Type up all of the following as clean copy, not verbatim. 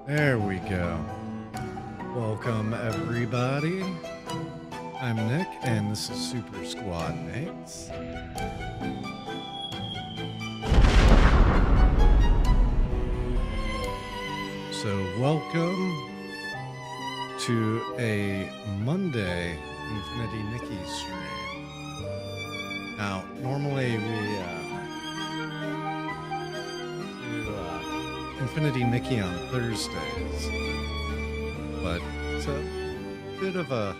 There we go. Welcome, everybody. I'm Nick, and this is Super Squad Mates. So, welcome to a Monday Infinity Nikki stream. Now, normally we do Infinity Nikki on Thursdays, but it's a bit of a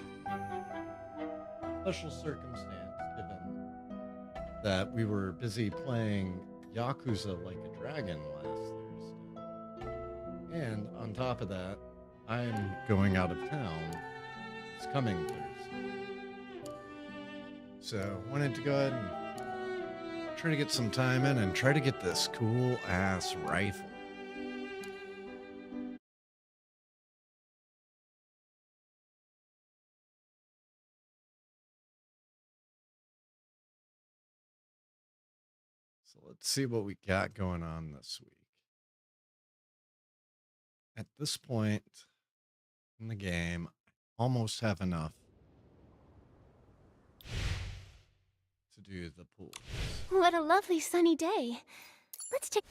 special circumstance given that we were busy playing Yakuza Like a Dragon last Thursday. And on top of that, I'm going out of town this coming Thursday. So wanted to go ahead and try to get some time in and try to get this cool ass rifle. So let's see what we got going on this week. At this point in the game, I almost have enough to do the pool. What a lovely sunny day. Let's check.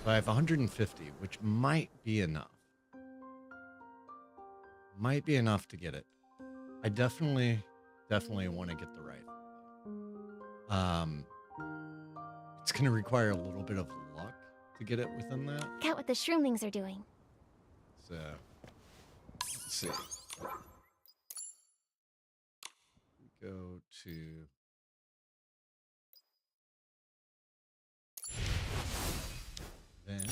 So I have 150, which might be enough. Might be enough to get it. I definitely want to get the rifle. It's going to require a little bit of luck to get it within that. Check out what the shroomlings are doing. So, let's see. We go to event.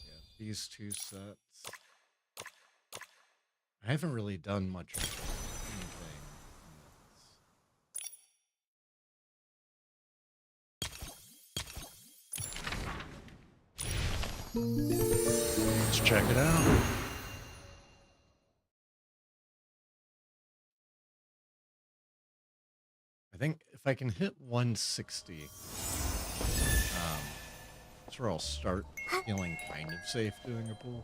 Yeah, these two sets. I haven't really done much anything in this. Let's check it out. I think if I can hit 160, that's where I'll start feeling kind of safe doing a pool.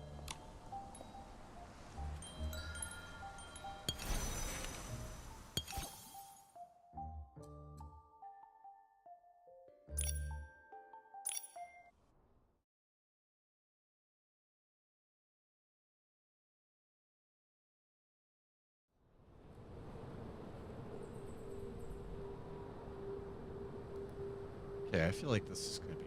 Okay, I feel like this is going to be...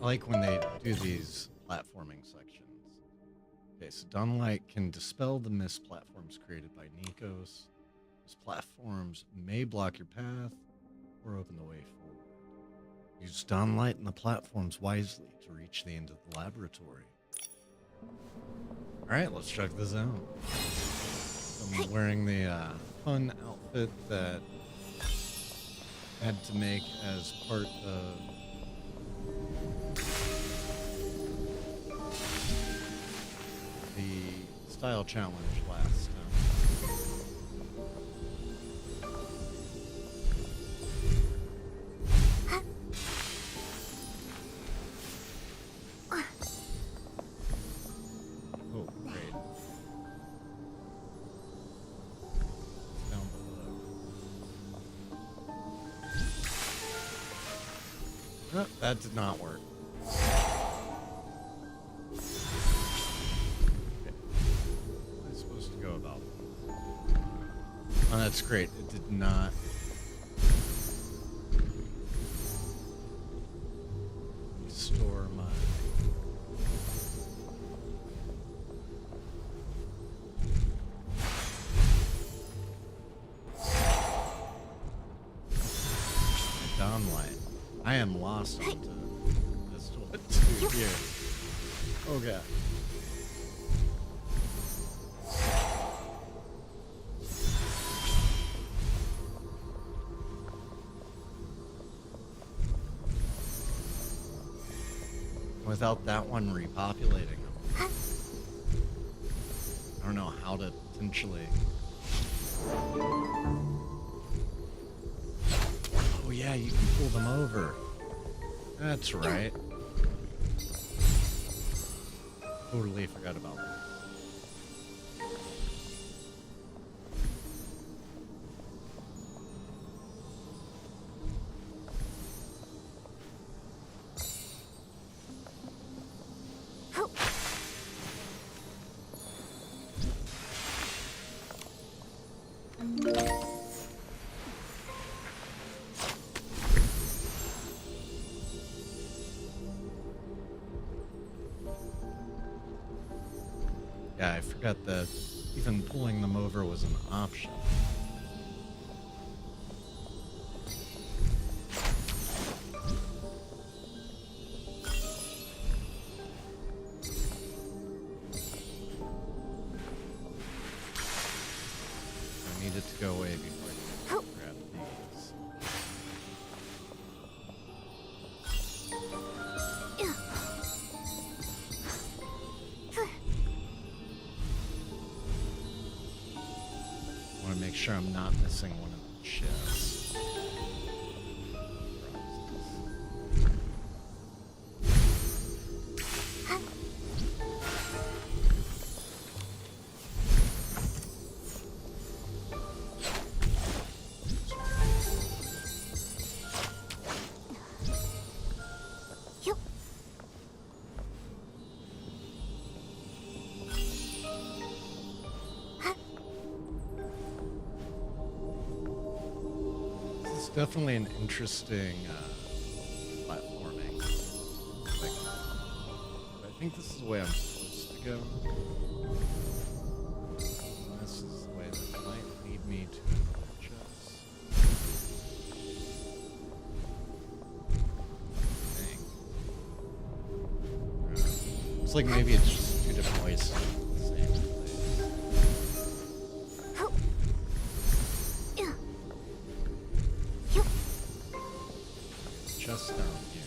I like when they do these platforming sections. Okay, so Dunlight can dispel the mist platforms created by Nikos. These platforms may block your path or open the way forward. Use Dunlight and the platforms wisely to reach the end of the laboratory. Alright, let's check this out. I'm wearing the fun outfit that I had to make as part of the style challenge last time. Oh, great. Down below. Oh, that did not work. Oh, that's great. It did not. Restore my... downlight. I am lost as to what to do here. Okay. without that one repopulating them. I don't know how to potentially... Oh yeah, you can pull them over. That's right. Totally forgot about that. Yeah, I forgot that even pulling them over was an option. I need it to go away before I can grab these. I want to make sure I'm not missing one of the chests. It's definitely an interesting platforming. Like, I think this is the way I'm supposed to go. This is the way that might lead me to another chest. Dang. It's like maybe it's just two different ways to do the same place. Just down here.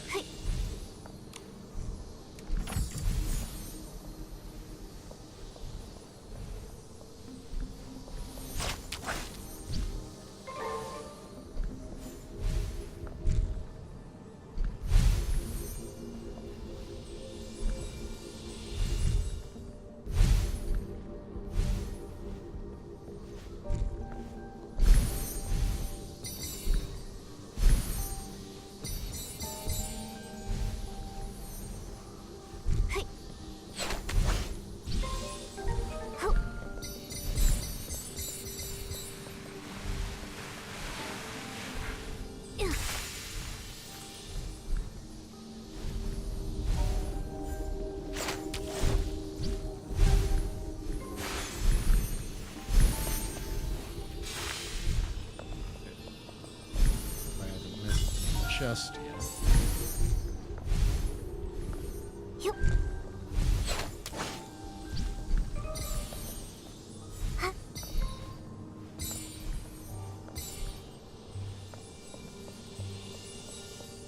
I haven't missed the chest yet.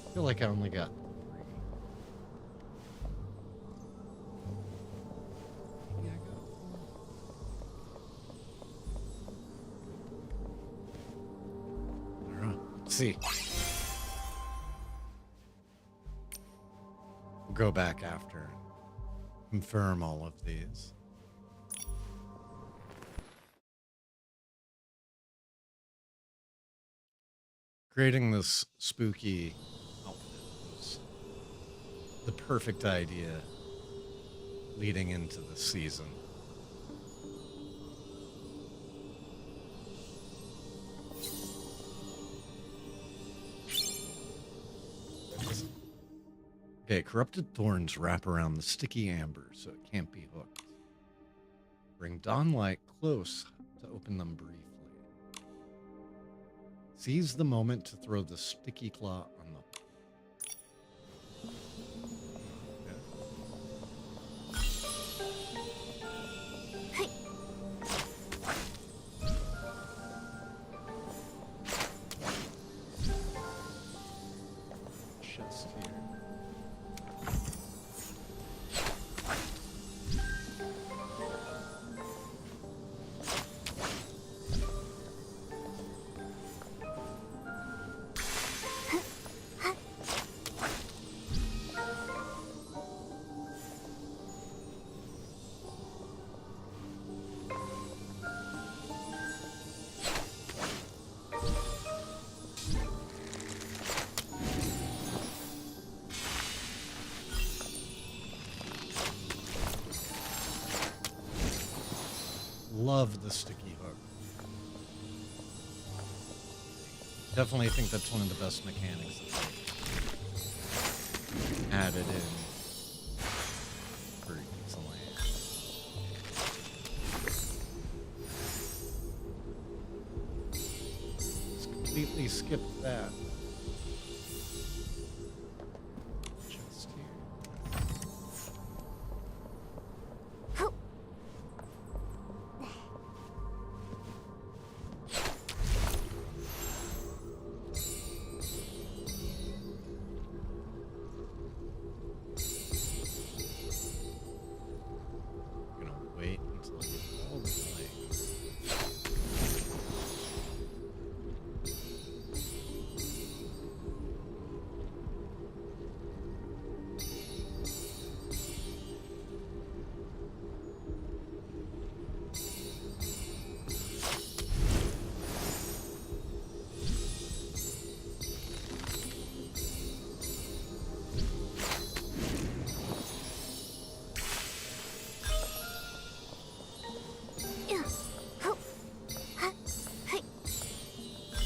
I feel like I only got 3. Maybe I got 4. I don't know. Let's see. We'll go back after. Confirm all of these. Creating this spooky outfit was the perfect idea leading into the season. Okay, corrupted thorns wrap around the sticky amber so it can't be hooked. Bring dawnlight close to open them briefly. Seize the moment to throw the sticky claw on the chest here. love the sticky hook. Definitely think that's one of the best mechanics that they added in for Pixelland. Just completely skipped that. Just here. Gonna wait until I get all the flames.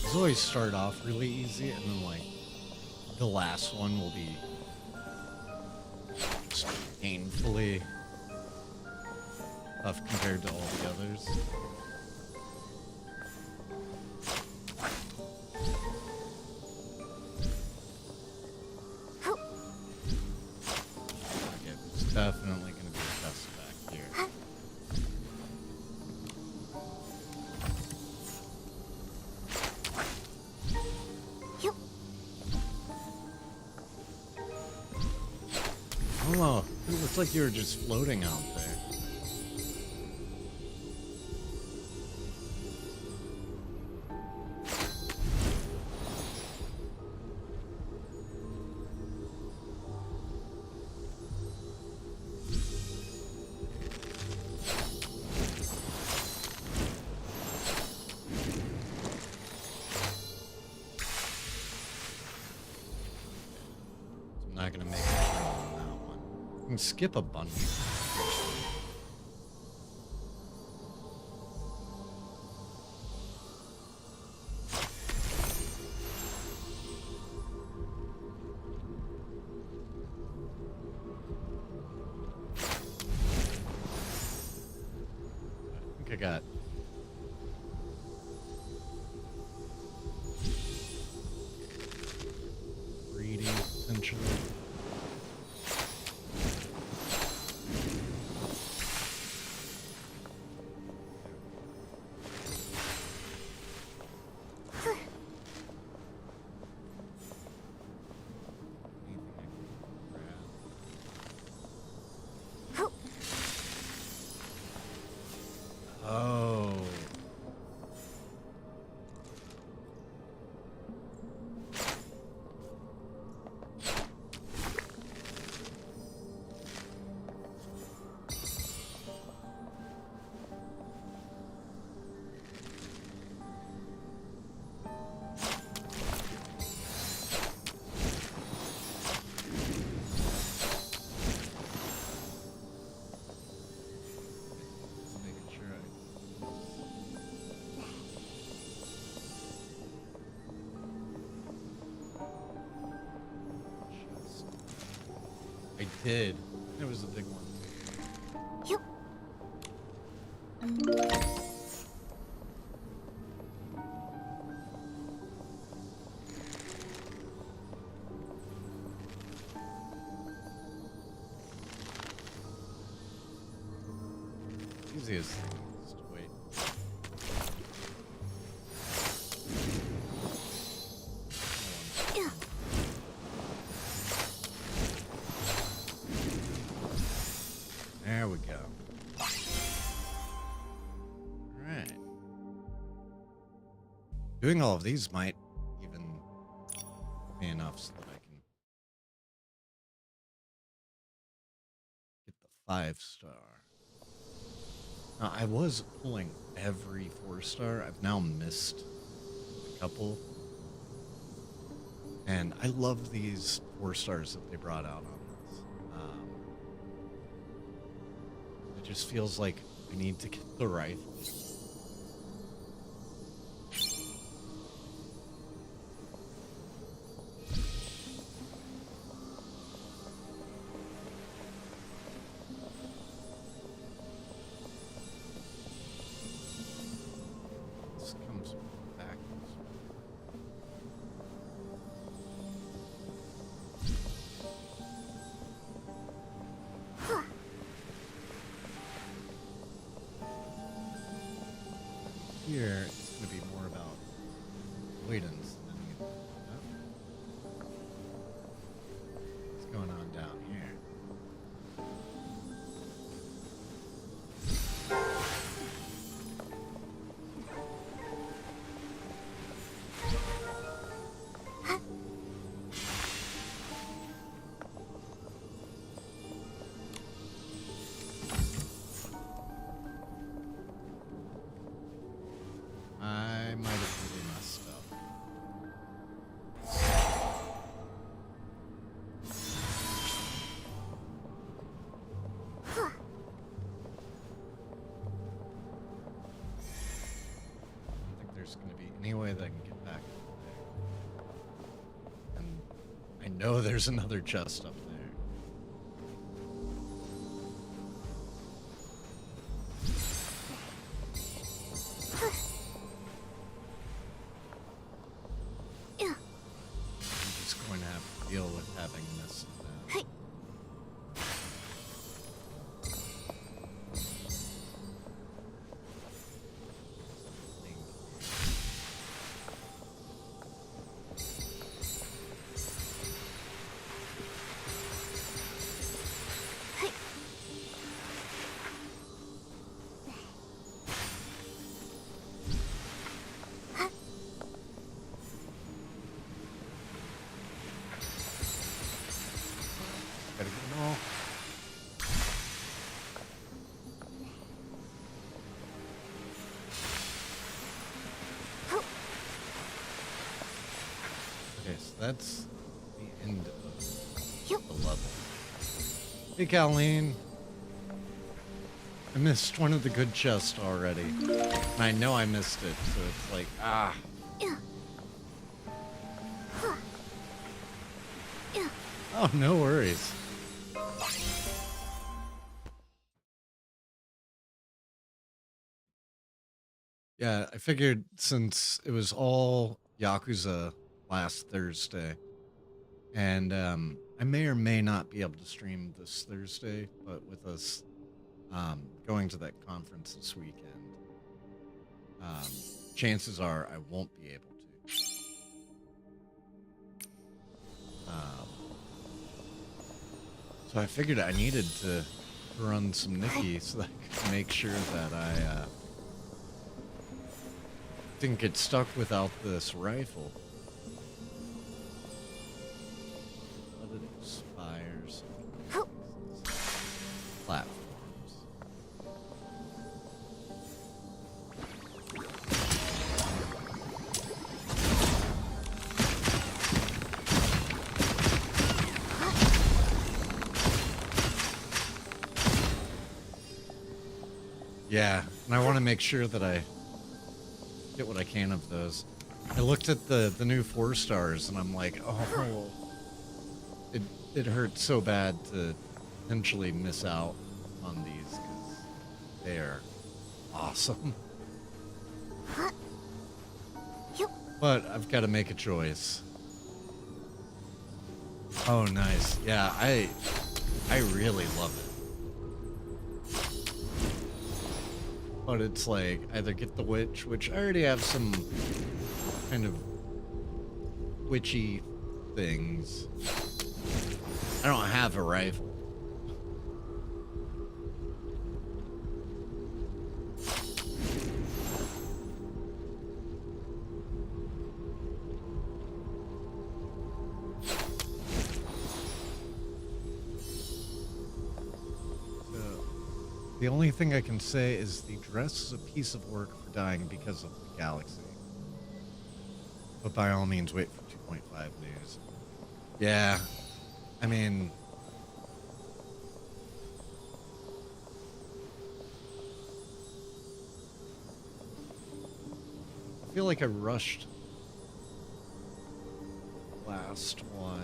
These always start off really easy, and then like the last one will be just painfully tough compared to all the others. Okay, it's definitely gonna be a test back here. Oh, it looks like you were just floating out there. I'm not gonna make a turn on that one. I can skip a bunch. I think I got greedy potentially. Anything I can grab. Oh. Just making sure I did. It was a big one. Easiest thing is to wait. There we go. Alright. Doing all of these might even be enough so that I can get the 5-star. Now, I was pulling every 4-star. I've now missed a couple. And I love these 4-stars that they brought out on this. It just feels like I need to get the rifle. This comes back this way. Here, it's going to be more about avoidance than anything. What's going on down here? I might have really messed up. I don't think there's going to be any way that I can get back up there. And I know there's another chest up there. I'm just going to have to deal with having this and that. Gotta get them all. Okay, so that's the end of the level. Hey, Colleen. I missed one of the good chests already. And I know I missed it, so it's like, ah. Oh, no worries. Yeah, I figured since it was all Yakuza last Thursday, and I may or may not be able to stream this Thursday, but with us going to that conference this weekend, chances are I won't be able to. So I figured I needed to run some Nikki so that I could make sure that I didn't get stuck without this rifle. But it expires. Platforms. Yeah, and I want to make sure that I get what I can of those. I looked at the new 4 stars and I'm like, oh, it hurts so bad to potentially miss out on these because they are awesome. But I've got to make a choice. Oh, nice. Yeah, I really love it. But it's like, either get the witch, which I already have some kind of witchy things. I don't have a rifle. The only thing I can say is the dress is a piece of work for dying because of the galaxy. But by all means, wait for 2.5 news. Yeah, I mean... feel like I rushed the last one.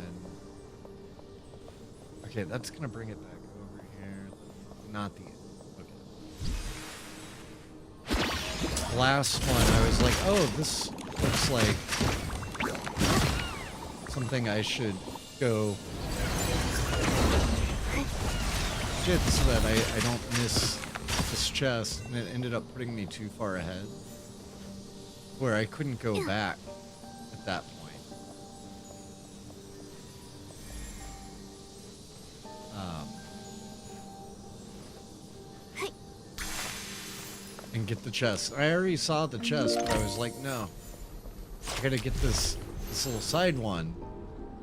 Okay, that's gonna bring it back over here. Not the okay. The last one, I was like, oh, this looks like something I should go get so that I don't miss this chest, and it ended up putting me too far ahead where I couldn't go back at that point. And get the chest. I already saw the chest, but I was like, no. I gotta get this little side one.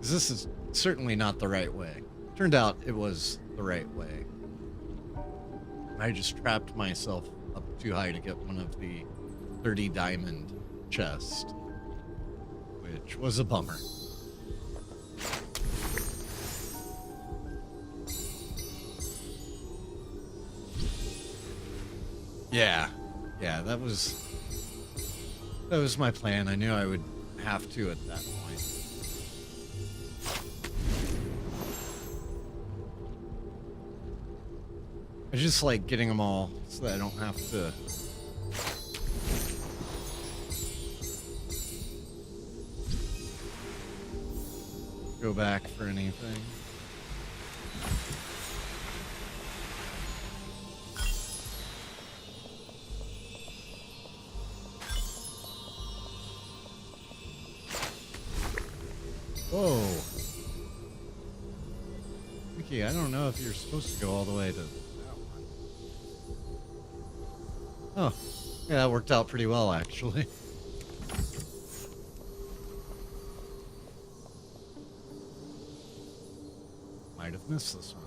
'Cause this is certainly not the right way. Turned out it was the right way. I just trapped myself up too high to get one of the 30 diamond chests, which was a bummer. Yeah, that was my plan. I knew I would have to at that point. I just like getting them all so that I don't have to go back for anything. Whoa. Nikki, I don't know if you're supposed to go all the way to that one. Oh, yeah, that worked out pretty well, actually. Might have missed this one.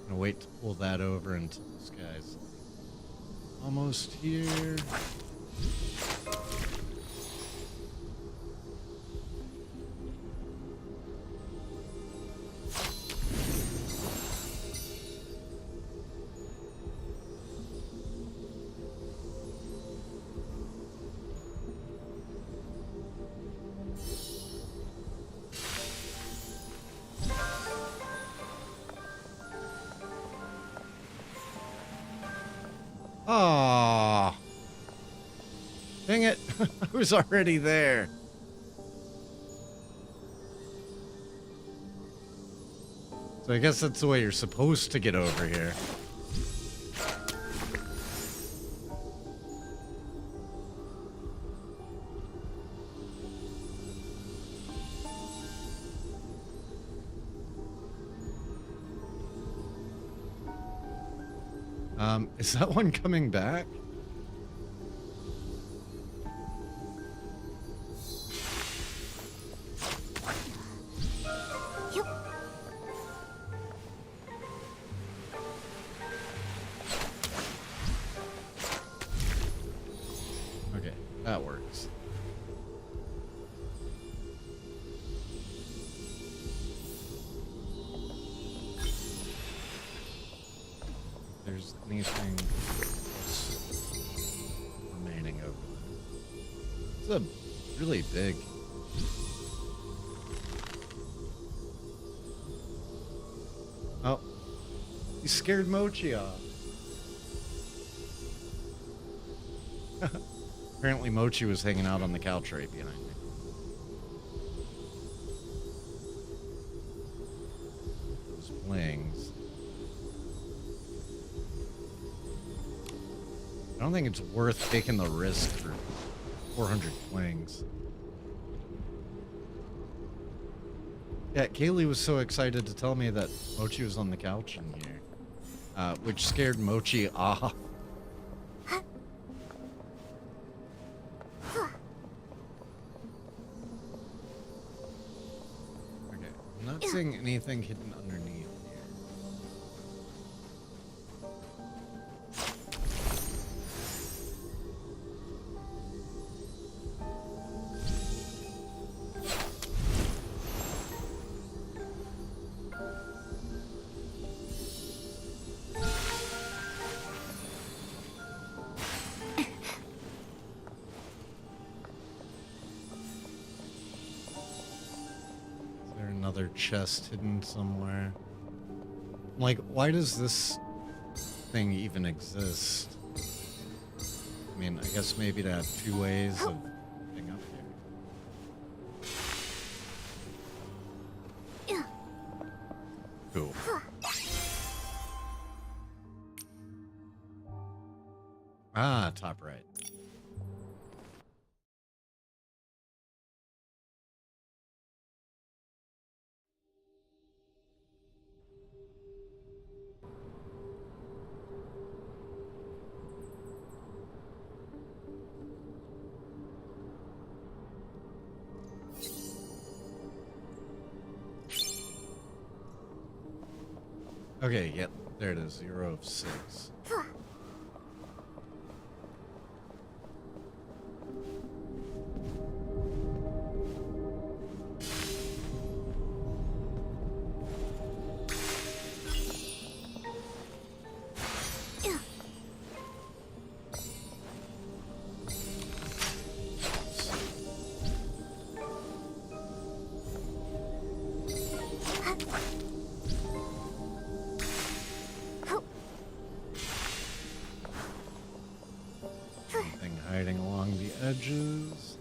I'm gonna wait to pull that over until this guy's almost here. Aw. Dang it. I was already there. So I guess that's the way you're supposed to get over here. Is that one coming back? Yep. Okay, that works. There's anything else remaining over there. It's a really big. Oh, he scared Mochi off. Apparently Mochi was hanging out on the couch right behind me. Those blings. I don't think it's worth taking the risk for 400 flings. Yeah, Kaylee was so excited to tell me that Mochi was on the couch in here, which scared Mochi off. Okay, I'm not seeing anything hidden underneath here. chest hidden somewhere. Like, why does this thing even exist? I mean, I guess maybe to have two ways of getting up here. Cool. Ah, top right. Okay, yep, there it is, 0 of 6. Anything hiding along the edges?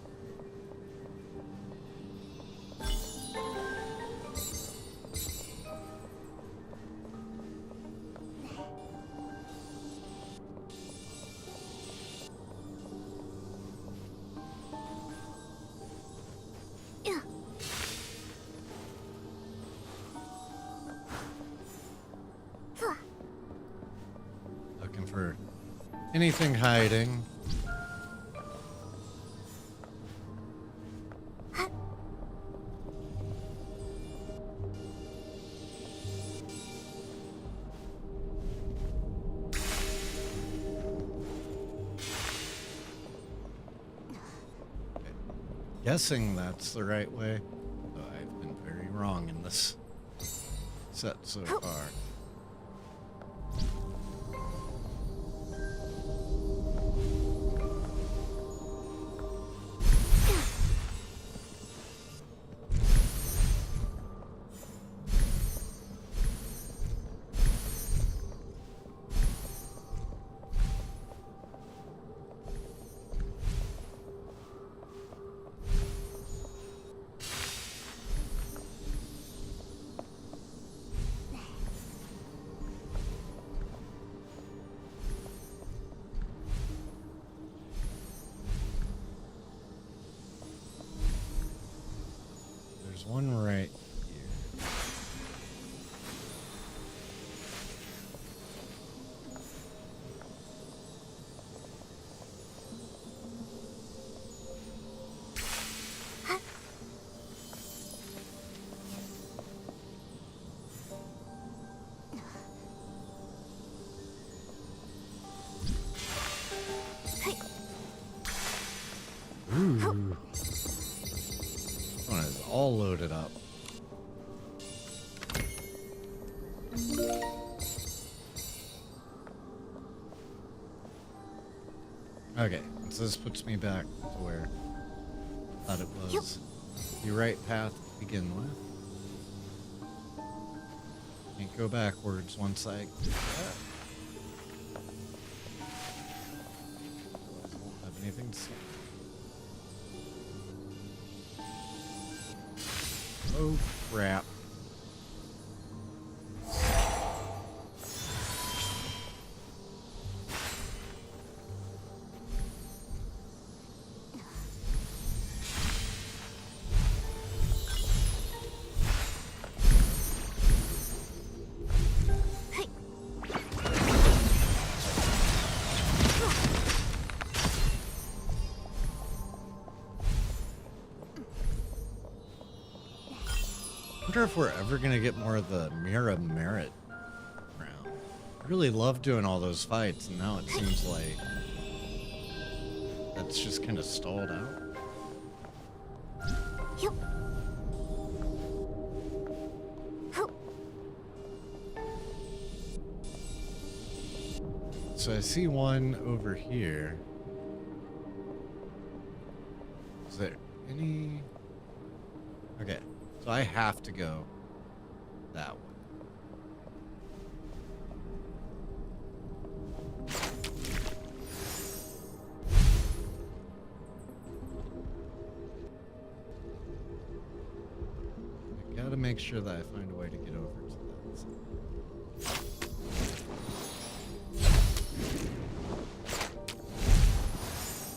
Looking for anything hiding. Guessing that's the right way, though I've been very wrong in this set so far. There's one right here. Ooh. This one is all loaded up. Okay, so this puts me back to where I thought it was the right path to begin with. Can't go backwards once I get that. Otherwise I won't have anything to say. Oh crap. I wonder if we're ever gonna get more of the Mira Merit round. I really love doing all those fights, and now it seems like that's just kind of stalled out. So I see one over here. Is there any? Okay, so I have to go that way. I gotta make sure that I find a way to get over to that side.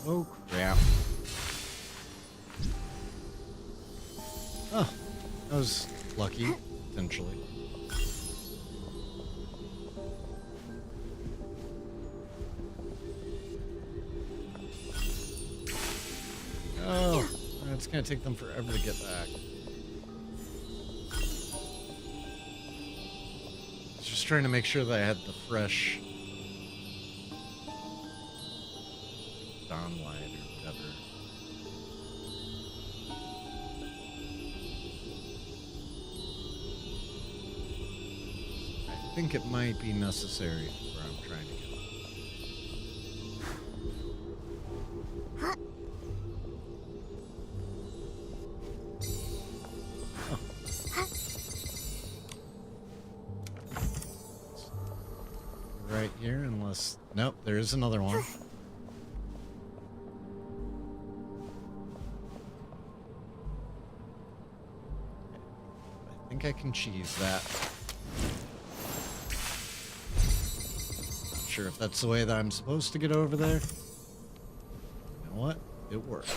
Oh crap. Oh, that was lucky, potentially. Oh, it's gonna take them forever to get back. Just trying to make sure that I had the fresh dawn light or whatever. I think it might be necessary where I'm trying to go. Oh. Right here, unless... Nope, there is another one. I think I can cheese that. Not sure if that's the way that I'm supposed to get over there. You know what? It worked.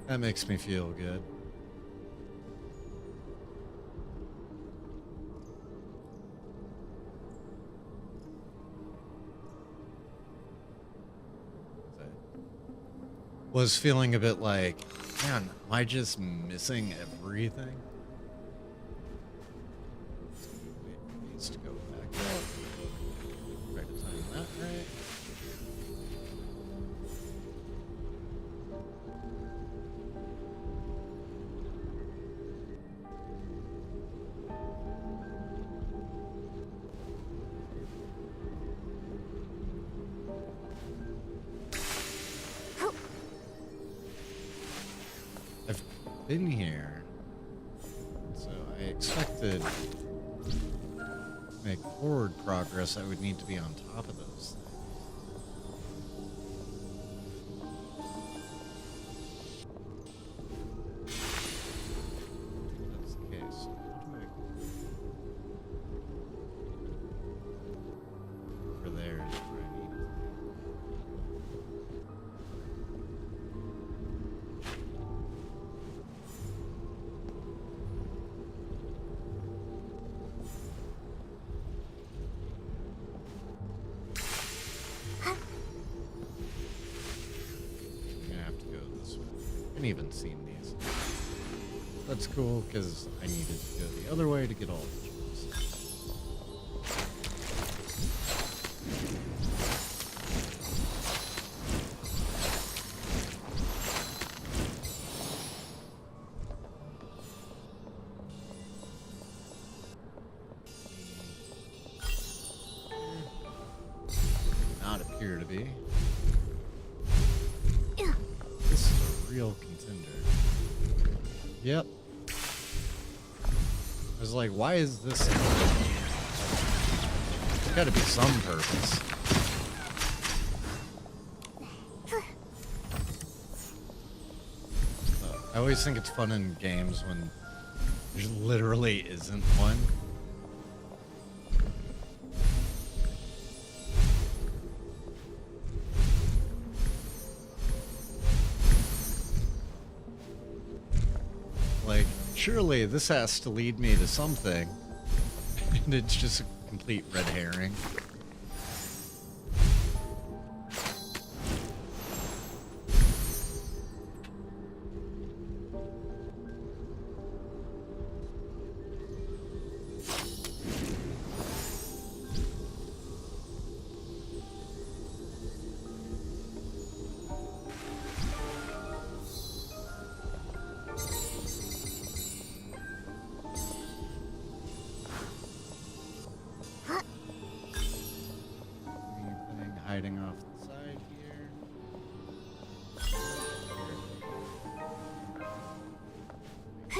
That makes me feel good. Was feeling a bit like, man, am I just missing everything? Wait for these to go back up. Try to time that right. I've been here, so I expected to make forward progress. I would need to be on top of those things. If that's the case. How do I... Over there is where I need it. I'm gonna have to go this way. I haven't even seen these. That's cool, because I needed to go the other way to get all the gems. Not appear to be. This is a real contender. Yep. I was like, why is this? There's gotta be some purpose. I always think it's fun in games when there literally isn't one. Like, surely this has to lead me to something. And it's just a complete red herring.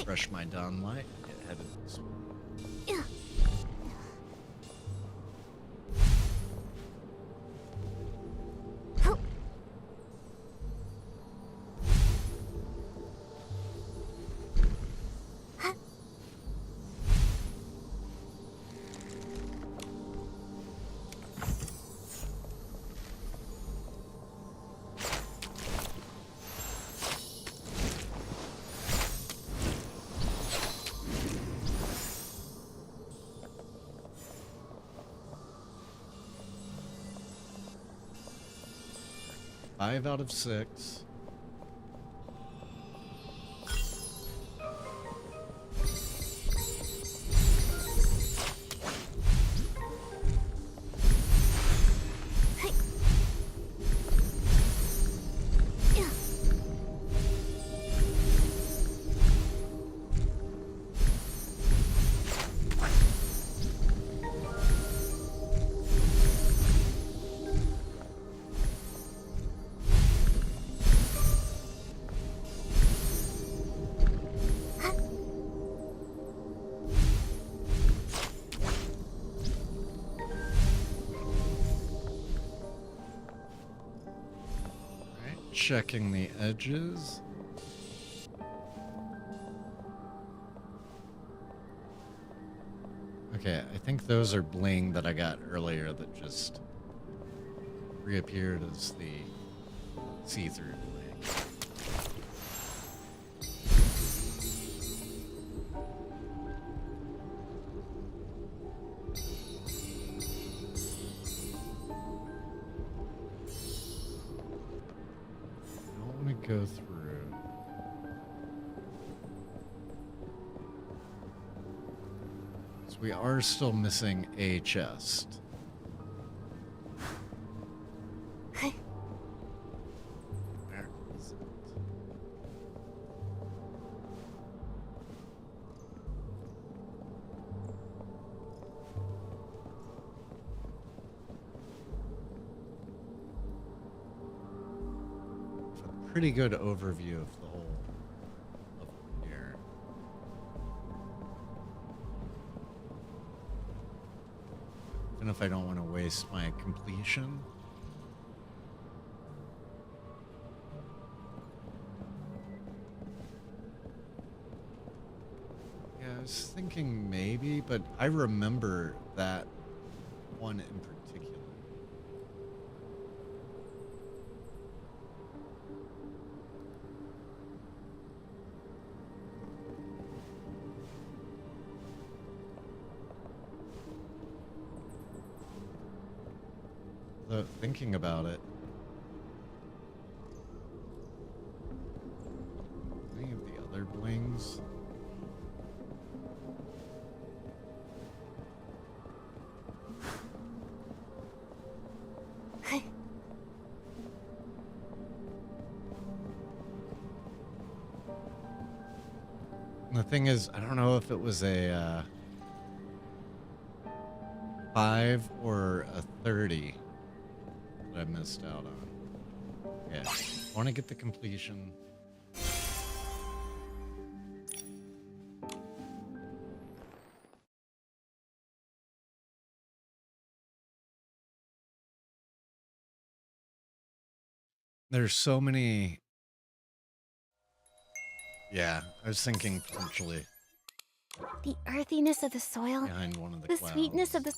refresh my dawn light, get headed this way. Yeah. Oh. 5 out of 6. Checking the edges. Okay, I think those are bling that I got earlier that just reappeared as the see-through bling. Go through. So we are still missing a chest. Where is it? Pretty good overview of the whole level here. Even if I don't want to waste my completion. Yeah, I was thinking maybe, but I remember that one in particular. Thinking about it, any of the other blings? The thing is, I don't know if it was a 5 or a 30 that I missed out on. Yeah, I want to get the completion. There's so many. Yeah, I was thinking potentially The earthiness of the soil. behind one of the The clouds. sweetness of the...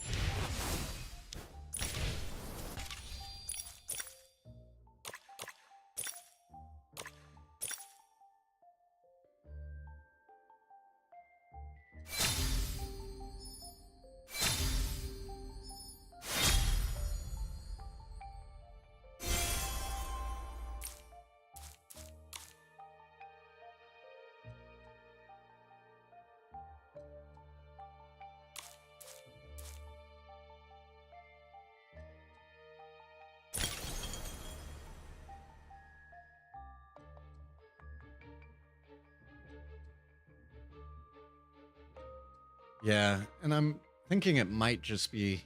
Yeah, and I'm thinking it might just be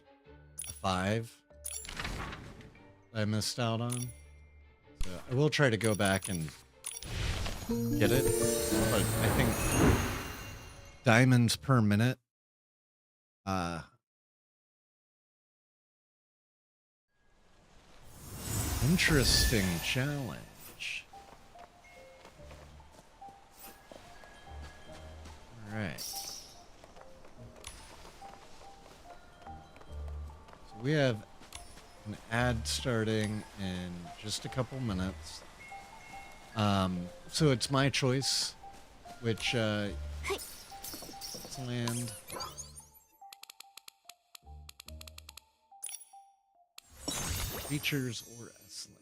a 5 that I missed out on. So I will try to go back and get it, but I think diamonds per minute. Uh, Interesting challenge. All right. So we have an ad starting in just a couple minutes. So it's my choice, which let's land. Features or S-Lands.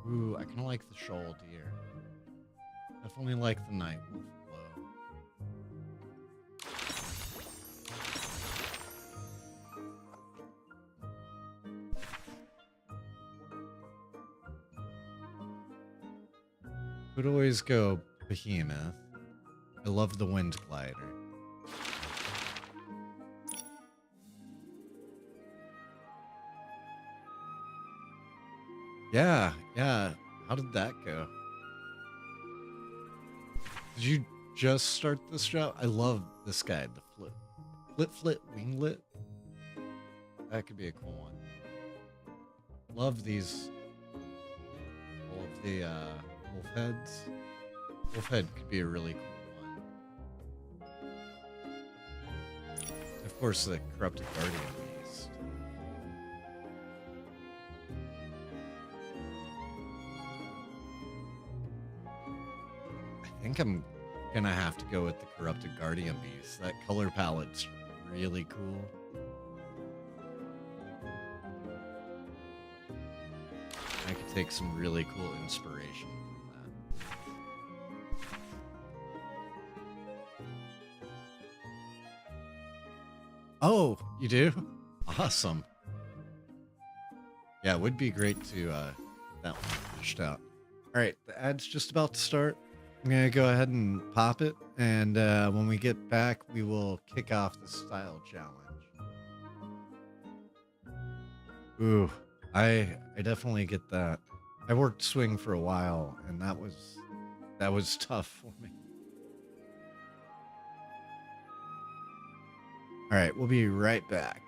Ooh, I kind of like the shoal deer. Definitely like the night wolf glow. Would always go behemoth. I love the wind glider. Yeah, yeah. How did that go? Did you just start this job? I love this guy, the flit winglet. That could be a cool one. Love these, all of the wolf heads. Wolf head could be a really cool one. Of course, the corrupted guardian beast. I think I'm gonna have to go with the corrupted guardian beast. That color palette's really cool. I could take some really cool inspiration from that. Oh, you do? Awesome. Yeah, it would be great to get that one finished out. All right, the ad's just about to start. I'm going to go ahead and pop it, and when we get back, we will kick off the style challenge. Ooh, I definitely get that. I worked swing for a while, and that was tough for me. All right, we'll be right back.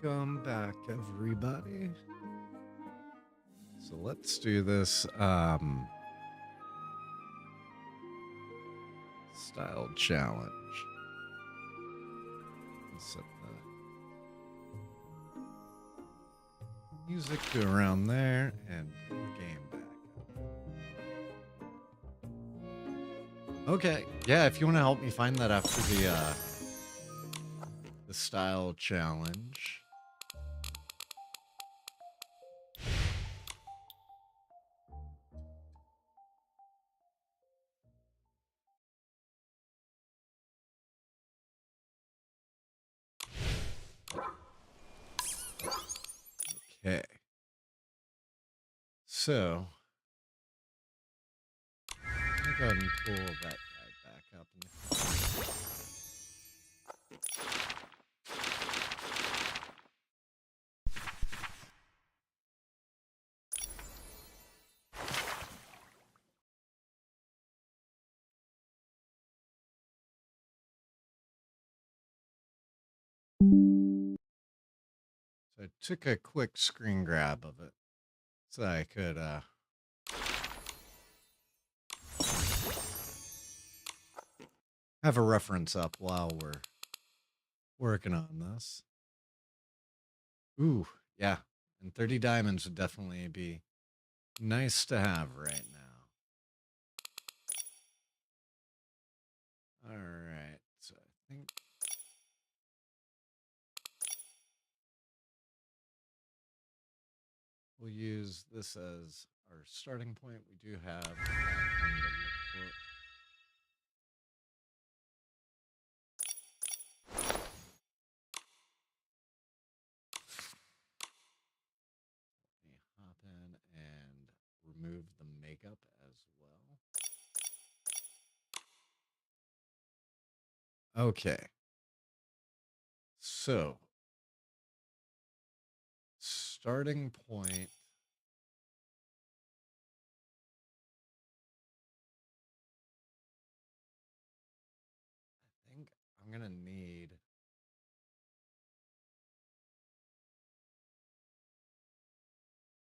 Welcome back, everybody. So let's do this style challenge. Set the music to around there and bring the game back up. Okay, yeah, if you want to help me find that after the style challenge. Okay. So, let me go ahead and pull that guy back up. So I took a quick screen grab of it so I could have a reference up while we're working on this. Ooh, yeah. And 30 diamonds would definitely be nice to have right now. All right. So I think we'll use this as our starting point. We do have that one to look for. Let me hop in and remove the makeup as well. Okay. So, starting point. I think I'm going to need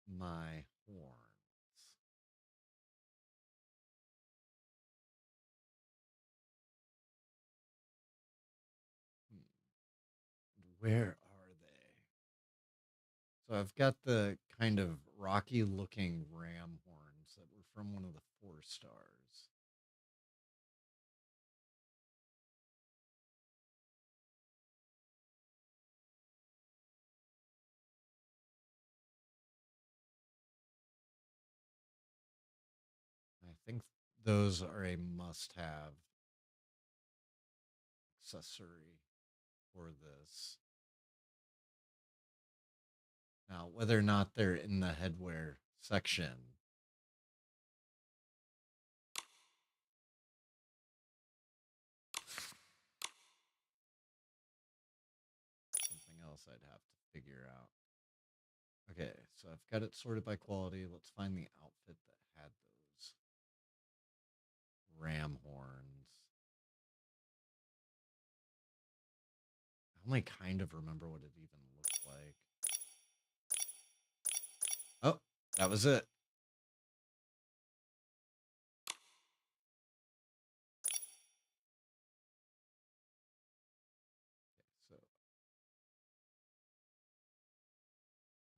my horns. Where are they? So I've got the kind of rocky looking ram horns that were from one of the 4 stars. I think those are a must have accessory for this. Now, whether or not they're in the headwear section, something else I'd have to figure out. Okay, so I've got it sorted by quality. Let's find the outfit that had those ram horns. I only kind of remember what it even looked like. Oh, that was it. So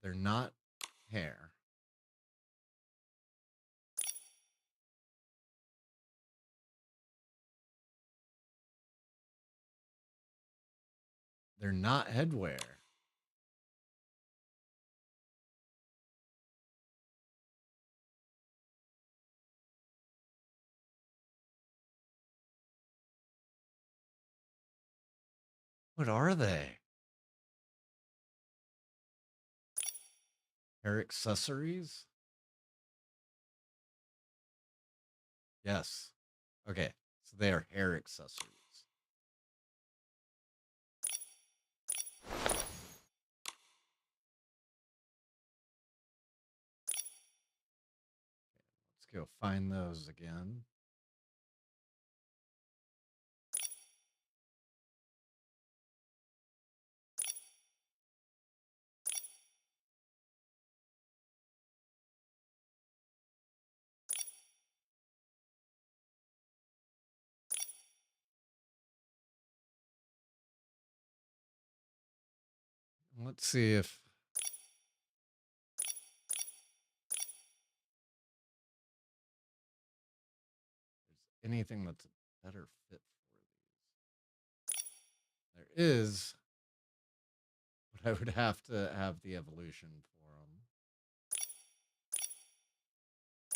they're not hair. They're not headwear. What are they? Hair accessories? Yes. Okay, so they are hair accessories. Let's go find those again. Let's see if there's anything that's a better fit for these. There is, but I would have to have the evolution for them.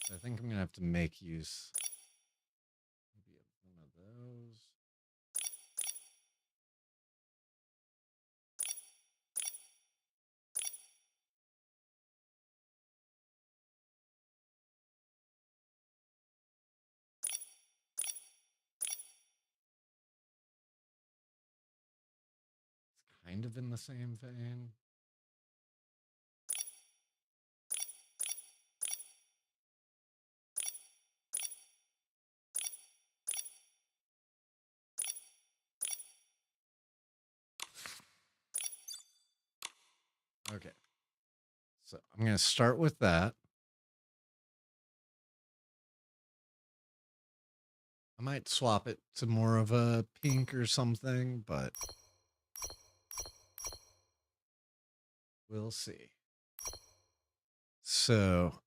So I think I'm gonna have to make use maybe of one of those. It's kind of in the same vein. Okay. So I'm going to start with that. I might swap it to more of a pink or something, but we'll see. So,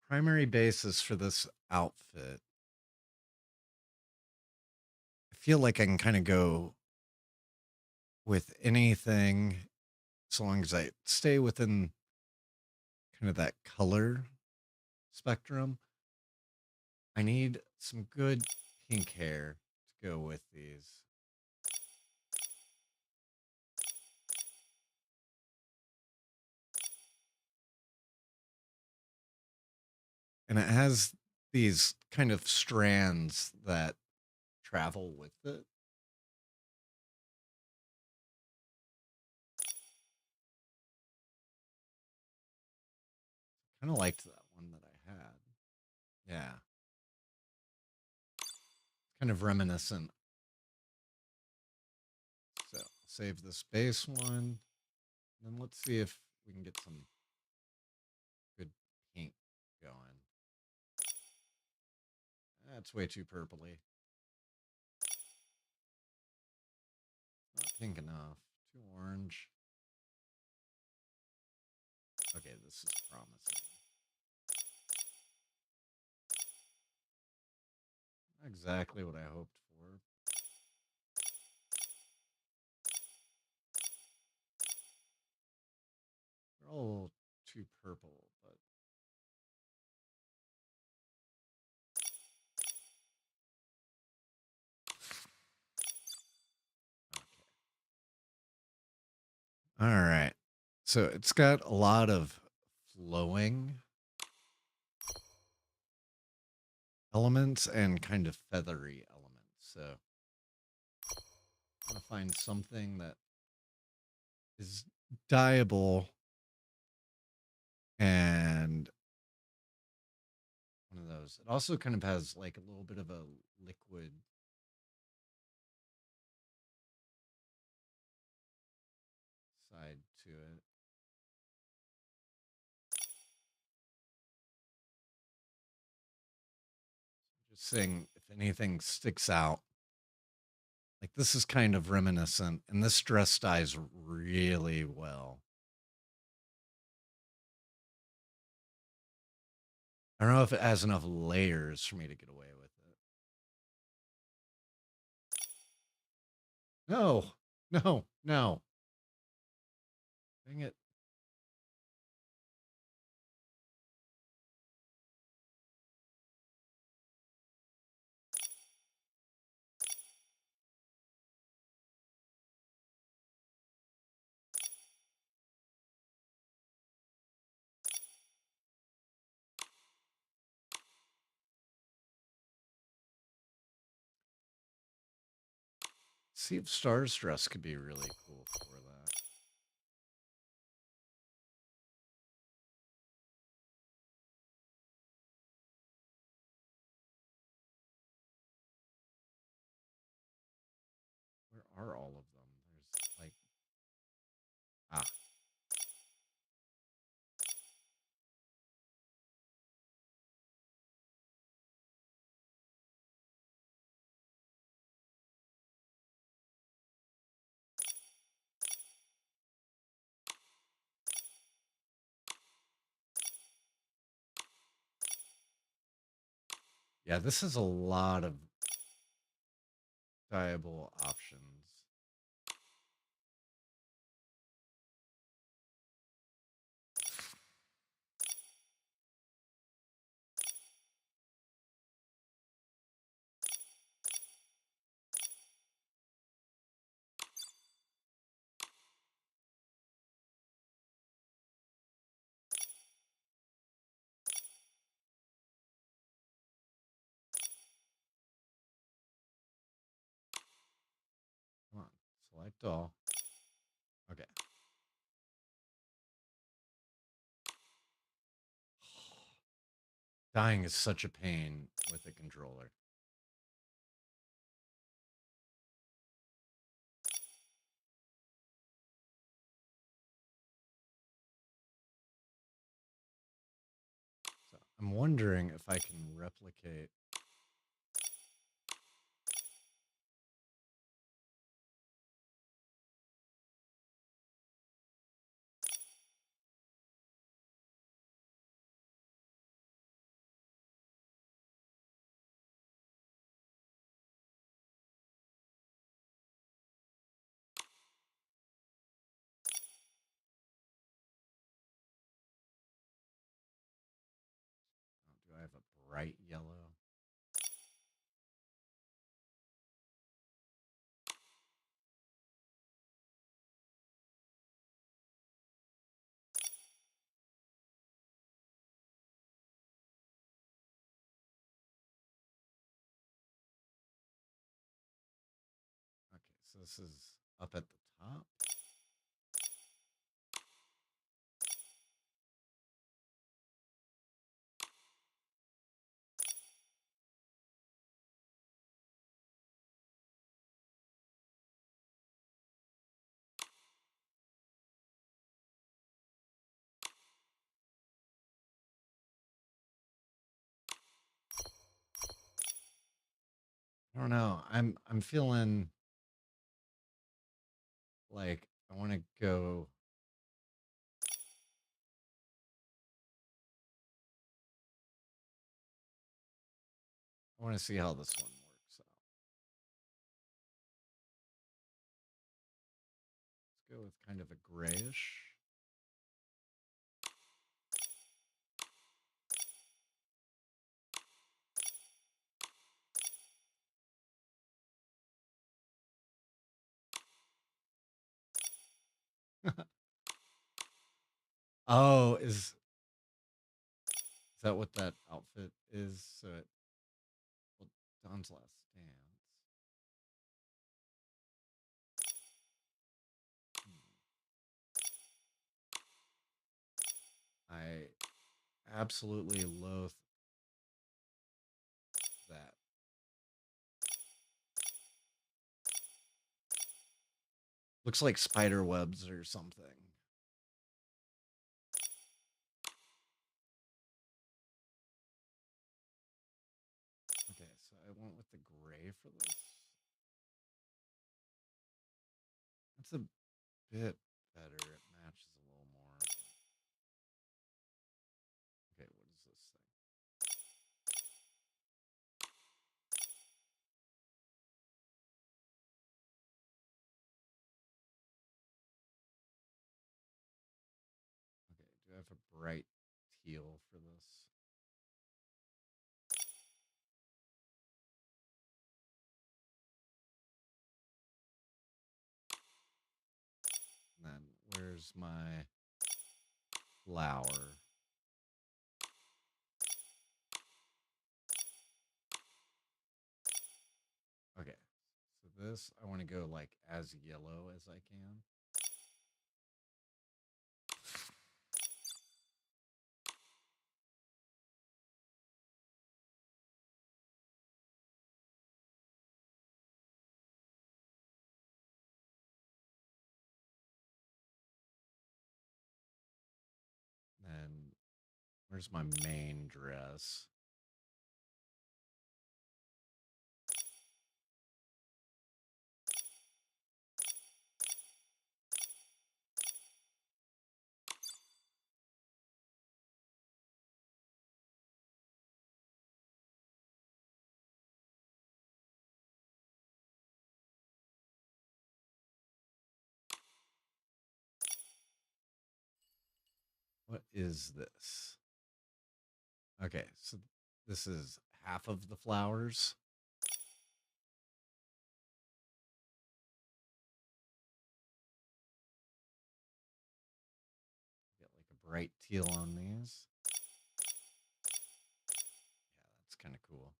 primary basis for this outfit, I feel like I can kind of go with anything so long as I stay within kind of that color spectrum. I need some good pink hair to go with these. And it has these kind of strands that travel with it. Kind of liked that one that I had. Yeah. Kind of reminiscent. So save this base one. And then let's see if we can get some good pink going. That's way too purpley. Not pink enough. Too orange. Okay, this is promising. Exactly what I hoped for. They're all a little too purple, but okay. All right. So it's got a lot of flowing elements and kind of feathery elements. So I'm going to find something that is dyeable and one of those. It also kind of has like a little bit of a liquid side to it. Just saying, if anything sticks out, like this is kind of reminiscent, and this dress dyes really well. I don't know if it has enough layers for me to get away with it. No, no, no. Dang it. Sea of Stars dress could be really cool for that. Where are all of them? There's like, ah, Yeah, this is a lot of viable options. Come on, select all. Okay. Dying is such a pain with the controller. So I'm wondering if I can replicate. Oh, do I have a bright yellow? Okay, so this is up at the top. I don't know. I'm feeling like I want to go. I want to see how this one works out. Let's go with kind of a grayish. Oh, is that what that outfit is? So it, well, Don's last dance. I absolutely loathe that. Looks like spider webs or something. Okay, so I went with the gray for this. That's a bit better. It matches a little more. Okay, what is this thing? Okay, do I have a bright teal for this? And then where's my flower? Okay, so this I want to go like as yellow as I can. Then where's my main dress? is this? Okay, so this is half of the flowers. Get like a bright teal on these. Yeah, that's kind of cool.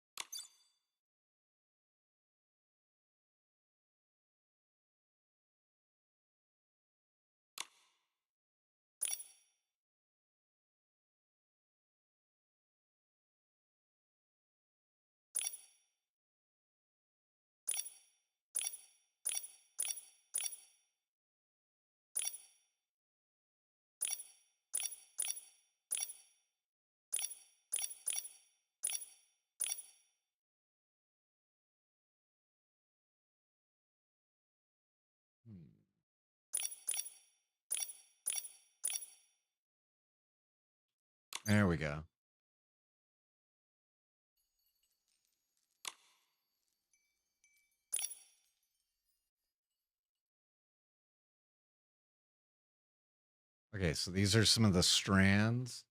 Hmm. There we go. Okay, so these are some of the strands.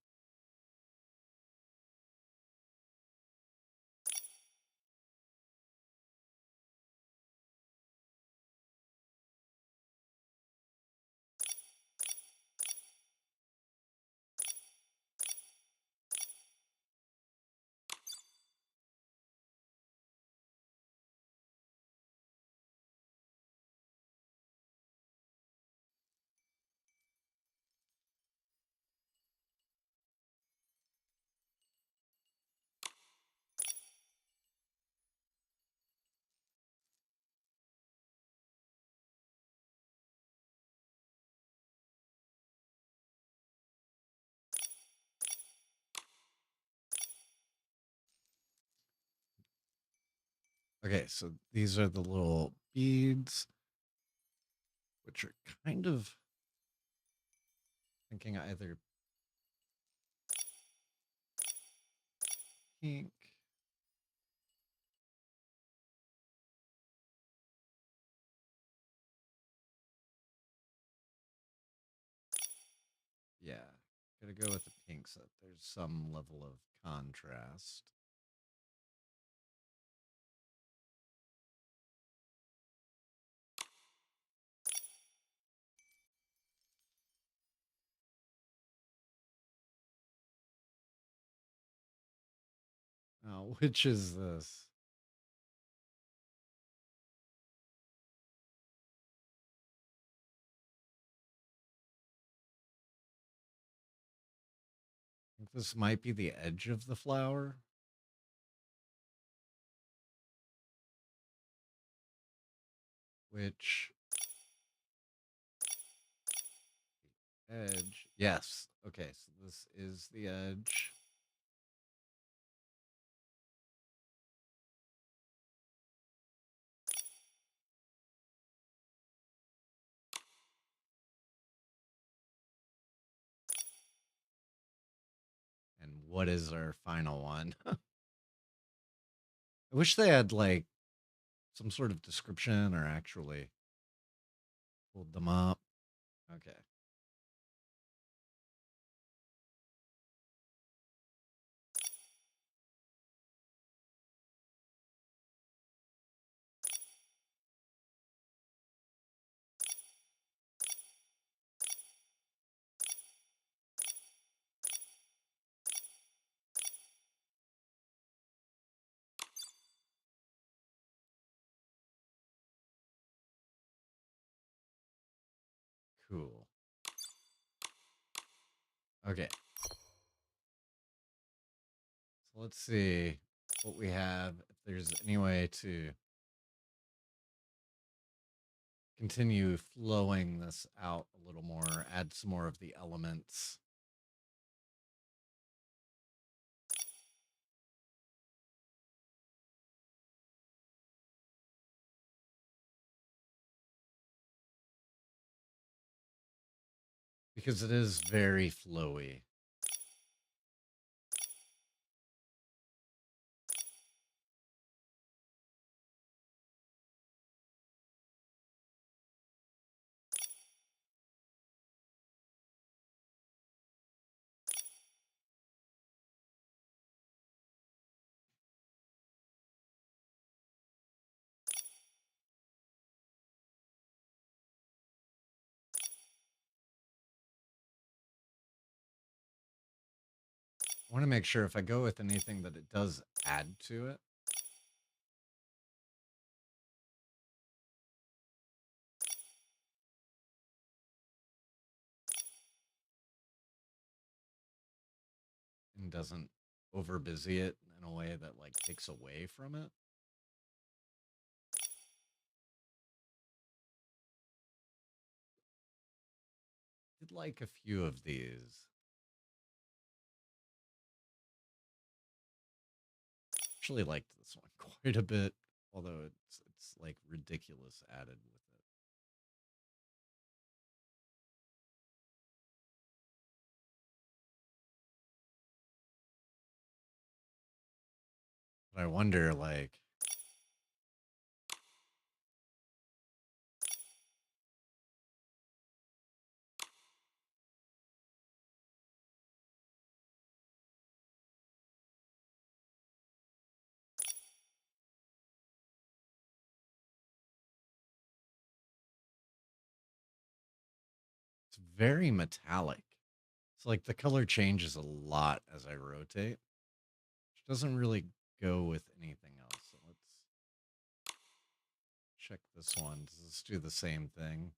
Okay, so these are the little beads, which are kind of thinking either pink. Yeah, gotta go with the pink so that there's some level of contrast. Now, which is this? I think this might be the edge of the flower. Which edge? Yes. Okay, so this is the edge. And what is our final one? I wish they had like some sort of description or actually pulled them up. Okay. Cool. Okay. So let's see what we have. If there's any way to continue flowing this out a little more, add some more of the elements. Because it is very flowy. want to make sure if I go with anything that it does add to it. And doesn't over busy it in a way that like takes away from it. Did like a few of these. Actually liked this one quite a bit, although it's like ridiculous added with it. But I wonder like it's very metallic. It's like the color changes a lot as I rotate, which doesn't really go with anything else. So let's check this one. Does this do the same thing?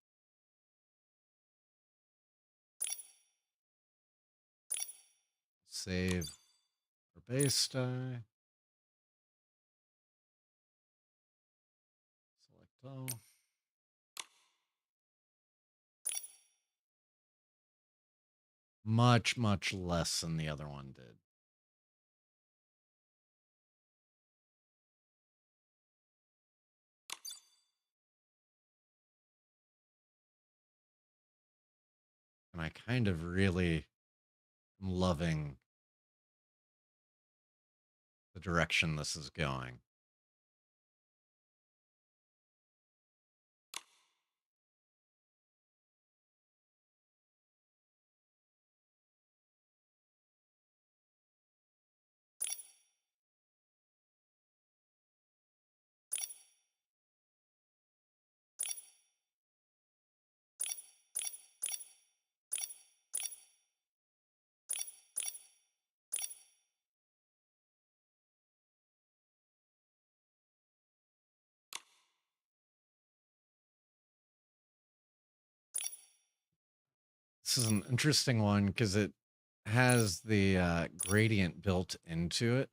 Save our base die. Select all. Much, much less than the other one did. And I kind of really am loving the direction this is going. This is an interesting one because it has the gradient built into it.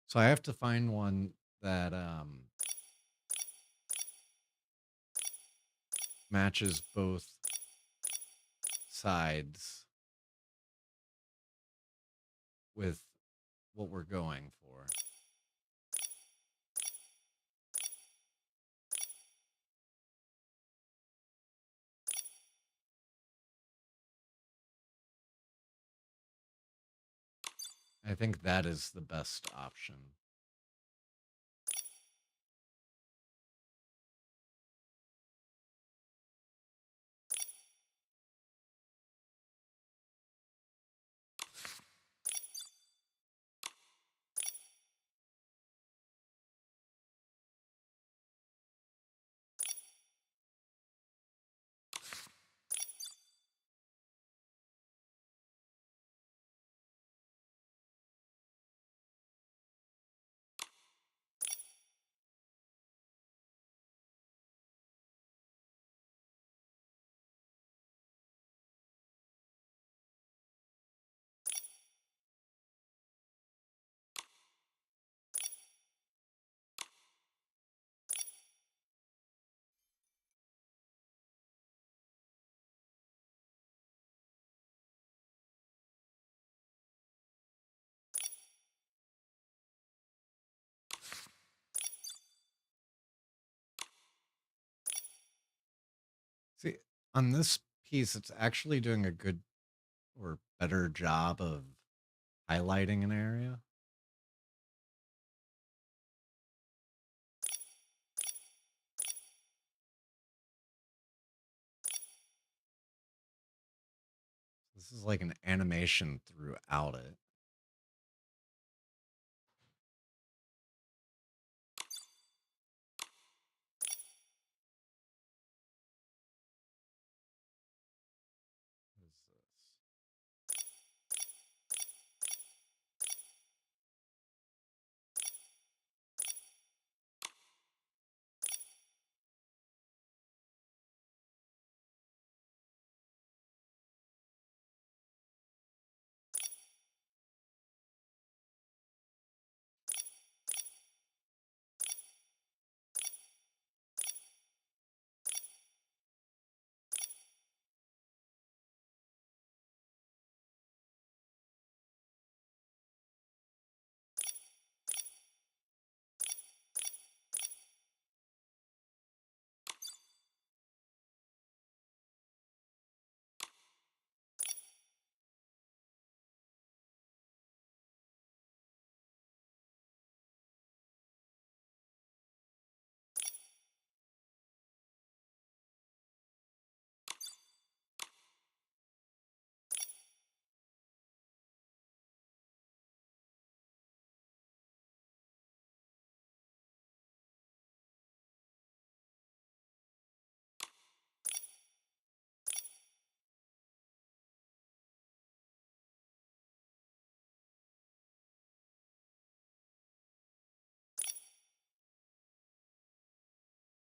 So I have to find one that matches both sides with what we're going for. I think that is the best option. See, on this piece, it's actually doing a good or better job of highlighting an area. This is like an animation throughout it.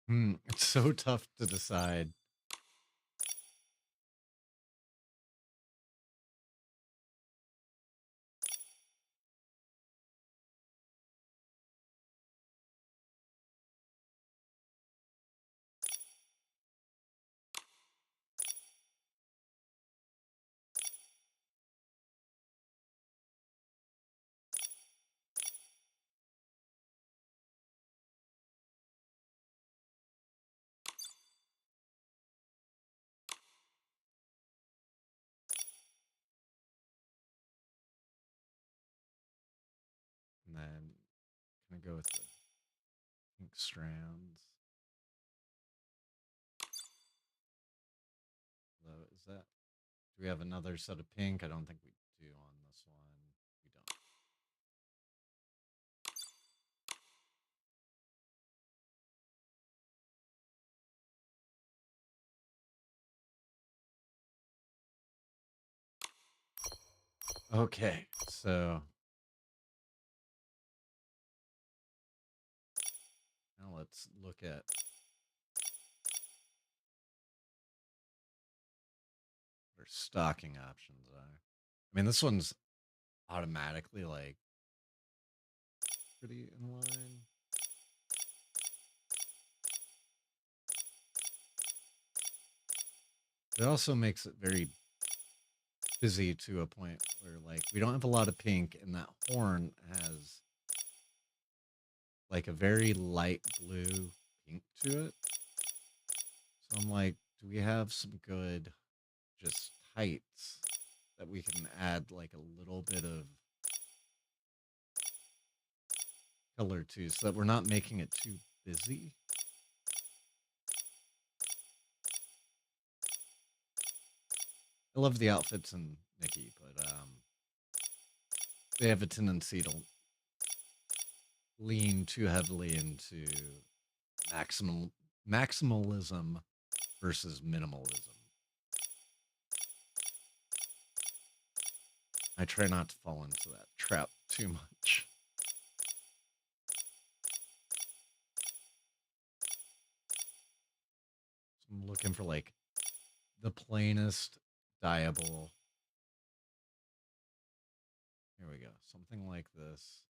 It's so tough to decide. And then can I go with the pink strands? Though, is that? Do we have another set of pink? I don't think we do on this one. We don't. Okay, so now let's look at what our stocking options are. I mean, this one's automatically like pretty in line. It also makes it very busy to a point where like we don't have a lot of pink, and that horn has like a very light blue pink to it. So I'm like, do we have some good just tights that we can add like a little bit of color to so that we're not making it too busy? I love the outfits in Nikki, but they have a tendency to lean too heavily into maximal maximalism versus minimalism. I try not to fall into that trap too much. So I'm looking for like the plainest dyeable. Here we go. Something like this.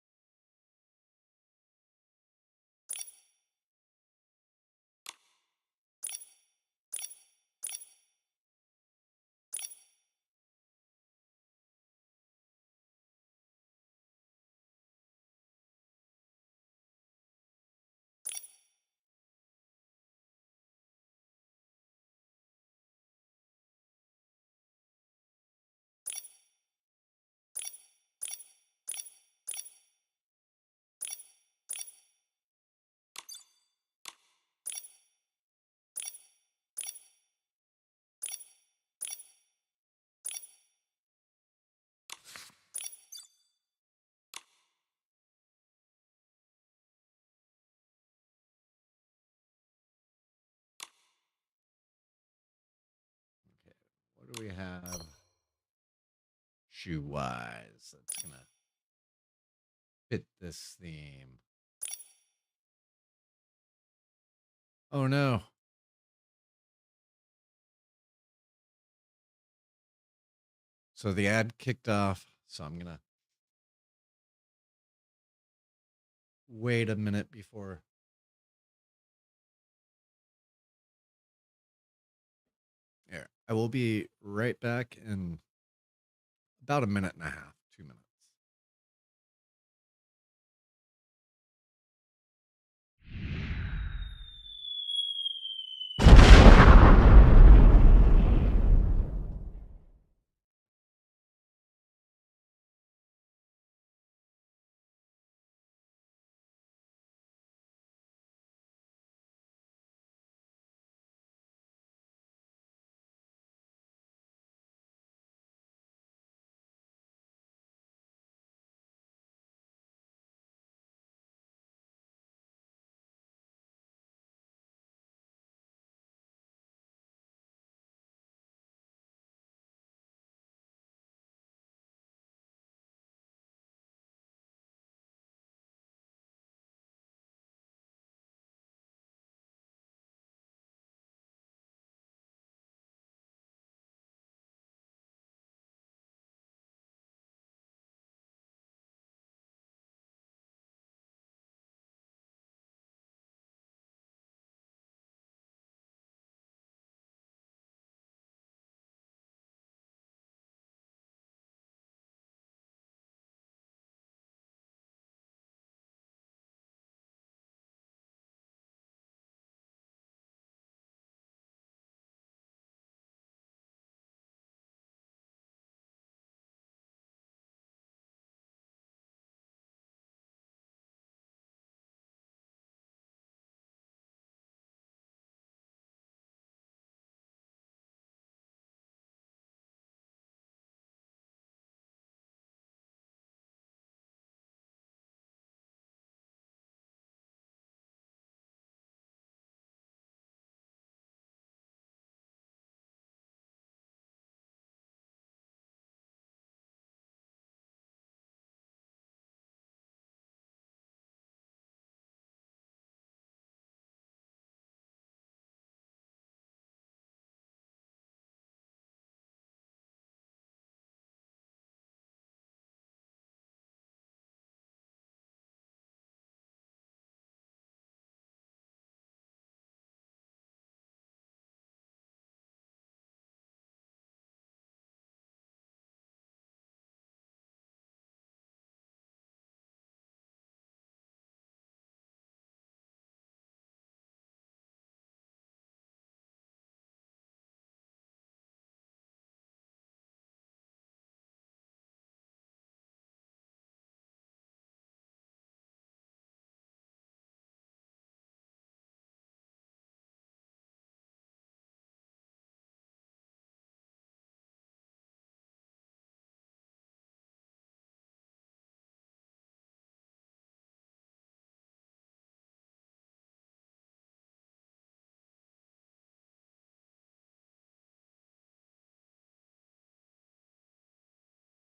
Okay. What do we have shoe wise that's gonna fit this theme? Oh no. So the ad kicked off. So I'm gonna wait a minute before. Here, I will be right back in about a minute and a half, 2 minutes.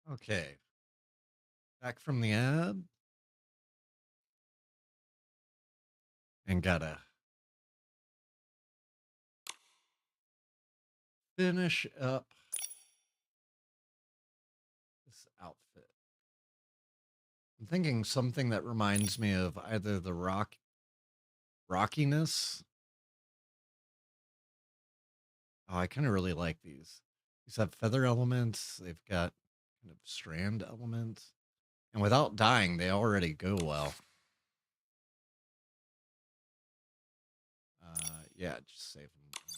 Okay, back from the ad and gotta finish up this outfit. I'm thinking something that reminds me of either the rockiness. Oh, I kind of really like these. These have feather elements. They've got kind of strand elements, and without dying, they already go well. Yeah, just save them. Okay.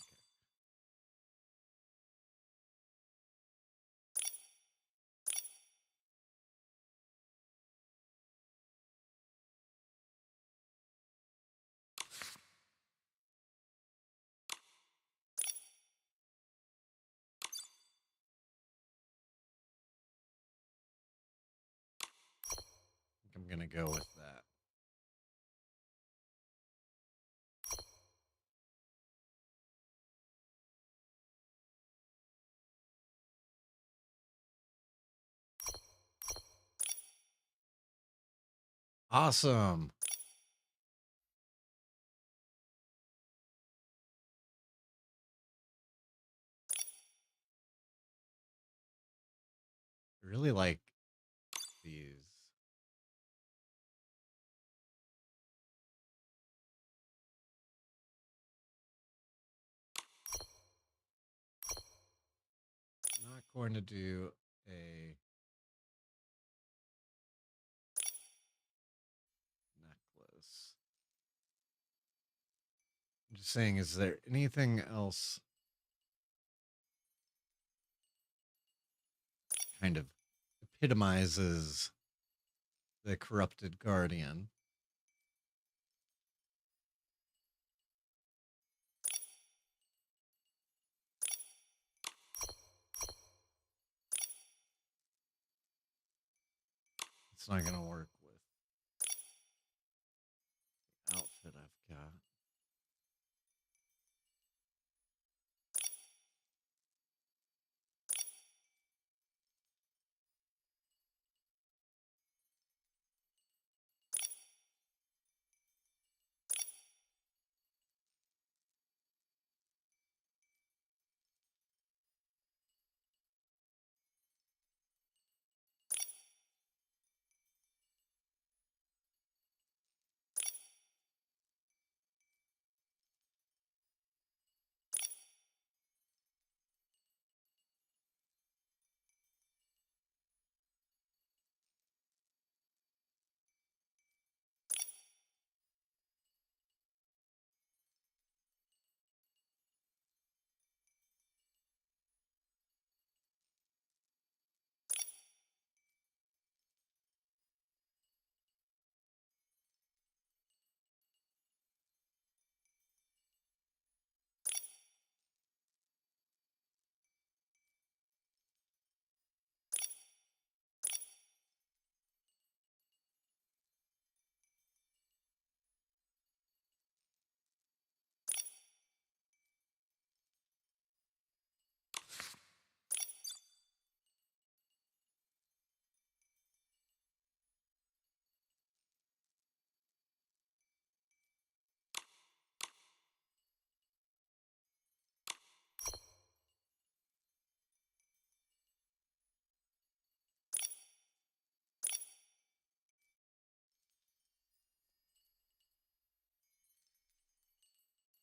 I think I'm gonna go with that. Awesome. I really like these. I'm not going to do a necklace. I'm just saying, is there anything else kind of epitomizes the corrupted guardian? It's not going to work with the outfit I've got.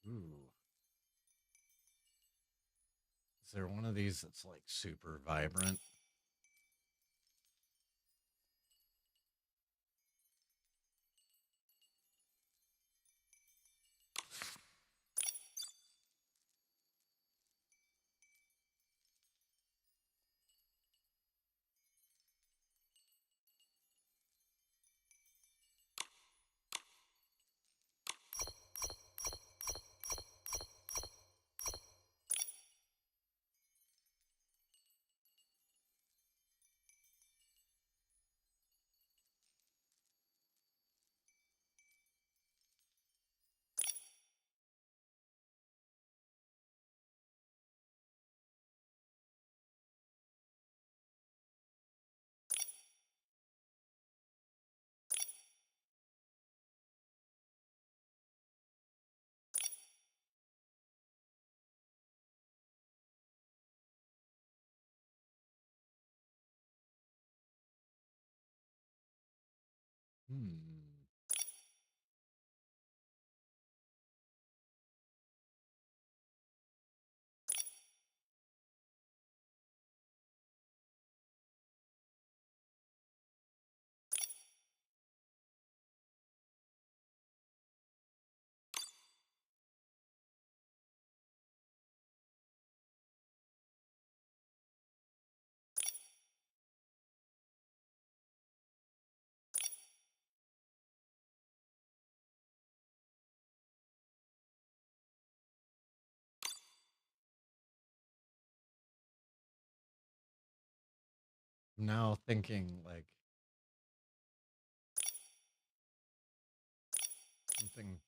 Ooh. Is there one of these that's like super vibrant? Hmm. I'm now thinking like something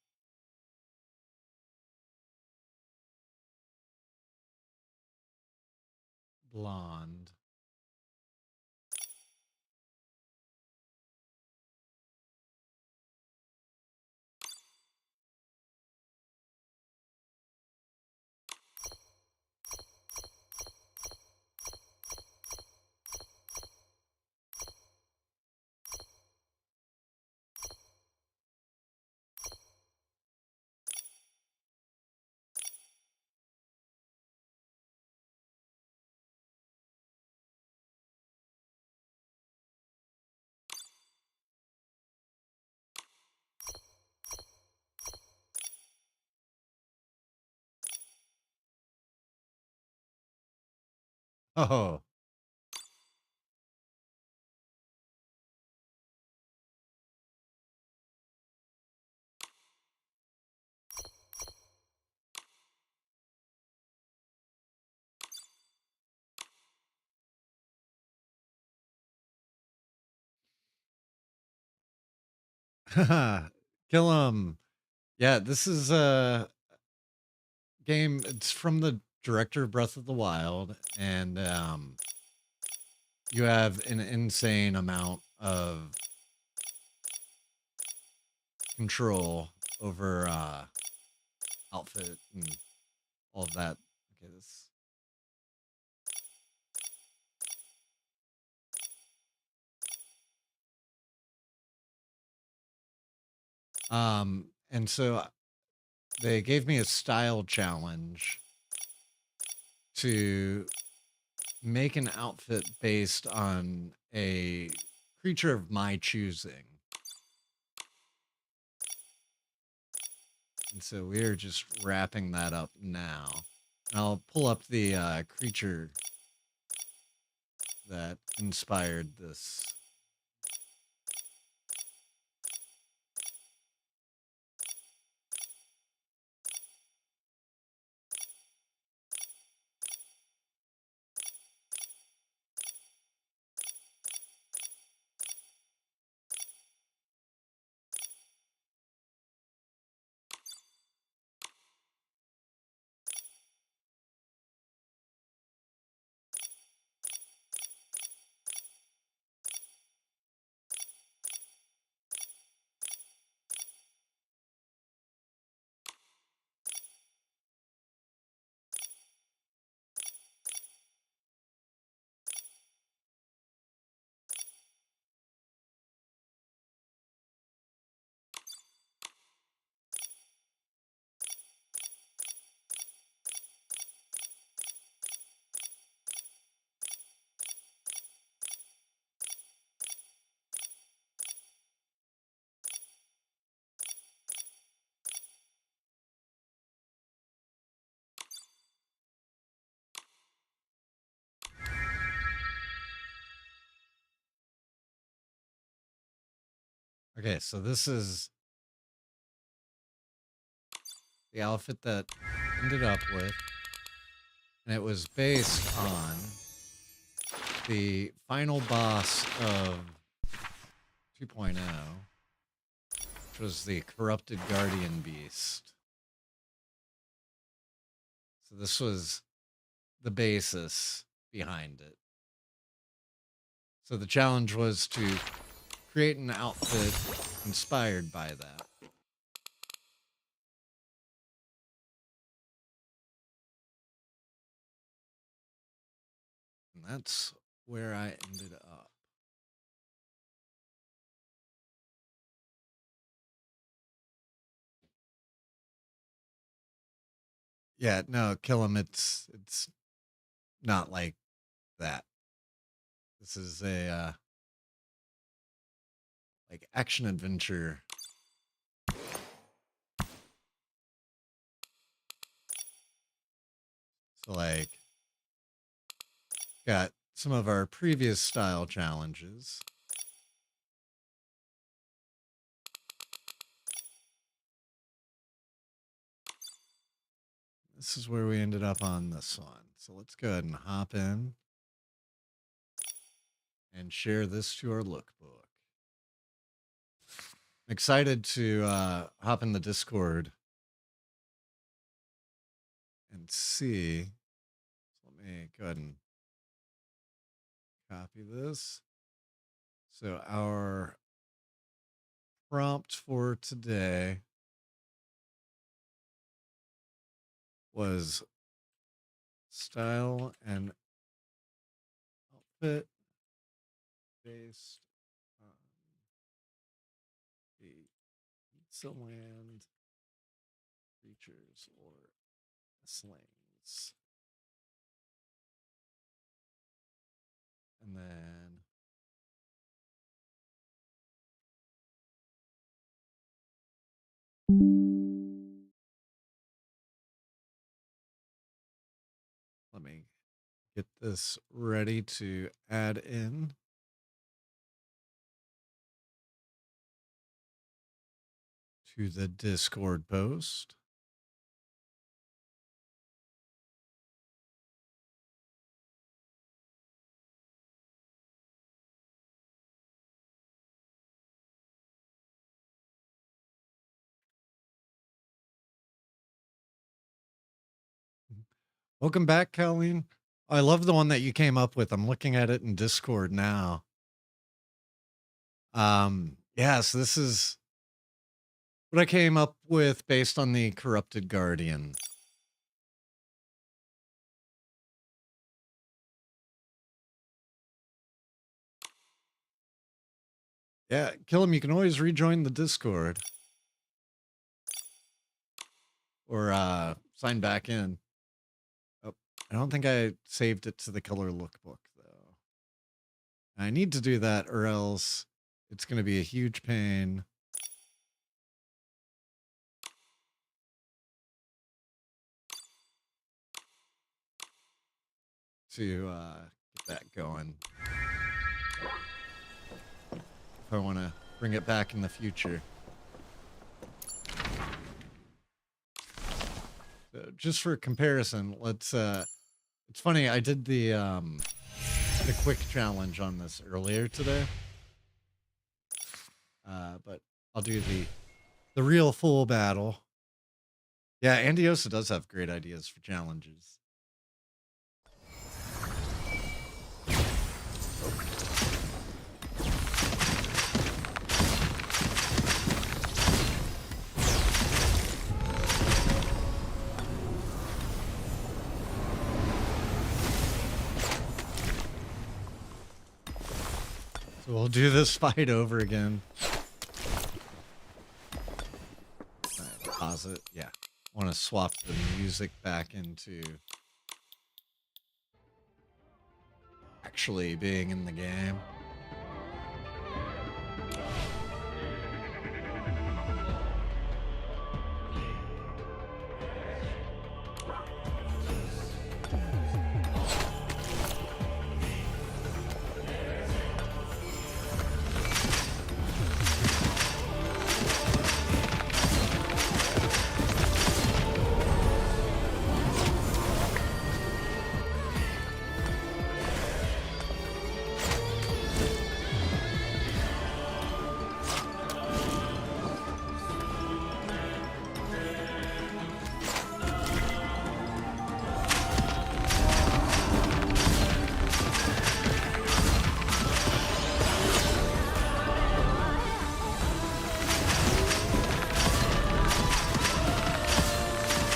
blonde. Oh, kill him. Yeah, this is a game. It's from the director of Breath of the Wild, and you have an insane amount of control over outfit and all of that. Okay, this. And so they gave me a style challenge to make an outfit based on a creature of my choosing. And so we're just wrapping that up now. I'll pull up the creature that inspired this. Okay, so this is the outfit that ended up with, and it was based on the final boss of 2.0, which was the corrupted guardian beast. So this was the basis behind it. So the challenge was to create an outfit inspired by that. And that's where I ended up. Yeah, no, kill him. It's not like that. This is a like action adventure. So like got some of our previous style challenges. This is where we ended up on this one. So let's go ahead and hop in and share this to our lookbook. I'm excited to hop in the Discord and see. So let me go ahead and copy this. So our prompt for today was style and outfit based on the pizza land creatures or slings. And then let me get this ready to add in to the Discord post. Welcome back, Colleen. I love the one that you came up with. I'm looking at it in Discord now. Yes, this is what I came up with based on the Corrupted Guardian. Yeah, kill him. You can always rejoin the Discord. Or sign back in. Oh, I don't think I saved it to the color lookbook, though. I need to do that, or else it's going to be a huge pain. To get that going. If I want to bring it back in the future. So just for comparison, let's it's funny, I did the quick challenge on this earlier today. But I'll do the real full battle. Yeah, Andiosa does have great ideas for challenges. So we'll do this fight over again. Right, pause it. Yeah. I want to swap the music back into actually being in the game.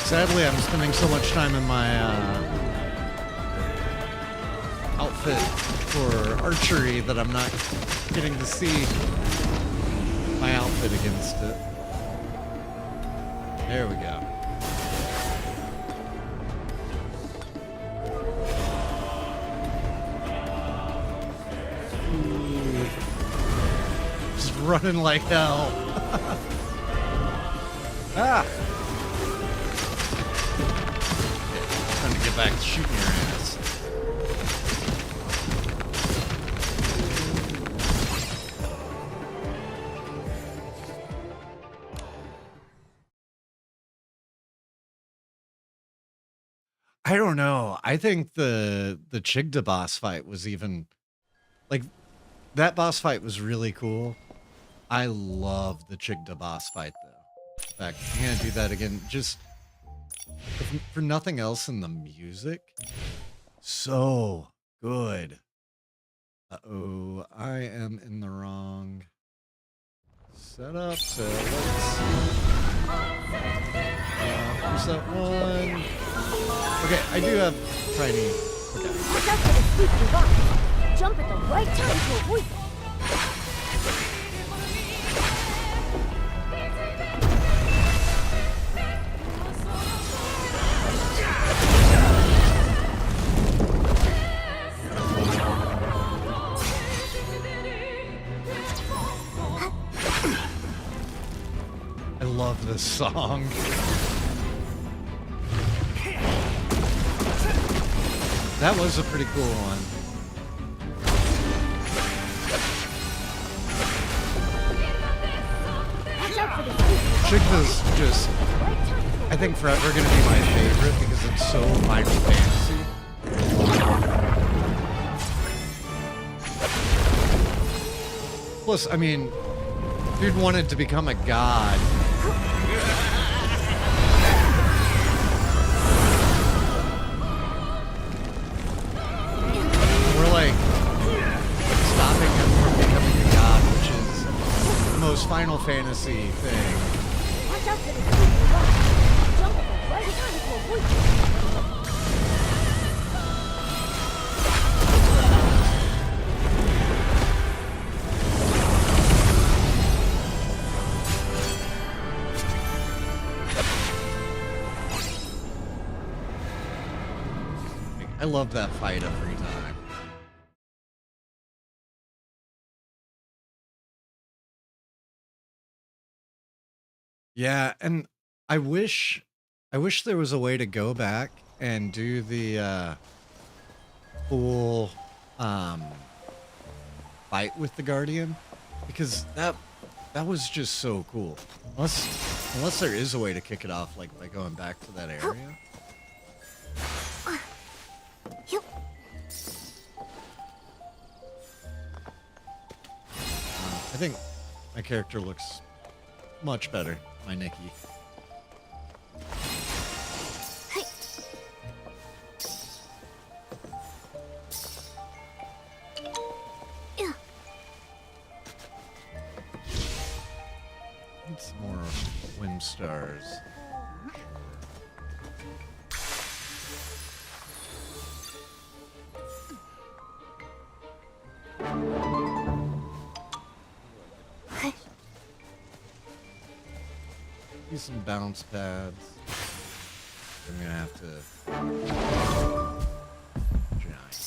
Sadly, I'm spending so much time in my outfit for archery that I'm not getting to see my outfit against it. There we go. running like hell. Ah! Okay, time to get back to shooting your ass. I don't know. I think the Chigda boss fight was even like that boss fight was really cool. I love the Chigda boss fight though. In fact, I'm gonna do that again. Just for nothing else in the music. So good. Uh-oh, I am in the wrong setup. So let's push that one. Okay, I do have tiny. Okay. Watch out for the squeaky rock. Jump at the right time to avoid them. I love this song. That was a pretty cool one. Chigda's just, I think, forever going to be my favorite because it's so Final Fantasy. Plus, I mean, dude wanted to become a god. We're like stopping him from becoming a god, which is the most Final Fantasy thing. Watch out for the squeaky rock. Jump at the right time to avoid them. I love that fight every time. Yeah, and I wish there was a way to go back and do the full fight with the Guardian because that was just so cool. Unless there is a way to kick it off like by going back to that area. I think my character looks much better, my Nikki. Need some more wind stars. Need some bounce pads. I'm gonna have to. Giant.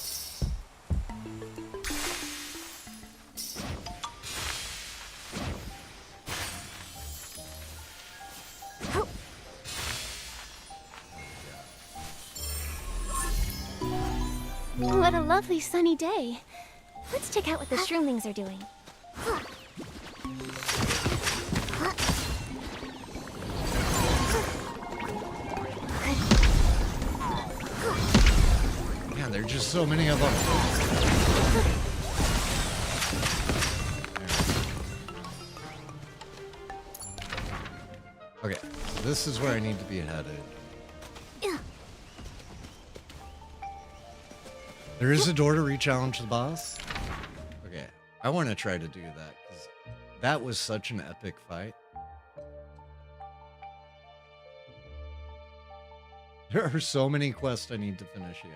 What a lovely sunny day. Let's check out what the shroomlings are doing. Man, there are just so many of them. Okay, so this is where I need to be headed. There is a door to re-challenge the boss. Okay, I want to try to do that because that was such an epic fight. There are so many quests I need to finish here.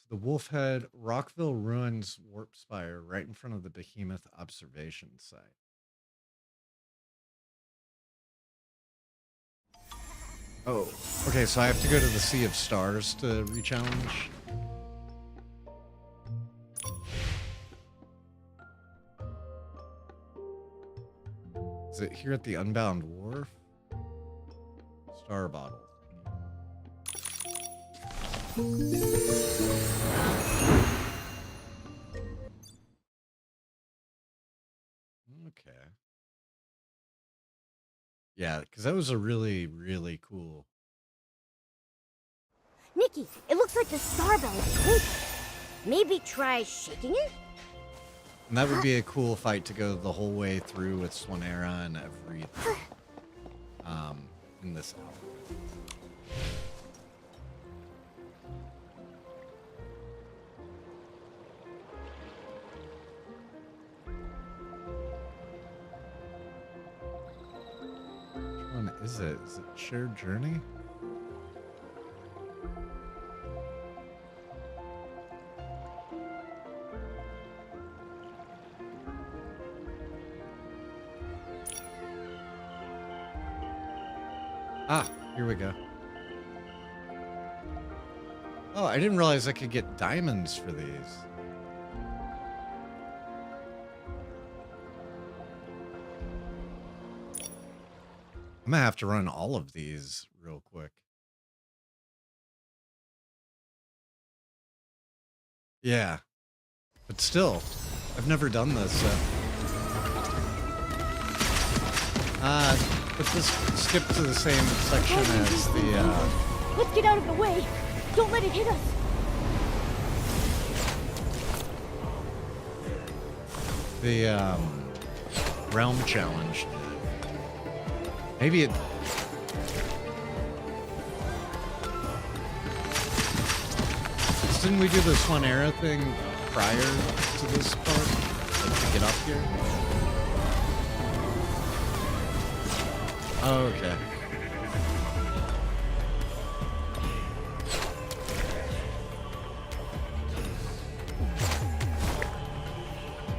The Wolfhead Rockville Ruins Warp Spire right in front of the Behemoth observation site. Oh, okay, so I have to go to the Sea of Stars to re-challenge. Is it here at the Unbound Wharf? Star Bottle. Okay. Yeah, because that was a really, really cool. Nikki, it looks like the star bell is twinkling. Maybe try shaking it? And that would be a cool fight to go the whole way through with Swanera and everything. In this outfit. Which one is it? Is it Shared Journey? Ah, here we go. Oh, I didn't realize I could get diamonds for these. I'm gonna have to run all of these real quick. Yeah, but still, I've never done this. But just skip to the same section as the, Let's get out of the way. Don't let it hit us. realm challenge. Maybe it... Didn't we do the Swanera thing prior to this part? Like to get up here? Oh, okay.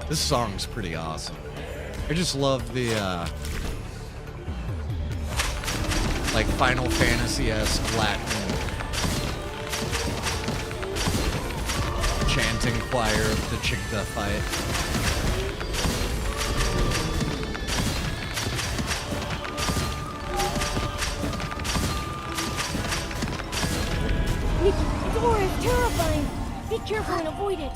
This song's pretty awesome. I just love the, like Final Fantasy-esque Latin chanting choir of the Chigda fight. Nikki, its aura is terrifying. Be careful and avoid it.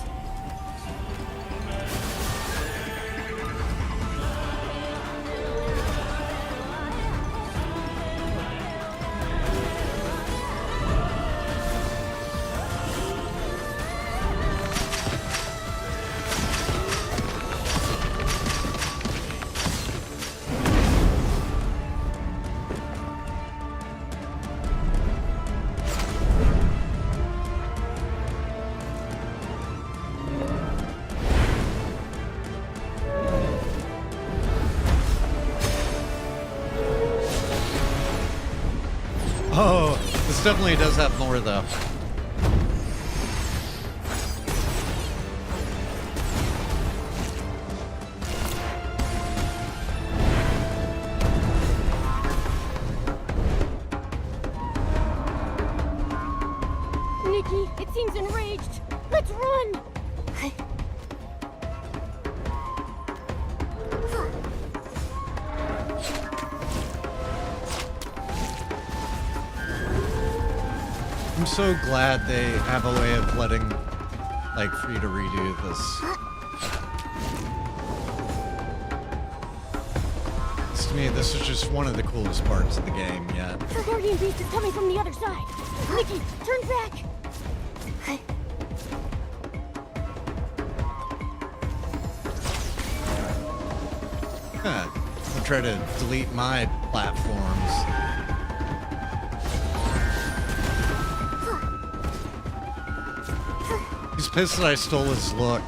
Oh, this definitely does have more, though. Nikki, it seems enraged. Let's run! I'm so glad they have a way of letting, like, free to redo this. To me, this is just one of the coolest parts of the game yet. The Guardian Beast is coming from the other side. Nikki, turn back! Huh. I'll try to delete my platforms. He's pissed that I stole his look.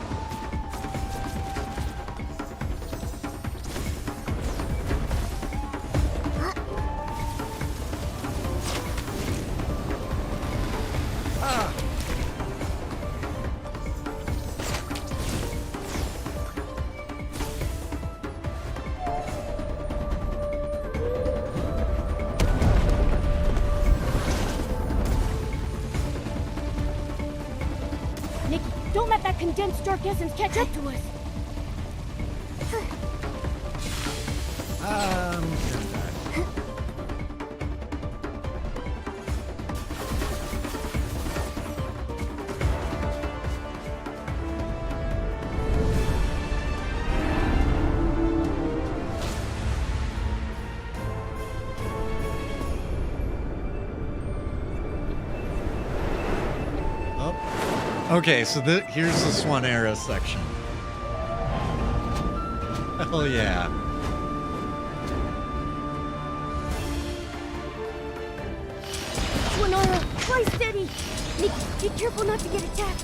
condensed dark essence catch up to us. Turn back. Okay, so here's the Swan Era section. Hell yeah. Swanara, fly steady! Nikki, be careful not to get attacked.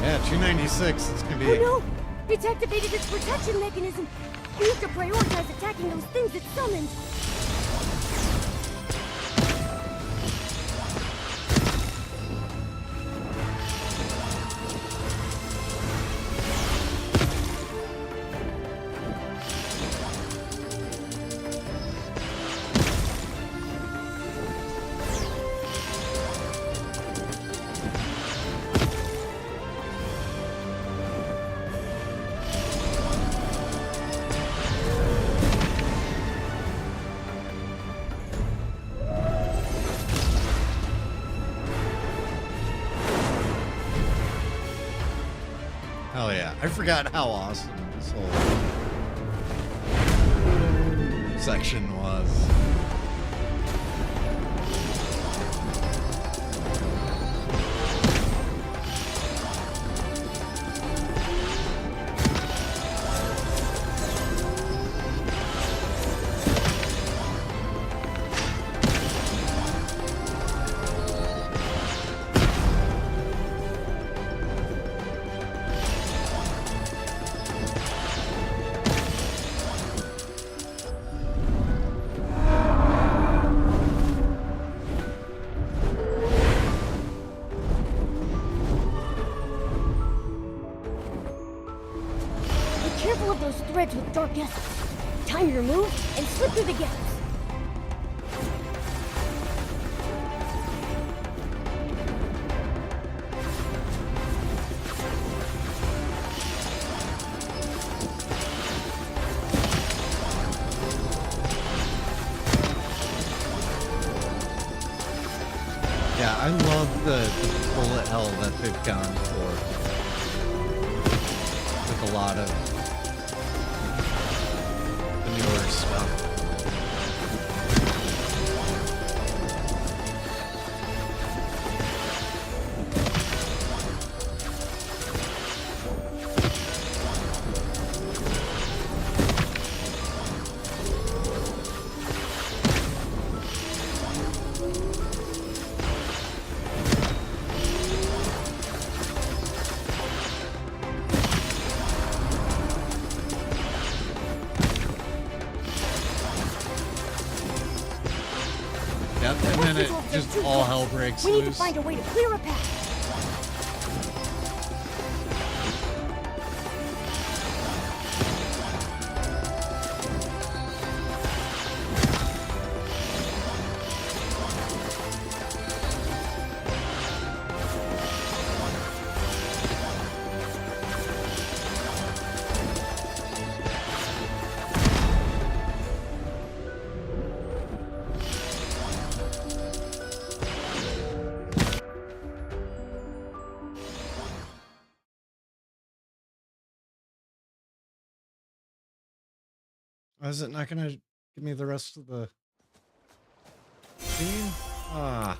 Yeah, 296. It's gonna be. Oh no! It's activated its protection mechanism! We have to prioritize attacking those things it summoned! Hell yeah. I forgot how awesome this whole section was. Careful of those threads with dark essence. Time your move and slip through the gaps. Yeah, I love the bullet hell that they've gone for with a lot of the newer stuff. Yep, and then it just all hell breaks We need to loose. find a way to clear a path. Why is it not gonna give me the rest of the scene? Ah.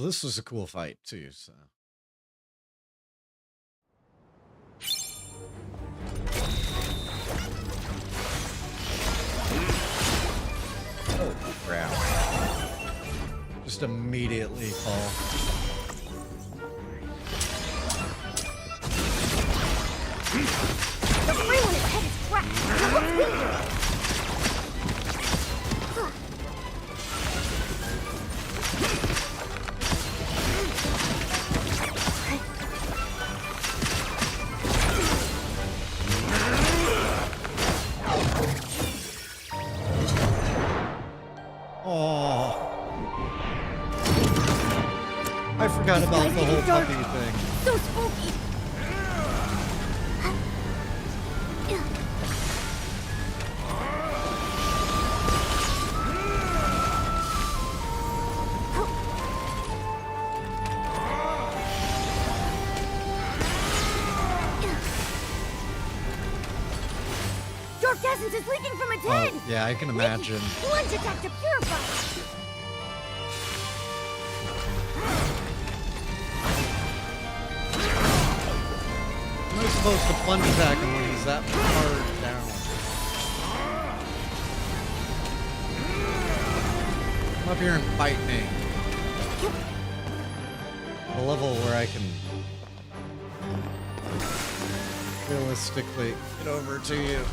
Well, this was a cool fight too, so. Oh, crap. Just immediately fall. The free one, its head is cracked. It looks weaker. Oh, I forgot about the whole puppy thing. So spooky. Dark essence is leaking from its head. Oh, yeah, I can imagine. Plunge attack to purify. Am I supposed to plunge attack him when he's that far down? Come up here and fight me. A level where I can realistically get over to you.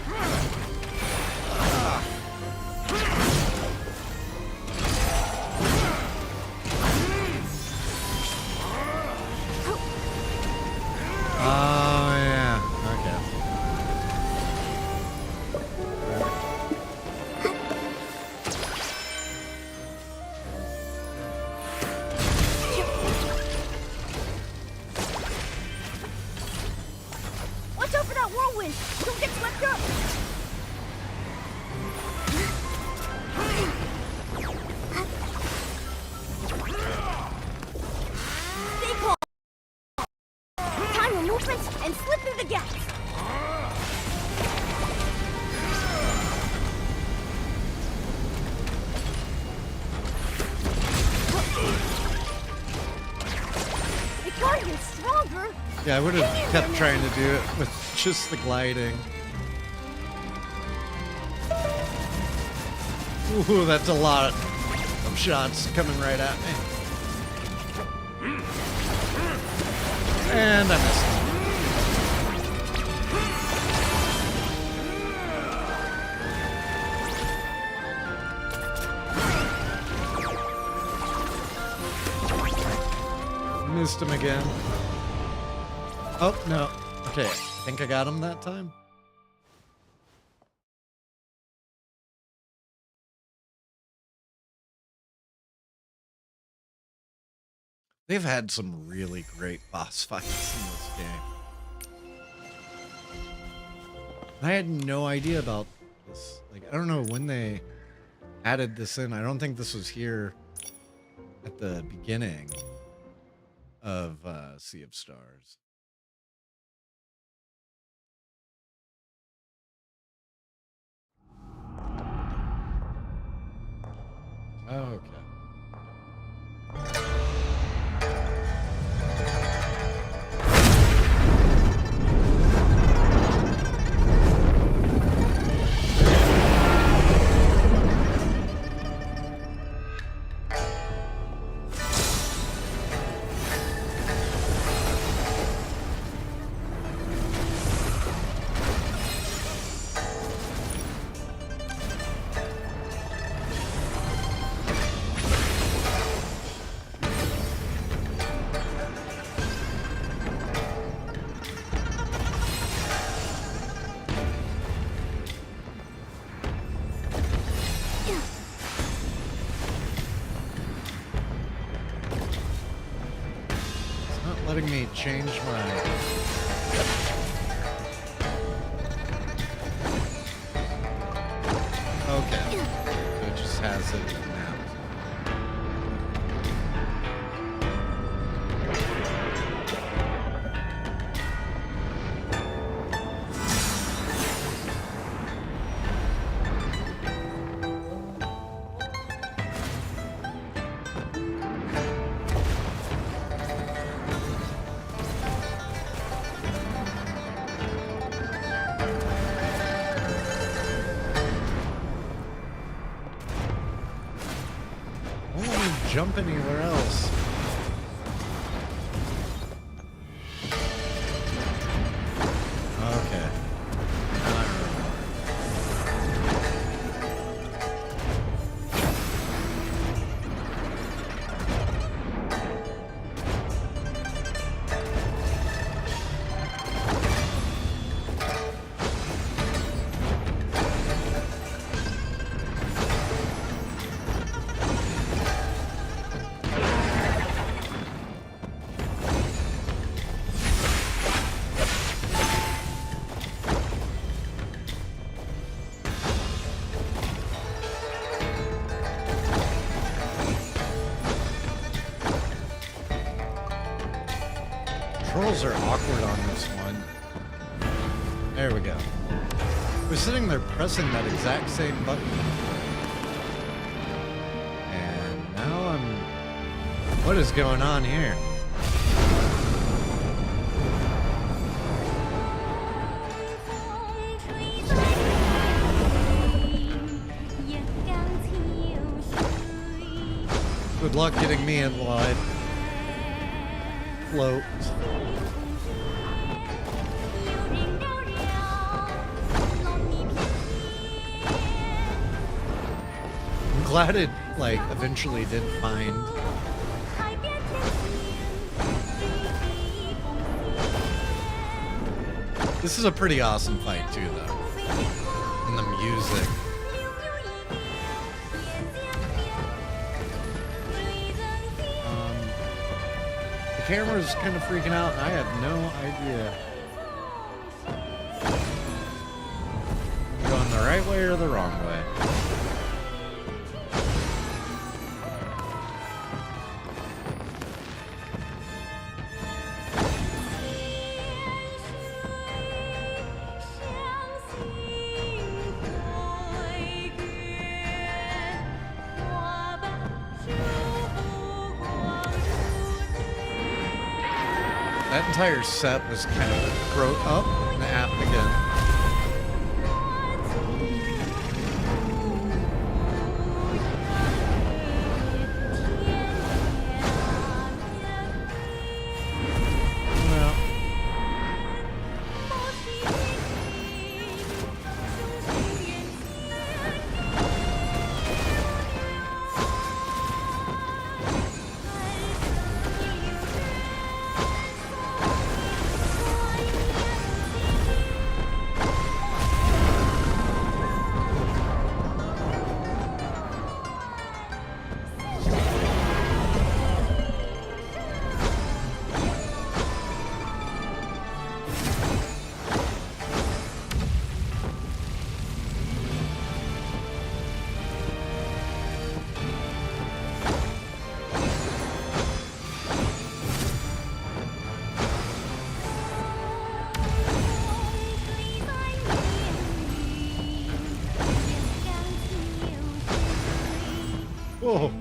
Oh, yeah. Okay. Watch out for that whirlwind. Don't get swept up. Stay calm. Time your movements and slip through the gaps. The guardian's stronger. Yeah, I would have kept trying to do it with just the gliding. Ooh, that's a lot of shots coming right at me. And I missed. Missed him again. Oh, no. Okay, I think I got him that time. They've had some really great boss fights in this game. I had no idea about this. Like, I don't know when they added this in. I don't think this was here at the beginning of Sea of Stars. Oh, okay. Letting me change my... Okay. It just has it mapped. jump anywhere else. Okay. Now I remember. Controls are awkward on this one. There we go. We're sitting there pressing that exact same button. And now what is going on here? Good luck getting me in line. Float. I'm glad it, like, eventually did find. This is a pretty awesome fight, too, though. And the music. The camera's kind of freaking out, and I have no idea. I'm going the right way or the wrong way. That entire set was kind of broke up and it happened again. Whoa.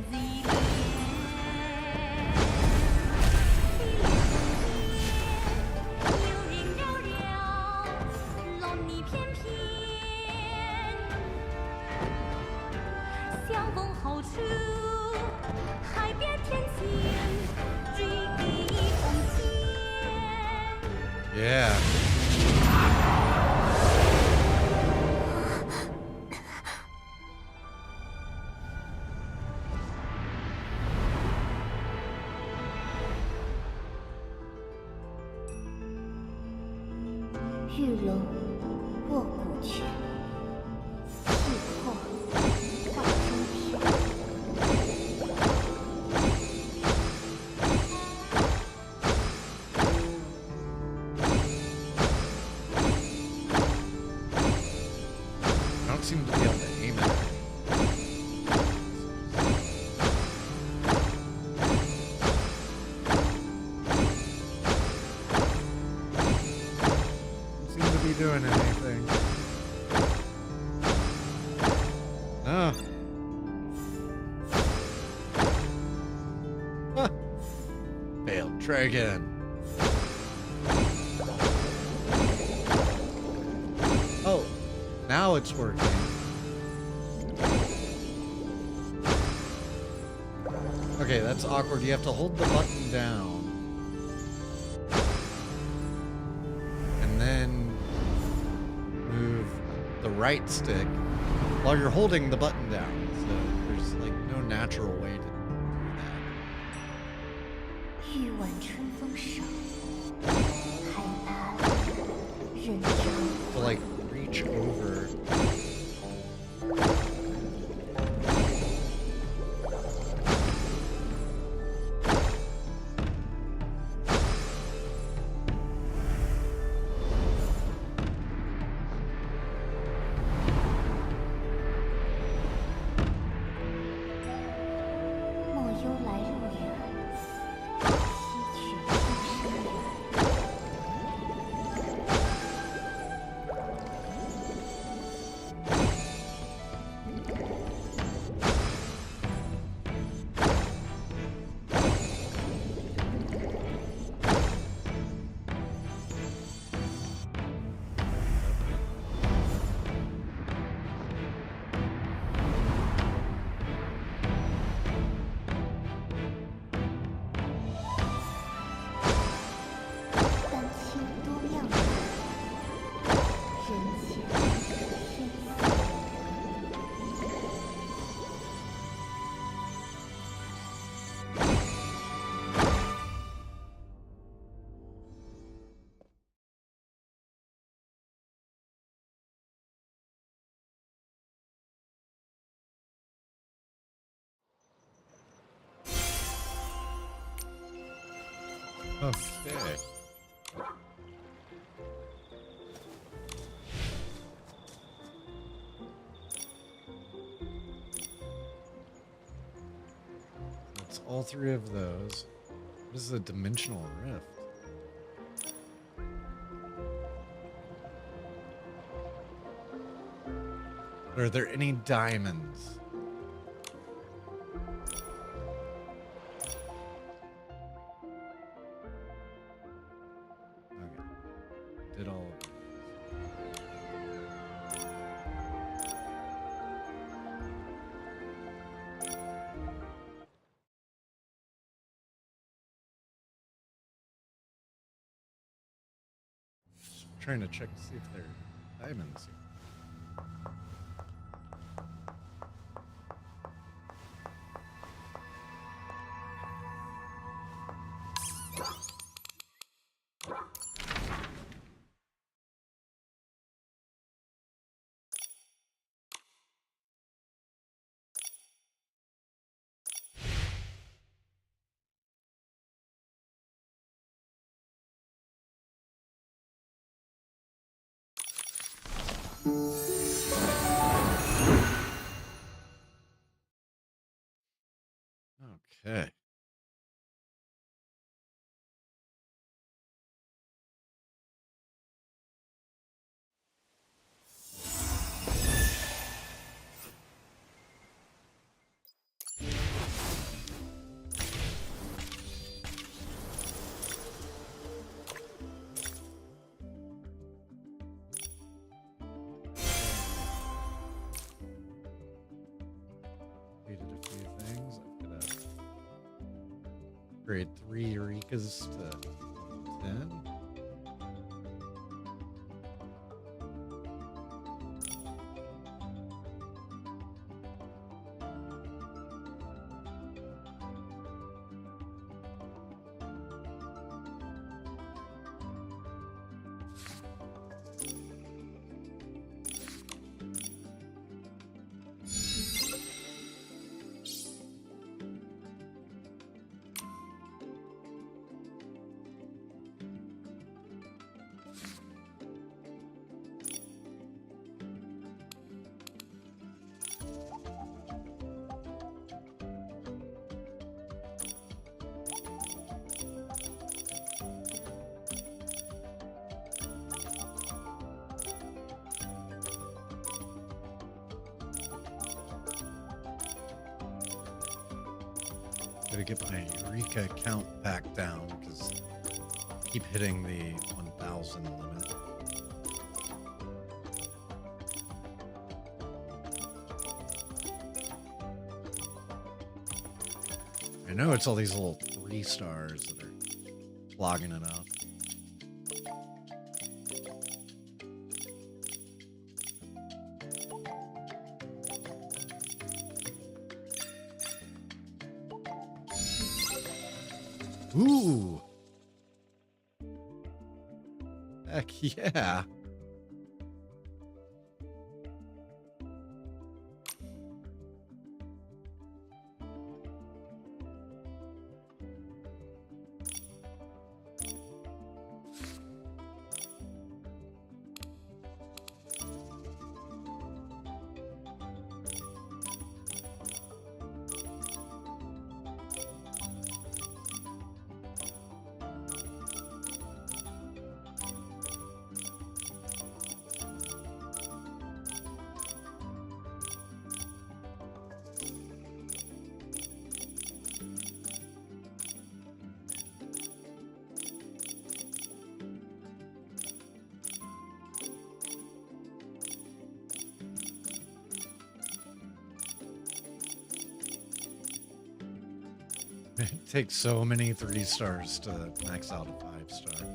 Yeah.玉龙卧骨拳，气魄化中天。I don't seem to be able to aim it. Doing anything. No. Huh. Failed. Try again. Oh, now it's working. Okay, that's awkward. You have to hold the button down. And then move the right stick while you're holding the button down. So there's like no natural way to do that. 欲挽春风手，拍打认真。 To like reach over. Okay. That's all three of those. This is a dimensional rift. Are there any diamonds? Okay. Did all of these. Just trying to check to see if there are diamonds here. Okay. Completed a few things. I've got to upgrade 3 Eurekas to 10. Gotta get my Eureka count back down because I keep hitting the 1,000 limit. I know it's all these little 3 stars that are clogging it up. Ooh! Heck yeah! It takes so many 3 stars to max out a 5-star.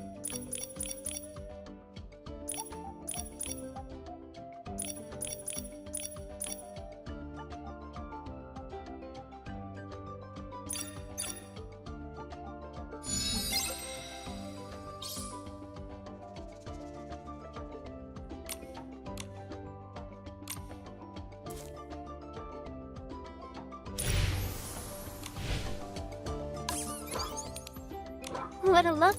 What a luck.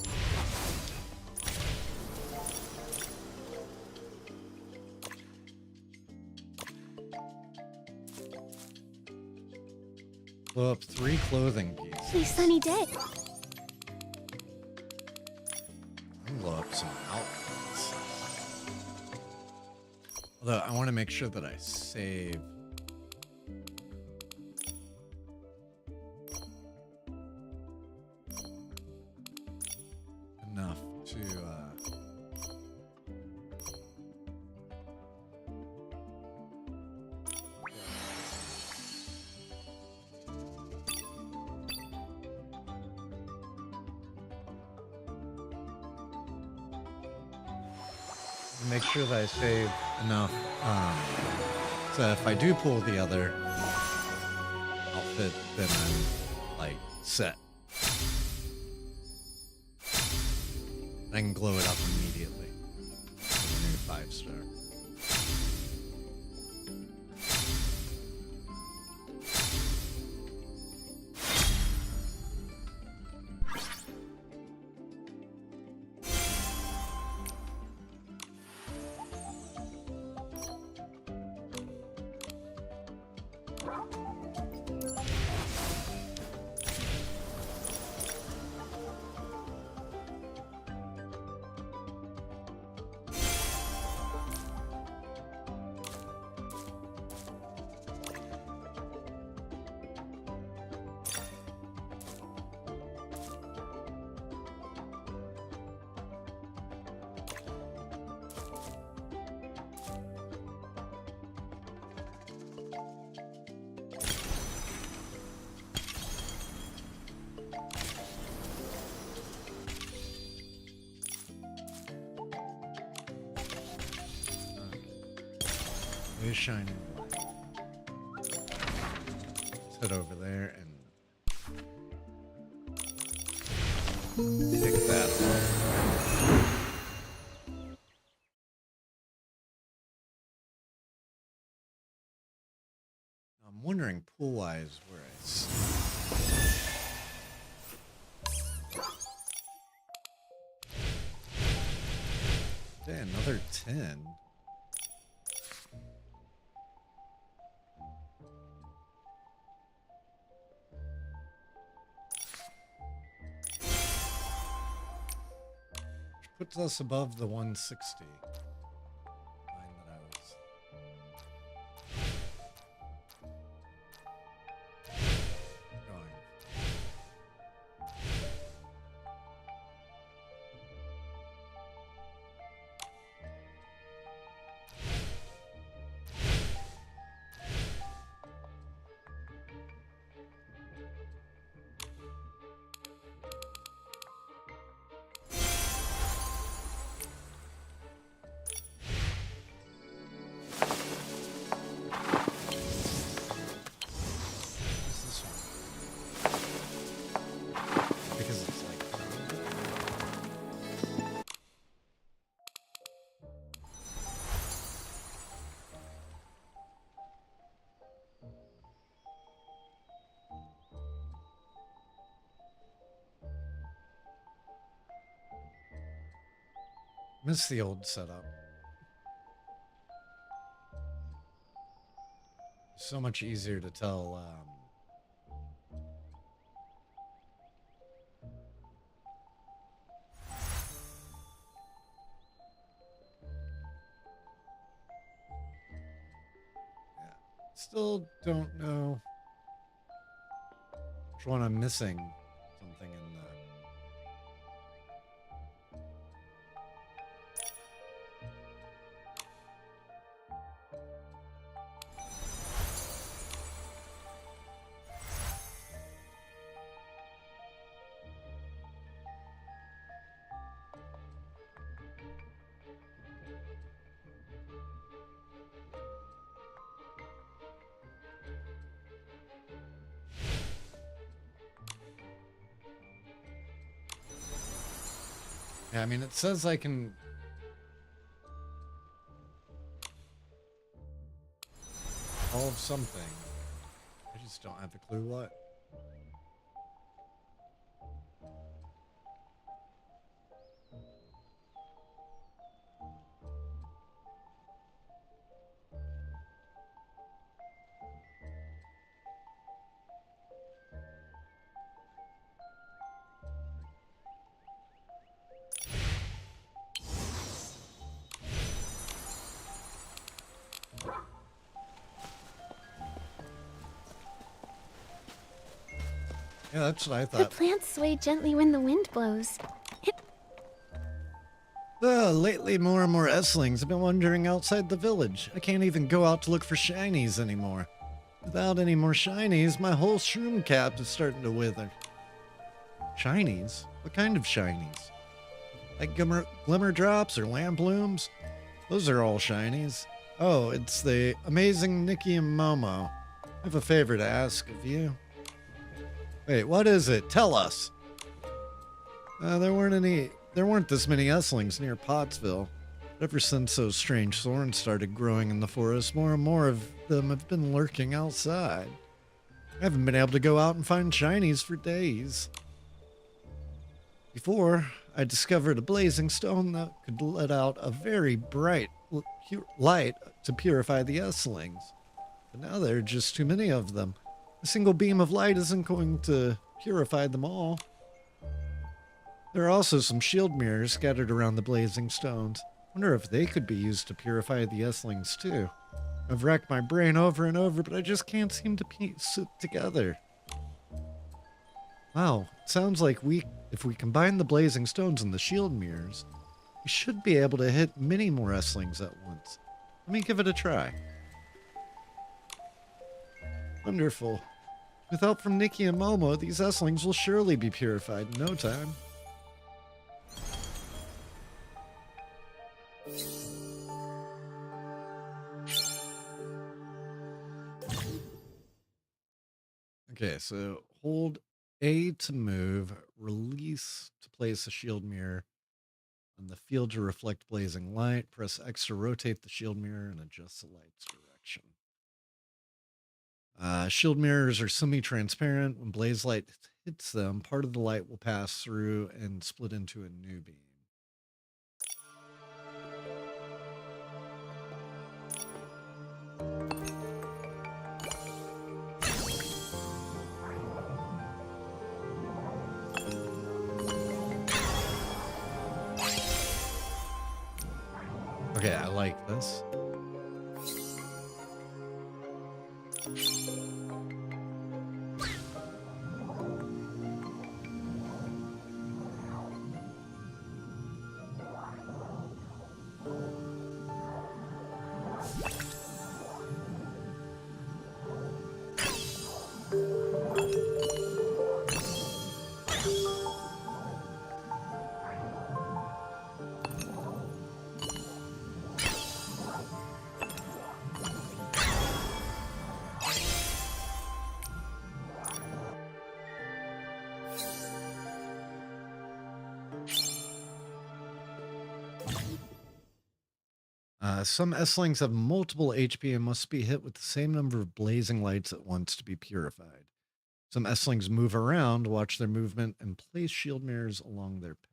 Blow up 3 clothing A pieces. sunny day. And blow up some outfits. Although I want to make sure that I save. Enough to make sure that I save enough so if I do pull the other outfit, then I'm like set. I can glow it up immediately with a new 5-star. Is shining light. Let's head over there and pick that up. I'm wondering pool-wise where I Okay, another 10. Puts us above the 160 line that I was going. Miss the old setup. So much easier to tell. Yeah. Still don't know which one I'm missing. Something in the. Yeah, I mean, it says I can solve something. I just don't have a clue what. Yeah, that's what I The thought. plants sway gently when the wind blows. Lately, more and more Esslings have been wandering outside the village. I can't even go out to look for shinies anymore. Without any more shinies, my whole shroom cap is starting to wither. Shinies? What kind of shinies? Like glimmer drops or lamp blooms? Those are all shinies. Oh, it's the amazing Nikki and Momo. I have a favor to ask of you. Wait, what is it? Tell us. There weren't this many Esslings near Pottsville. Ever since those strange thorns started growing in the forest, more and more of them have been lurking outside. I haven't been able to go out and find shinies for days. Before, I discovered a blazing stone that could let out a very bright light to purify the Esslings. But now there are just too many of them. A single beam of light isn't going to purify them all. There are also some shield mirrors scattered around the blazing stones. Wonder if they could be used to purify the Esslings too. I've racked my brain over and over, but I just can't seem to piece it together. Wow, it sounds like if we combine the blazing stones and the shield mirrors, we should be able to hit many more Esslings at once. Let me give it a try. Wonderful. With help from Nikki and Momo, these Esslings will surely be purified in no time. Okay, so hold A to move, release to place a shield mirror on the field to reflect blazing light, press X to rotate the shield mirror and adjust the light's direction. Shield mirrors are semi-transparent. When blaze light hits them, part of the light will pass through and split into a new beam. Okay, I like this. Some S-Lings have multiple HP and must be hit with the same number of blazing lights at once to be purified. Some S-Lings move around, watch their movement, and place shield mirrors along their path.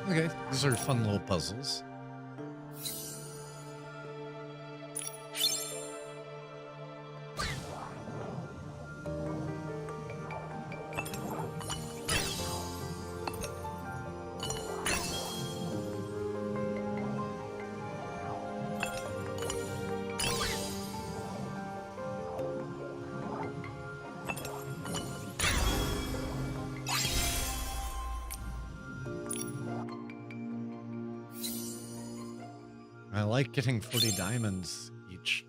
Okay, these are fun little puzzles. I like getting 40 diamonds each.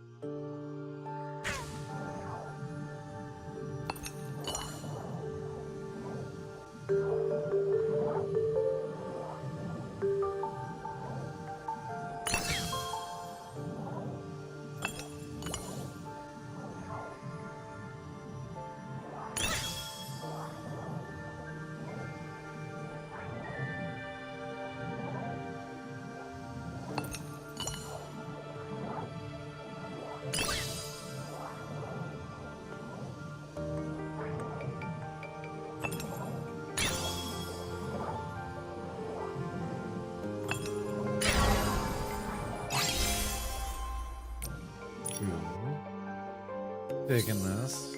Digging this.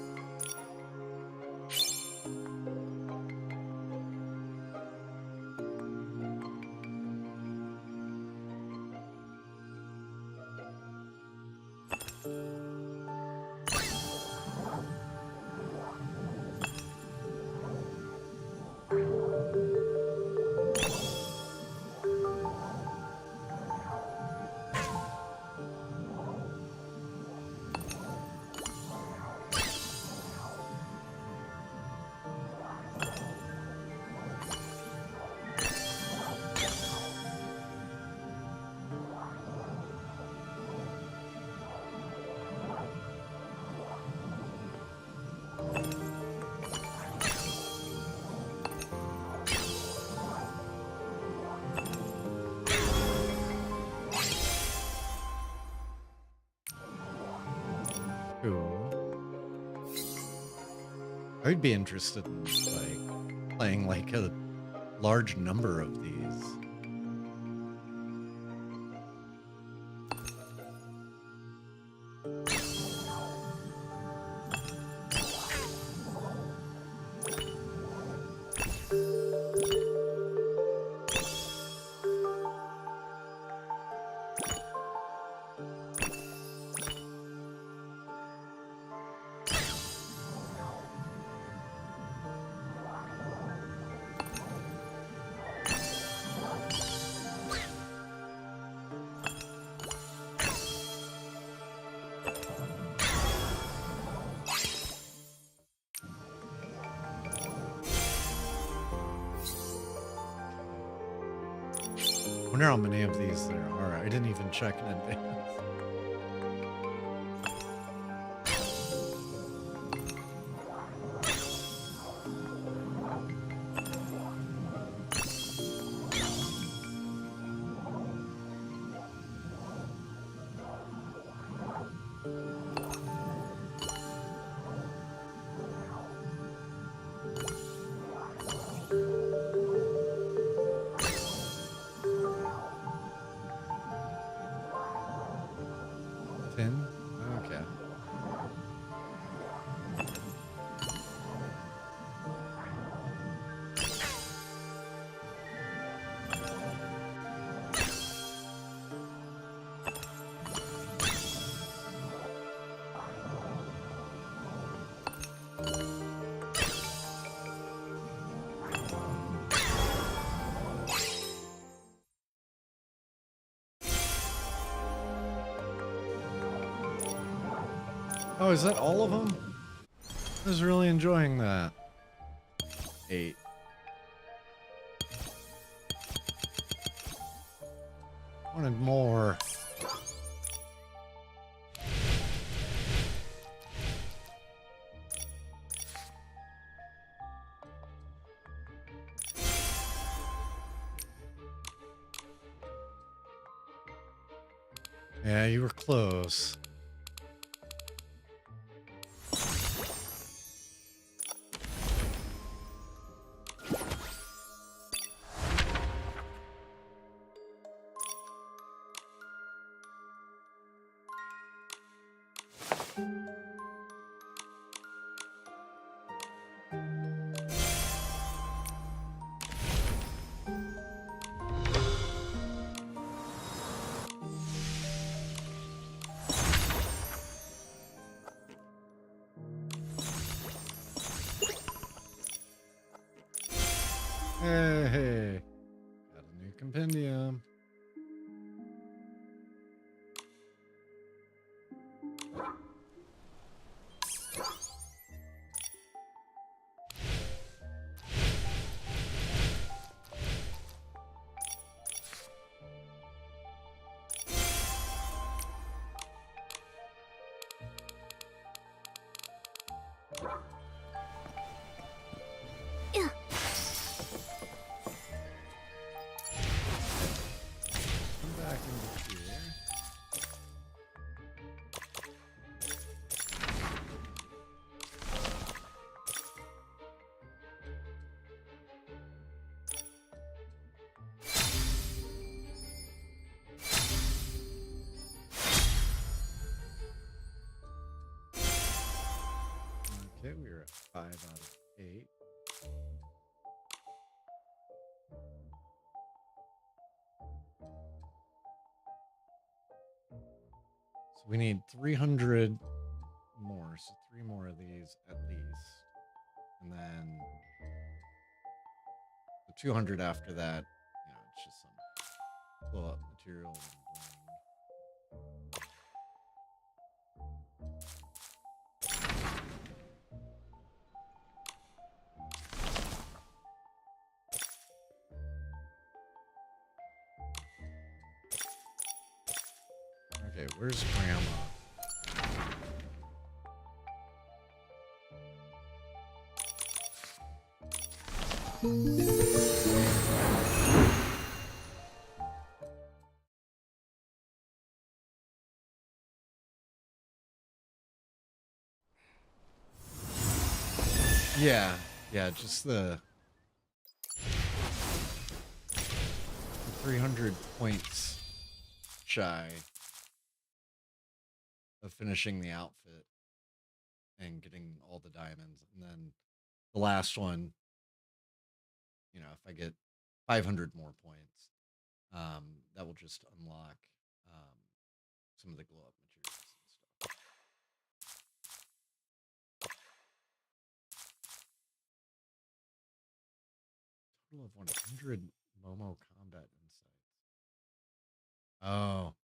Cool. I'd be interested in like playing like a large number of these. I wonder how many of these there are. I didn't even check in advance. Okay. Oh, is that all of them? I was really enjoying that. 8. Wanted more. Yeah, you were close. Hey, got a new compendium. Yeah. Come back into here. Okay, we are at 5 out of 8. So we need 300 more. So 3 more of these at least. And then the 200 after that, it's just some blow up material and bling. Okay, where's Grandma? Yeah, just the 300 points shy of finishing the outfit and getting all the diamonds. And then the last one, if I get 500 more points, that will just unlock um, some of the glow up materials and stuff. Total of 100 Momo combat insights. Oh,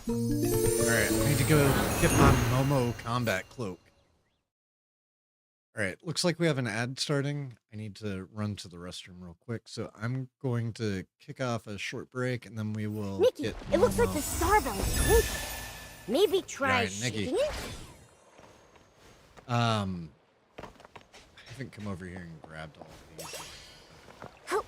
all right. I need to go get my Momo combat cloak. All right, looks like we have an ad starting. I need to run to the restroom real quick, so I'm going to kick off a short break, and then we will Nikki, get it looks like Momo. the star bell is twinkling. Maybe Yeah, try right, Nikki. shaking it? I haven't come over here and grabbed all of these. Ho-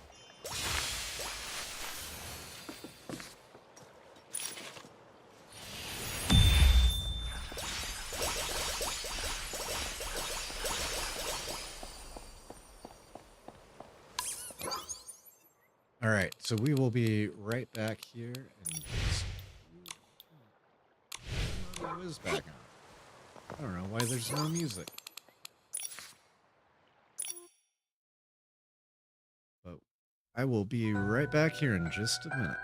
All right, so we will be right back here, and audio is back on. I don't know why there's no music, but I will be right back here in just a minute.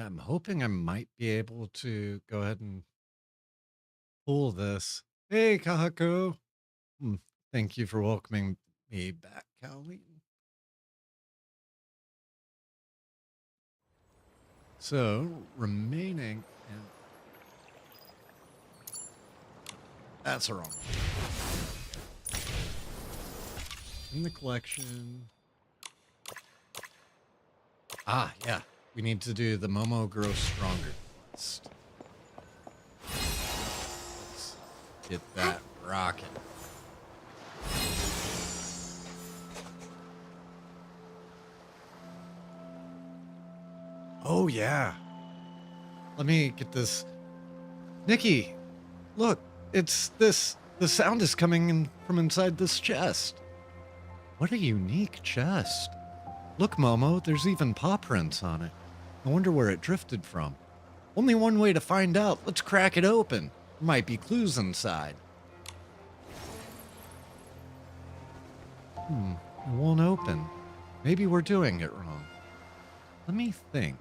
Yeah, I'm hoping I might be able to go ahead and pull this. Hey, Kahako. Hmm, thank you for welcoming me back, Colleen. So, remaining, and that's wrong. In the collection. Ah, yeah. We need to do the Momo Grow Stronger quest. Let's get that rocking. Oh, yeah. Let me get this. Nikki, look, it's this. The sound is coming in from inside this chest. What a unique chest. Look, Momo, there's even paw prints on it. I wonder where it drifted from. Only one way to find out. Let's crack it open. There might be clues inside. It won't open. Maybe we're doing it wrong. Let me think.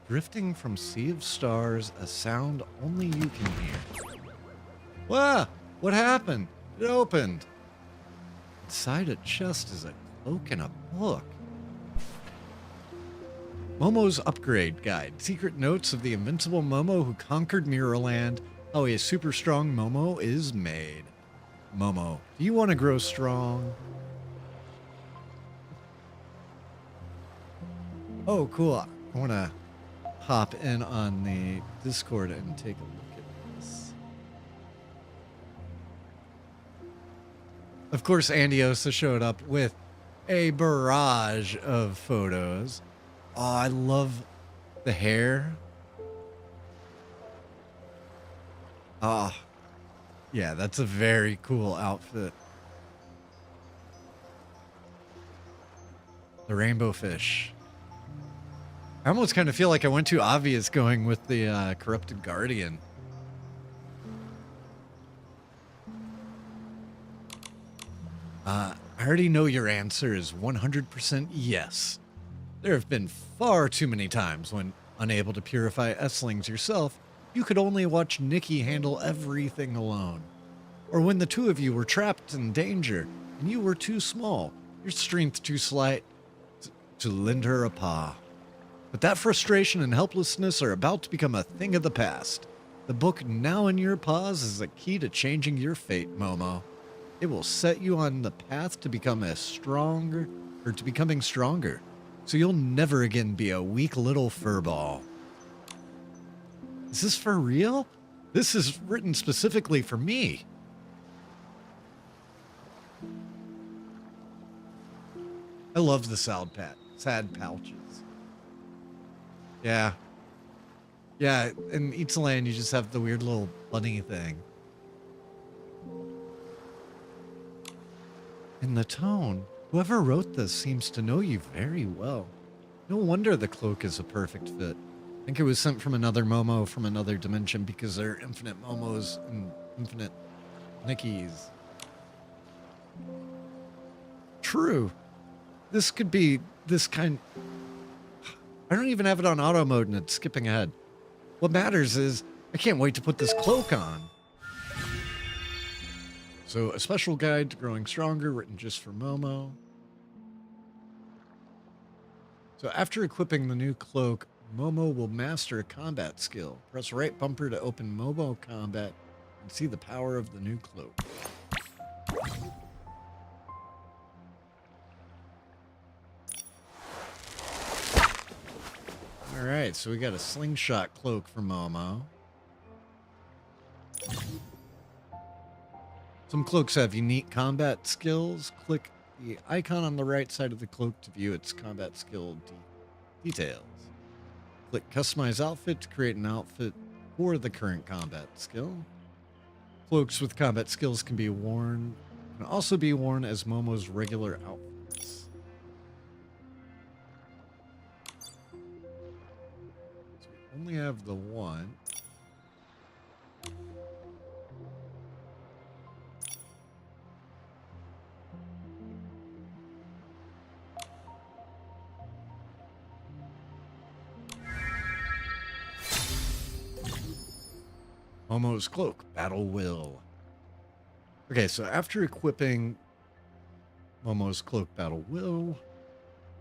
Drifting from sea of stars, a sound only you can hear. Wah! What happened? It opened. Inside a chest is a cloak and a book. Momo's Upgrade Guide. Secret notes of the invincible Momo who conquered Mirrorland. How a super strong Momo is made. Momo, do you want to grow strong? Oh, cool. I want to hop in on the Discord and take a look at this. Of course, Andy Osa showed up with a barrage of photos. Oh, I love the hair. Oh, yeah, that's a very cool outfit. The rainbow fish. I almost kind of feel like I went too obvious going with the corrupted guardian. I already know your answer is 100% yes. There have been far too many times when, unable to purify S-lings yourself, you could only watch Nikki handle everything alone. Or when the two of you were trapped in danger, and you were too small, your strength too slight to lend her a paw. But that frustration and helplessness are about to become a thing of the past. The book now in your paws is the key to changing your fate, Momo. It will set you on the path to becoming stronger, so you'll never again be a weak little furball. Is this for real? This is written specifically for me. I love the sad pouches. Yeah. Yeah, in Eatsaland you just have the weird little bunny thing. In the tone, whoever wrote this seems to know you very well. No wonder the cloak is a perfect fit. I think it was sent from another Momo from another dimension because there are infinite Momos and infinite Nikkis. True. This could be this kind... I don't even have it on auto mode and it's skipping ahead. What matters is I can't wait to put this cloak on. So, a special guide to growing stronger written just for Momo. So, after equipping the new cloak, Momo will master a combat skill. Press right bumper to open Momo combat and see the power of the new cloak. Alright, so we got a slingshot cloak for Momo. Some cloaks have unique combat skills. Click the icon on the right side of the cloak to view its combat skill details. Click Customize Outfit to create an outfit for the current combat skill. Cloaks with combat skills can also be worn as Momo's regular outfits. So we only have the one. Momo's cloak, battle will. Okay, so after equipping Momo's cloak, battle will,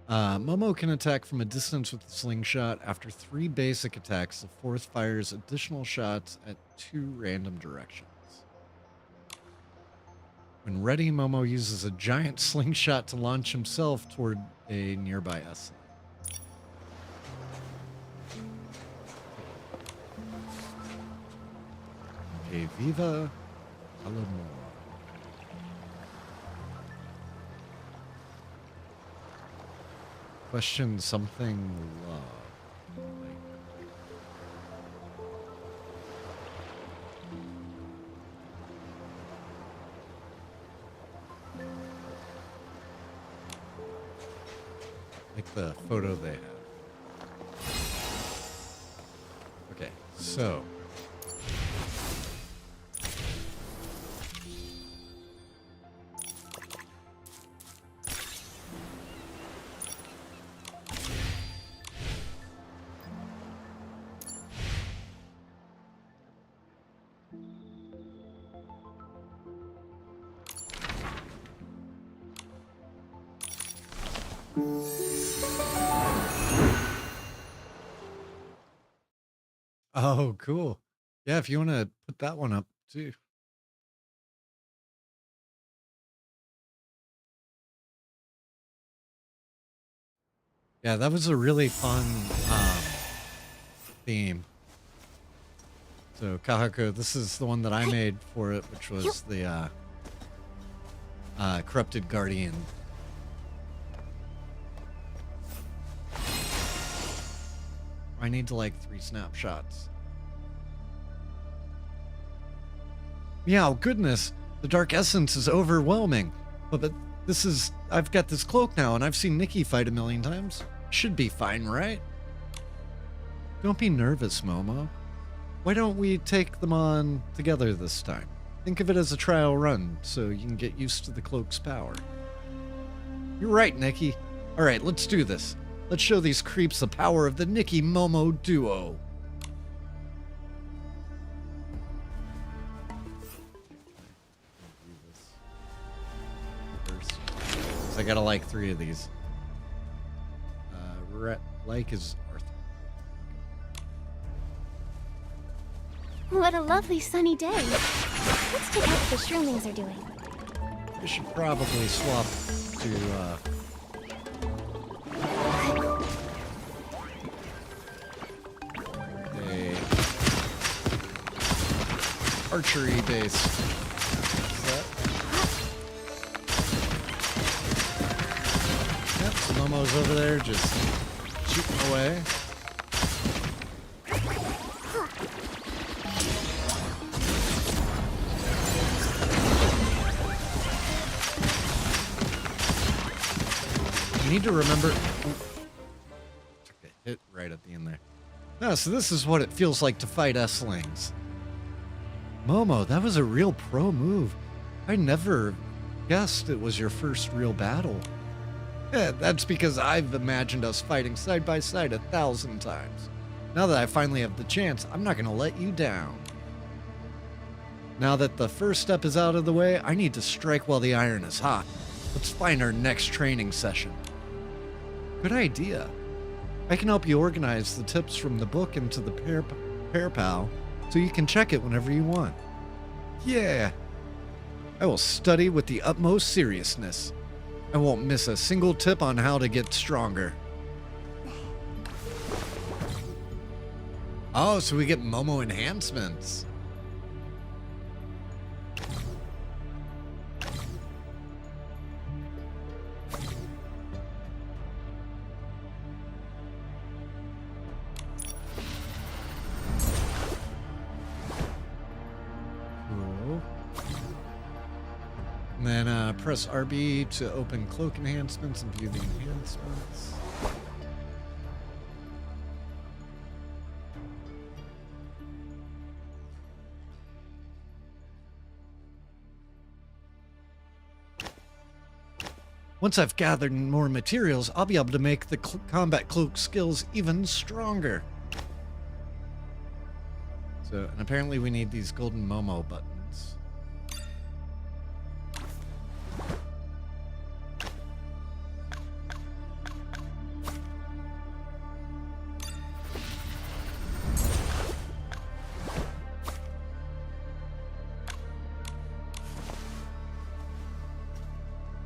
Momo can attack from a distance with a slingshot. After 3 basic attacks, the 4th fires additional shots at 2 random directions. When ready, Momo uses a giant slingshot to launch himself toward a nearby S. Okay, Viva Alamor. Question something love. Like the photo they have. Okay, so. Oh, cool. Yeah, if you want to put that one up too. Yeah, that was a really fun theme. So, Kahako, this is the one that I made for it, which was the Corrupted Guardian. I need to like 3 snapshots. Meow, goodness, the dark essence is overwhelming. But this is, I've got this cloak now and I've seen Nikki fight a million times. Should be fine, right? Don't be nervous, Momo. Why don't we take them on together this time? Think of it as a trial run so you can get used to the cloak's power. You're right, Nikki. All right, let's do this. Let's show these creeps the power of the Nikki-Momo duo. I gotta like 3 of these. Like is Arthur. What a lovely sunny day. Let's check out what the Shroomlings are doing. I should probably swap to a archery based set. Yep, so Momo's over there just shooting away. You need to remember. Took a hit right at the end there. No, so this is what it feels like to fight S-Lings. Momo, that was a real pro move. I never guessed it was your first real battle. Yeah, that's because I've imagined us fighting side by side 1,000 times. Now that I finally have the chance, I'm not going to let you down. Now that the first step is out of the way, I need to strike while the iron is hot. Let's find our next training session. Good idea. I can help you organize the tips from the book into the Pair Pal so you can check it whenever you want. Yeah. I will study with the utmost seriousness. I won't miss a single tip on how to get stronger. Oh, so we get Momo enhancements. Cool. And then press RB to open cloak enhancements and view the enhancements. Once I've gathered more materials, I'll be able to make the combat cloak skills even stronger. So, and apparently we need these golden Momo buttons.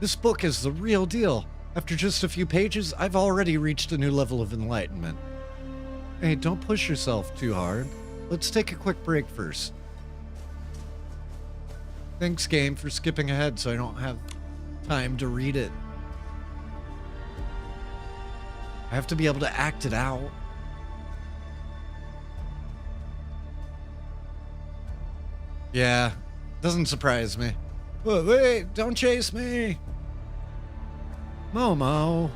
This book is the real deal. After just a few pages, I've already reached a new level of enlightenment. Hey, don't push yourself too hard. Let's take a quick break first. Thanks, game, for skipping ahead so I don't have time to read it. I have to be able to act it out. Yeah, doesn't surprise me. Oh, wait, don't chase me. Momo.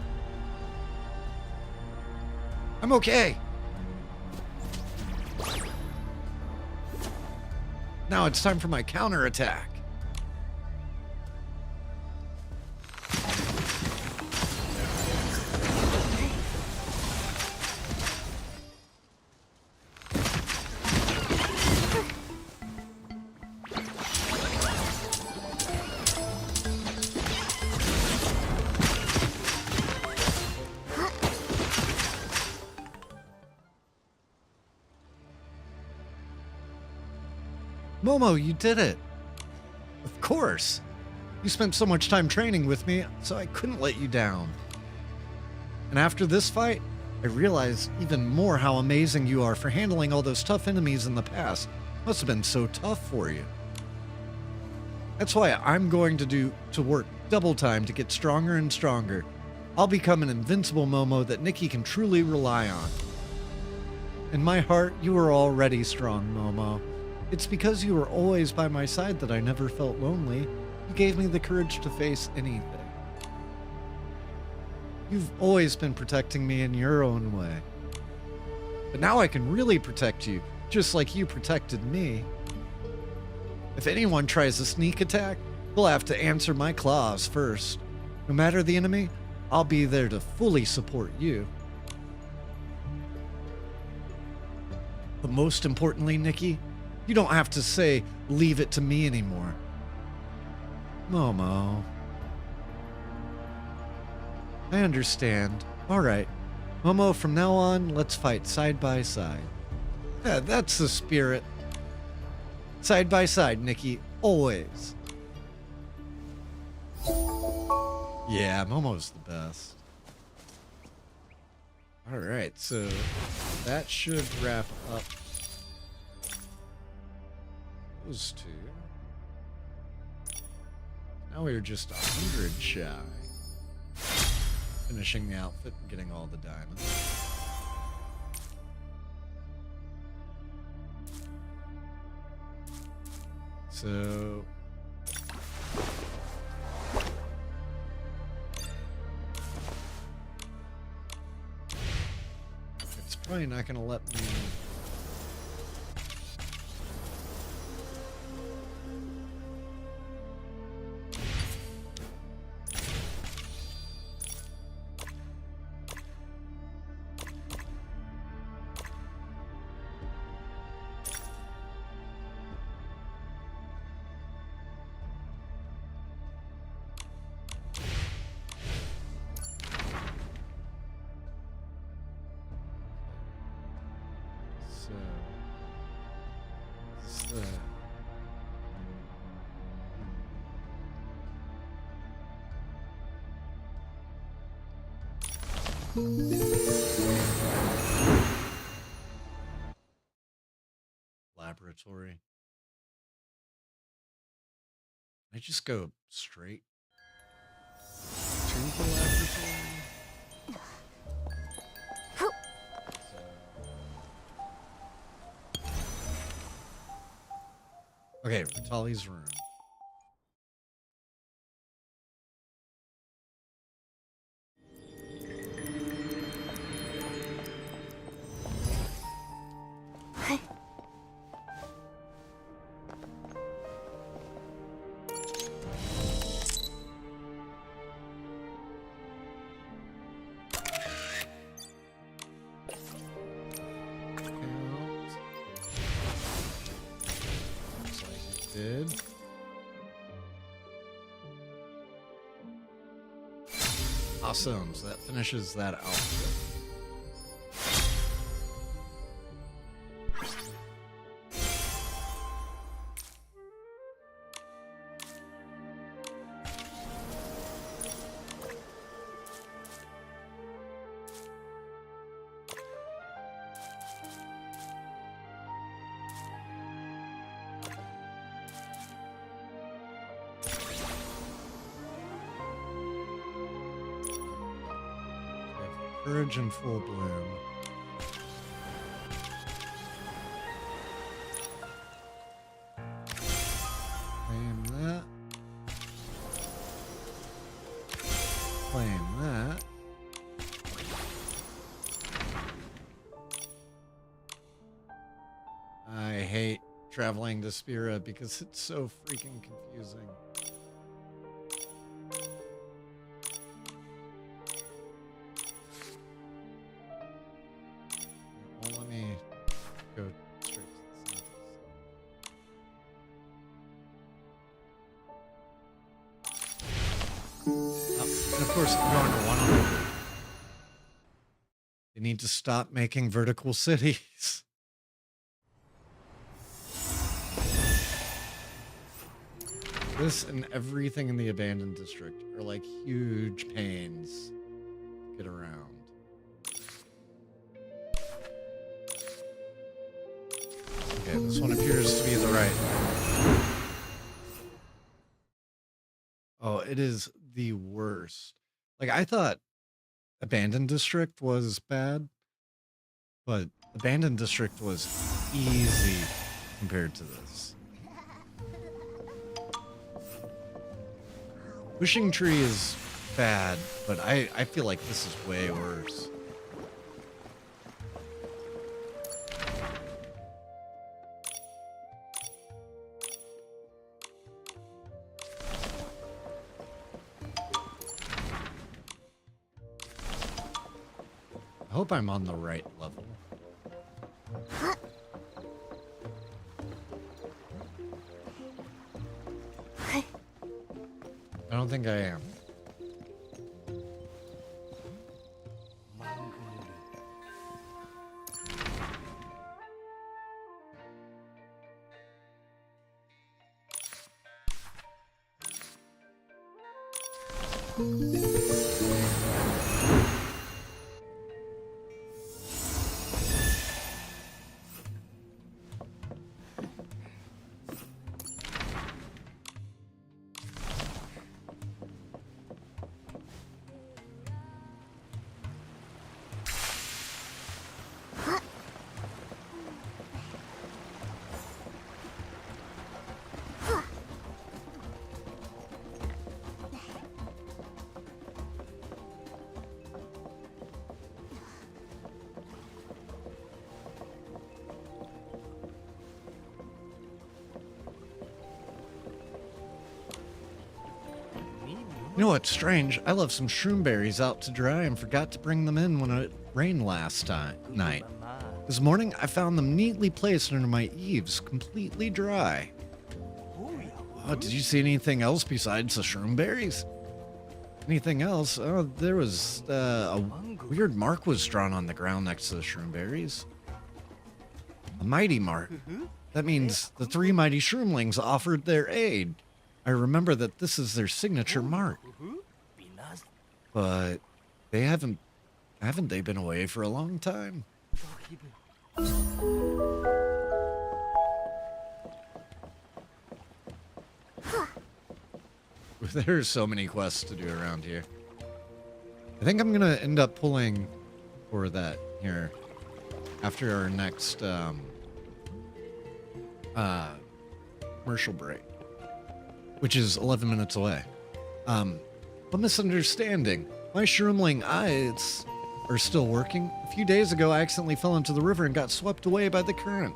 I'm okay. Now it's time for my counterattack. Momo, you did it. Of course. You spent so much time training with me, so I couldn't let you down. And after this fight, I realized even more how amazing you are for handling all those tough enemies in the past. Must have been so tough for you. That's why I'm going to work double time to get stronger and stronger. I'll become an invincible Momo that Nikki can truly rely on. In my heart, you are already strong, Momo. It's because you were always by my side that I never felt lonely. You gave me the courage to face anything. You've always been protecting me in your own way. But now I can really protect you, just like you protected me. If anyone tries a sneak attack, they'll have to answer my claws first. No matter the enemy, I'll be there to fully support you. But most importantly, Nikki, you don't have to say, leave it to me anymore. Momo. I understand. All right. Momo, from now on, let's fight side by side. Yeah, that's the spirit. Side by side, Nikki. Always. Yeah, Momo's the best. All right, so that should wrap up those two. Now we're just 100 shy. Finishing the outfit and getting all the diamonds. So it's probably not gonna let me. Laboratory. I just go straight to the laboratory. Okay, Ritali's room. did. Awesome. So that finishes that outfit. Courage in full bloom. Claim that. Claim that. I hate traveling to Spira because it's so freaking confusing. Well, let me go straight to the census. Oh, and of course, I'm going to 100. They need to stop making vertical cities. This and everything in the abandoned district are like huge pains to get around. Okay, this one appears to be the right one. Oh, it is the worst. Like, I thought abandoned district was bad, but abandoned district was easy compared to this. Wishing Tree is bad, but I feel like this is way worse. I hope I'm on the right level. I don't think I am. You know what's strange? I left some shroomberries out to dry and forgot to bring them in when it rained last night. This morning, I found them neatly placed under my eaves, completely dry. Oh, did you see anything else besides the shroomberries? Anything else? Oh, there was a weird mark was drawn on the ground next to the shroomberries. A mighty mark. That means the 3 mighty shroomlings offered their aid. I remember that this is their signature mark. But they haven't they been away for a long time? There's so many quests to do around here. I think I'm gonna end up pulling for that here after our next commercial break, which is 11 minutes away. A misunderstanding. My shroomling eyes are still working. A few days ago, I accidentally fell into the river and got swept away by the current.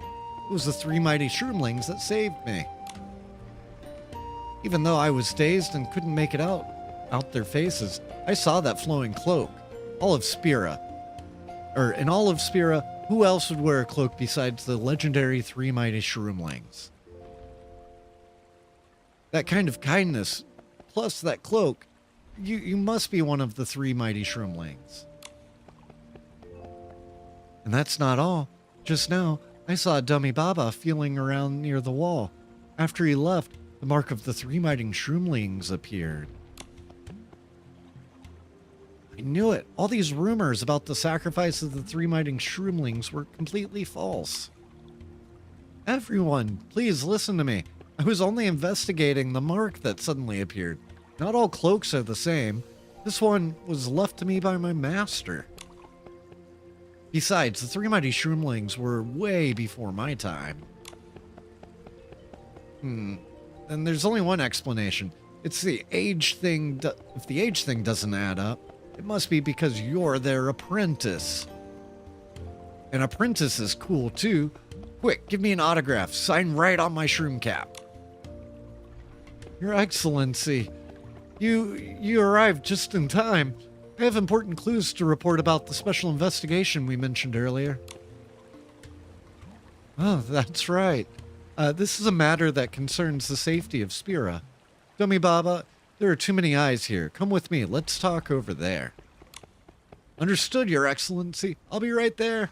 It was the 3 mighty shroomlings that saved me. Even though I was dazed and couldn't make it out their faces, I saw that flowing cloak. All of Spira. In all of Spira, who else would wear a cloak besides the legendary 3 mighty shroomlings? That kind of kindness, plus that cloak, you must be one of the three mighty shroomlings. And that's not all. Just now, I saw Dummy Baba feeling around near the wall. After he left, the mark of the three mighty shroomlings appeared. I knew it. All these rumors about the sacrifice of the three mighty shroomlings were completely false. Everyone, please listen to me. I was only investigating the mark that suddenly appeared. Not all cloaks are the same. This one was left to me by my master. Besides, the three mighty shroomlings were way before my time. And there's only one explanation. It's the age thing. If the age thing doesn't add up, it must be because you're their apprentice. An apprentice is cool too. Quick, give me an autograph. Sign right on my shroom cap. Your Excellency, you arrived just in time. I have important clues to report about the special investigation we mentioned earlier. Oh, that's right. This is a matter that concerns the safety of Spira. Dummy Baba, there are too many eyes here. Come with me. Let's talk over there. Understood, Your Excellency. I'll be right there.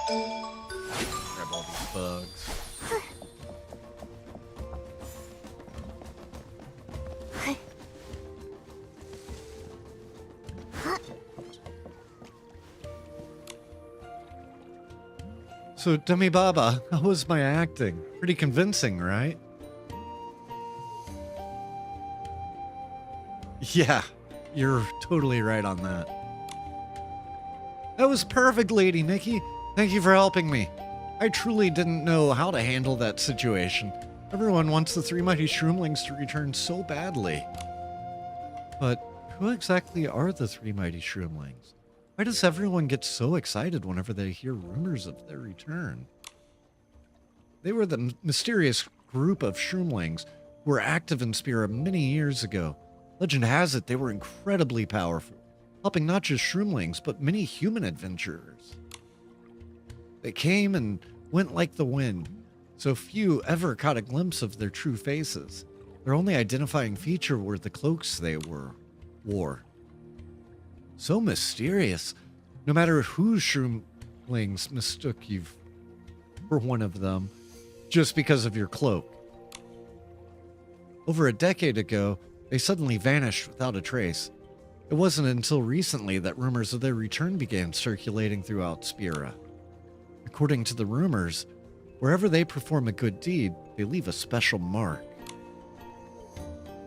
Grab all these bugs. So, Dummy Baba, how was my acting? Pretty convincing, right? Yeah, you're totally right on that. That was perfect, Lady Nikki. Thank you for helping me. I truly didn't know how to handle that situation. Everyone wants the three mighty shroomlings to return so badly. But who exactly are the three mighty shroomlings? Why does everyone get so excited whenever they hear rumors of their return? They were the mysterious group of shroomlings who were active in Spira many years ago. Legend has it they were incredibly powerful, helping not just shroomlings, but many human adventurers. They came and went like the wind, so few ever caught a glimpse of their true faces. Their only identifying feature were the cloaks they wore. So mysterious. No matter whose shroomlings mistook you for one of them, just because of your cloak. Over a decade ago, they suddenly vanished without a trace. It wasn't until recently that rumors of their return began circulating throughout Spira. According to the rumors, wherever they perform a good deed, they leave a special mark.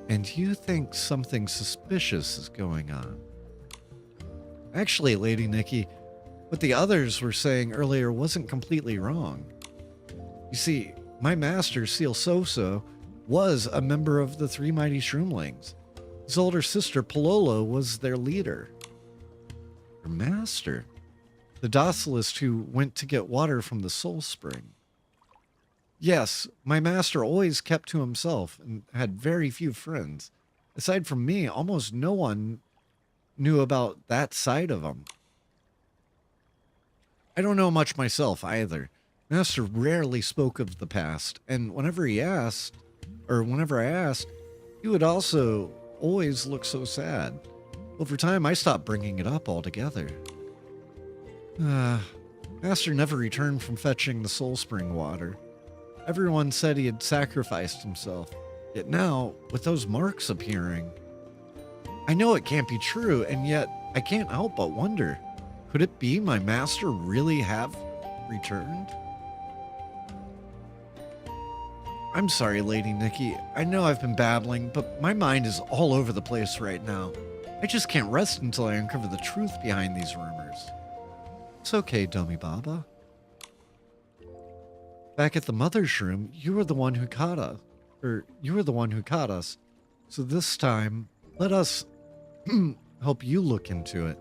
And you think something suspicious is going on. Actually, Lady Nikki, what the others were saying earlier wasn't completely wrong. You see, my master, Seal Soso, was a member of the three mighty shroomlings. His older sister, Pololo, was their leader. Her master? The docilist who went to get water from the soul spring. Yes, my master always kept to himself and had very few friends. Aside from me, almost no one knew about that side of him. I don't know much myself either. Master rarely spoke of the past, and whenever I asked, he would also always look so sad. Over time, I stopped bringing it up altogether. Master never returned from fetching the soul spring water. Everyone said he had sacrificed himself. Yet now, with those marks appearing, I know it can't be true, and yet I can't help but wonder, could it be my master really have returned? I'm sorry, Lady Nikki. I know I've been babbling, but my mind is all over the place right now. I just can't rest until I uncover the truth behind these rumors. It's okay, Dummy Baba. Back at the mother's room, you were the one who caught us. So this time, let us help you look into it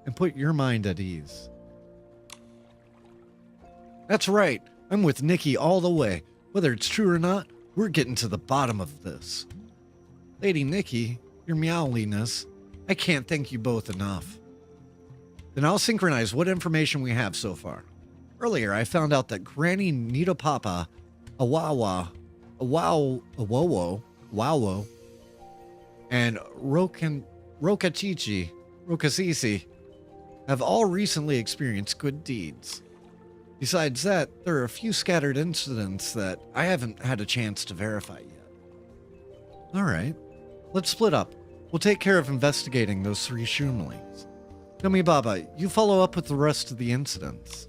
and put your mind at ease. That's right. I'm with Nikki all the way. Whether it's true or not, we're getting to the bottom of this. Lady Nikki, your meowliness, I can't thank you both enough. Then I'll synchronize what information we have so far. Earlier, I found out that Granny Nitopapa, Awawa, Wawo, and Rokasisi have all recently experienced good deeds. Besides that, there are a few scattered incidents that I haven't had a chance to verify yet. Alright, let's split up. We'll take care of investigating those 3 Shumlings. Kami Baba, you follow up with the rest of the incidents.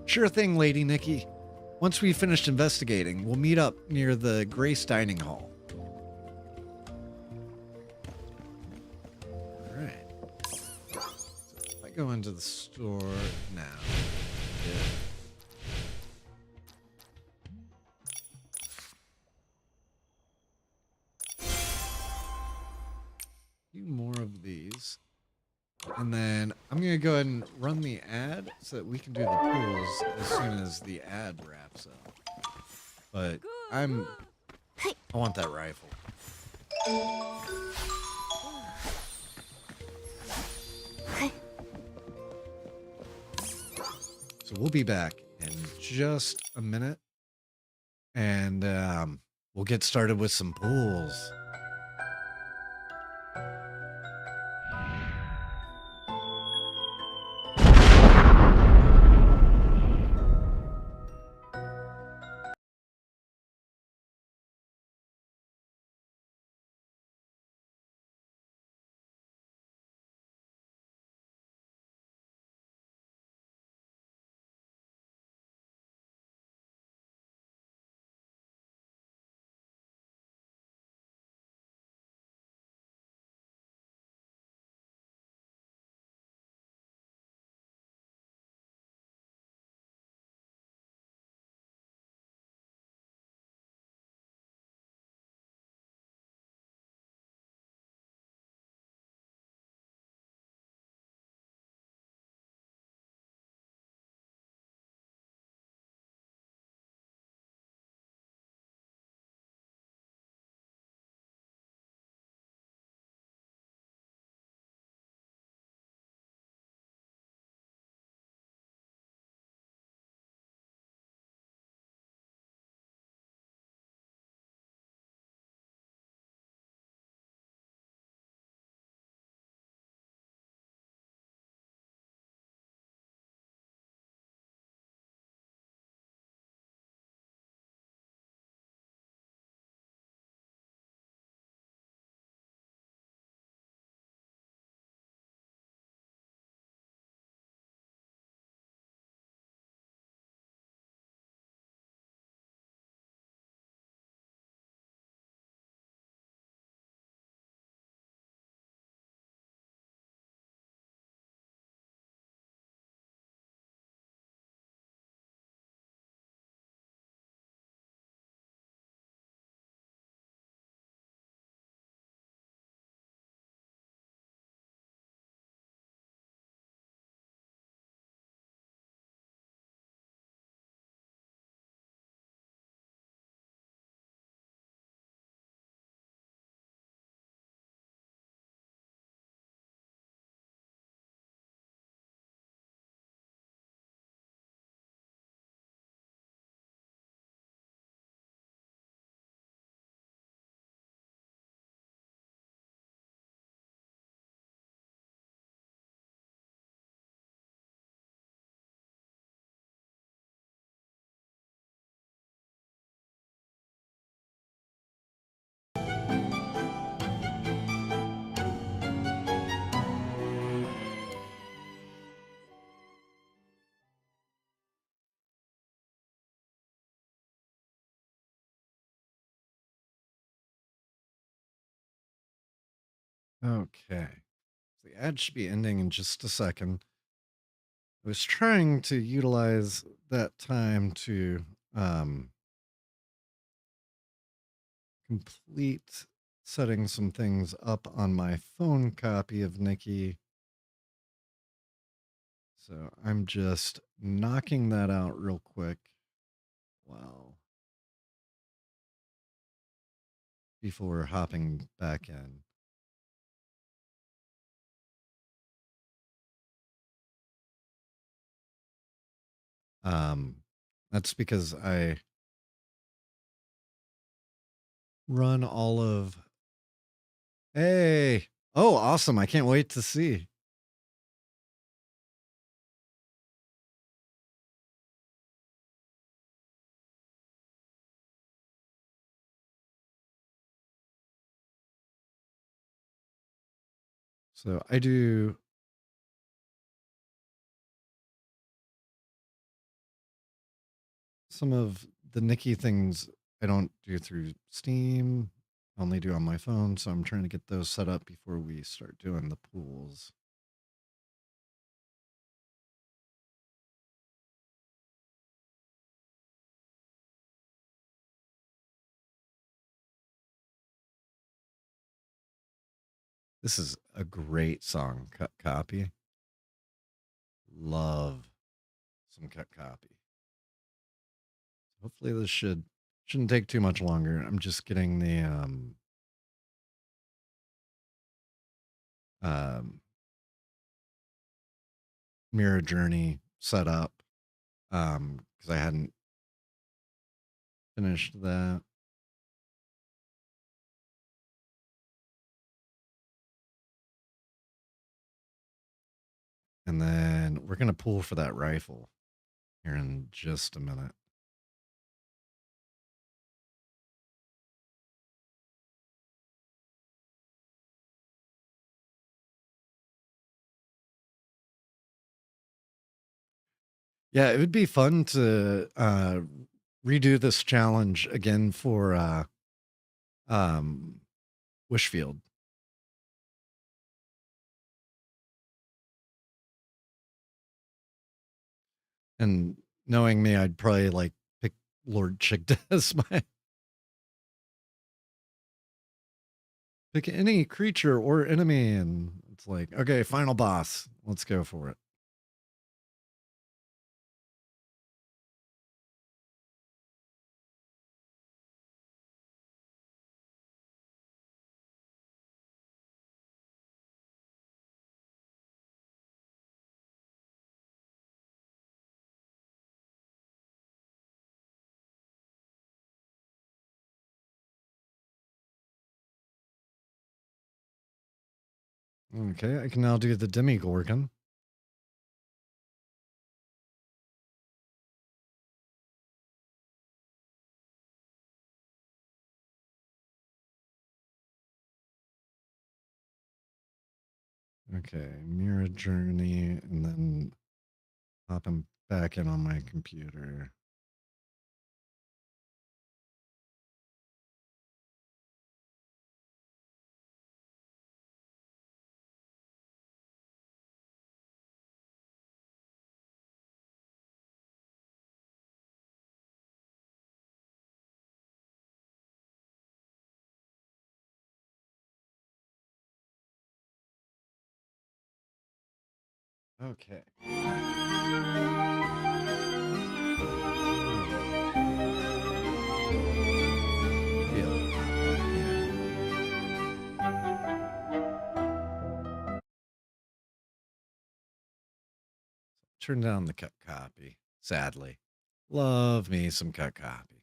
Sure thing, Lady Nikki. Once we've finished investigating, we'll meet up near the Grace Dining Hall. Alright. So if I go into the store now. Yeah. Few more of these. And then I'm going to go ahead and run the ad so that we can do the pools as soon as the ad wraps up. But I want that rifle. So we'll be back in just a minute. And we'll get started with some pools. Okay. The ad should be ending in just a second. I was trying to utilize that time to complete setting some things up on my phone copy of Nikki. So I'm just knocking that out real quick. Wow. Before hopping back in. Um, that's because I run all of. Hey! Oh, awesome! I can't wait to see. So I do some of the Nikki things. I don't do through Steam. I only do on my phone. So I'm trying to get those set up before we start doing the pools. This is a great song. Cut copy. Love some cut copy. Hopefully this shouldn't take too much longer. I'm just getting the um mirror journey set up because I hadn't finished that. And then we're gonna pull for that rifle here in just a minute. Yeah, it would be fun to redo this challenge again for um Wishfield. And knowing me, I'd probably like pick Lord Chigda as my pick any creature or enemy, and it's like, okay, final boss. Let's go for it. Okay, I can now do the Demigorgon. Okay, Mirror Journey, and then pop him back in on my computer. Okay. Turn down the cut copy, sadly. Love me some cut copy.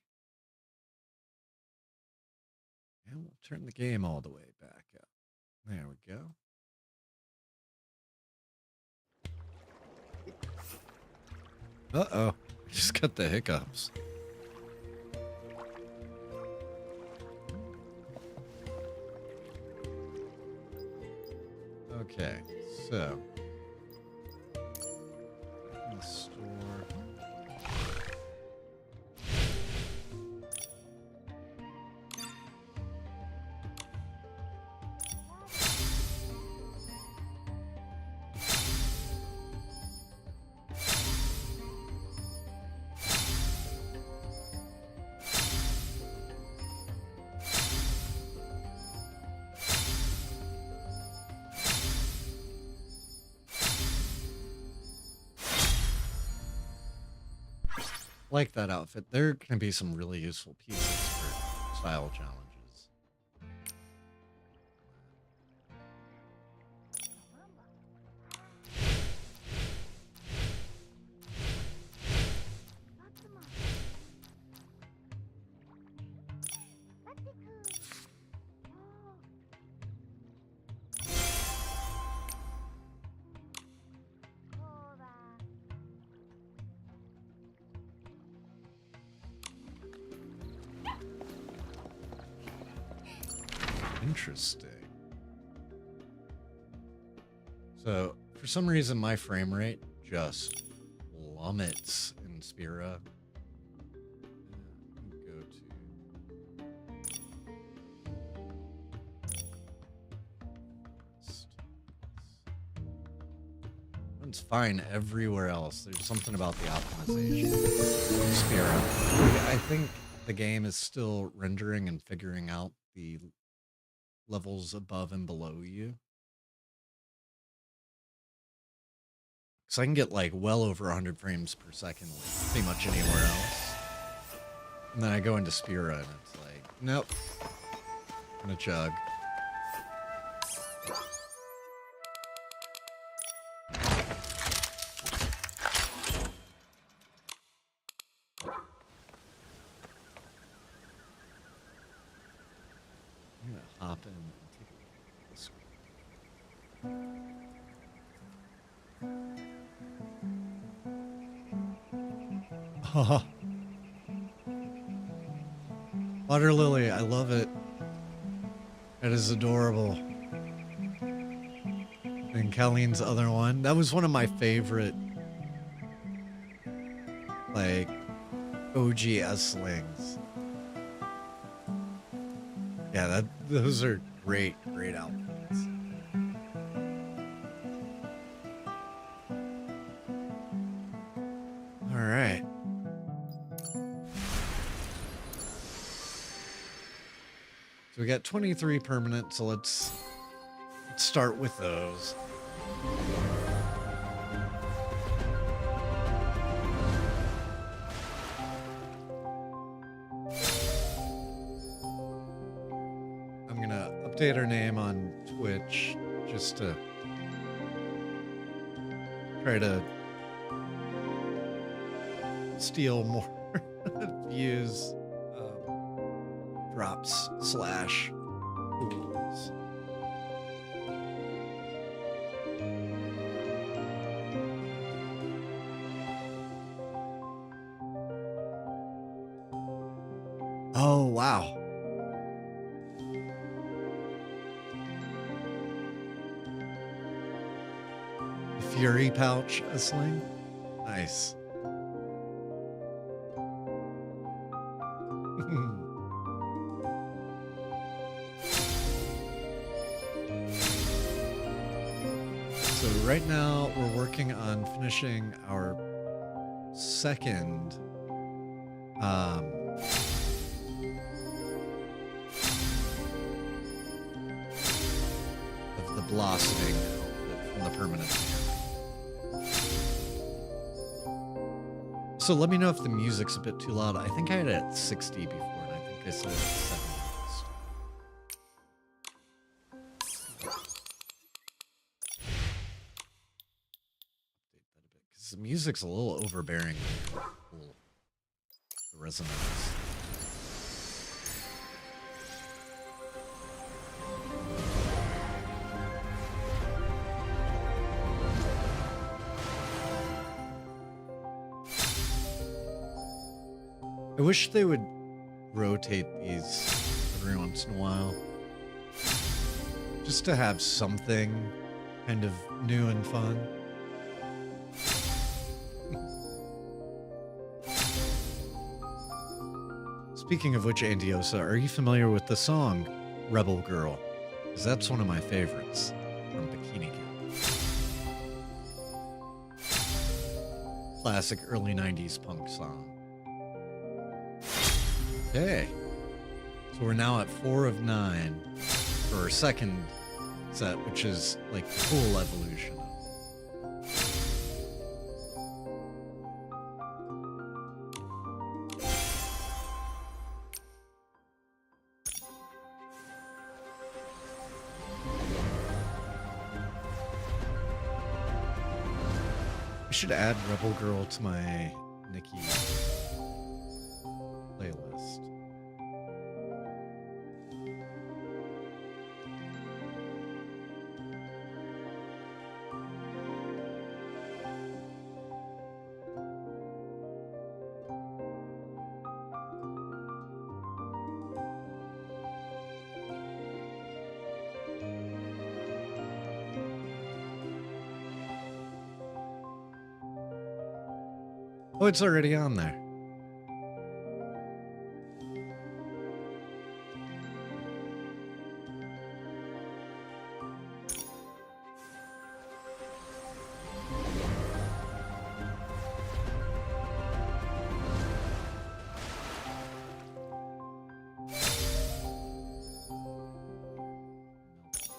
And we'll turn the game all the way back up. There we go. Uh-oh. I just got the hiccups. Okay, so store. Like that outfit. There can be some really useful pieces for style challenges. Interesting. So, for some reason, my frame rate just plummets in Spira. Go to... It's fine everywhere else. There's something about the optimization of Spira. I think the game is still rendering and figuring out the levels above and below you. So I can get like well over 100 frames per second like, pretty much anywhere else. And then I go into Spira and it's like, nope. I'm gonna chug. I'm gonna hop in and take a look at this one. Water Lily, I love it. It is adorable. And Colleen's other one, that was one of my favorite, like, OG S-Lings. Yeah, those are great outfits. All right. So we got 23 permanent, so let's start with those. I'm gonna update our name on Twitch just to try to steal more views, drops / pools. Oh, wow. The Fury pouch, a sling? Nice. So right now we're working on finishing our second of the blossoming outfit from the permanent. So let me know if the music's a bit too loud. I think I had it at 60 before, and I think I said it at 70. Because the music's a little overbearing. Cool. The resonance. I wish they would rotate these every once in a while. Just to have something kind of new and fun. Speaking of which, Andiosa, are you familiar with the song Rebel Girl? Because that's one of my favorites from Bikini Kill. Classic early 90s punk song. Okay. So we're now at 4 of 9 for our second set, which is like the full evolution. I should add Rebel Girl to my Nikki playlist. Oh, it's already on there.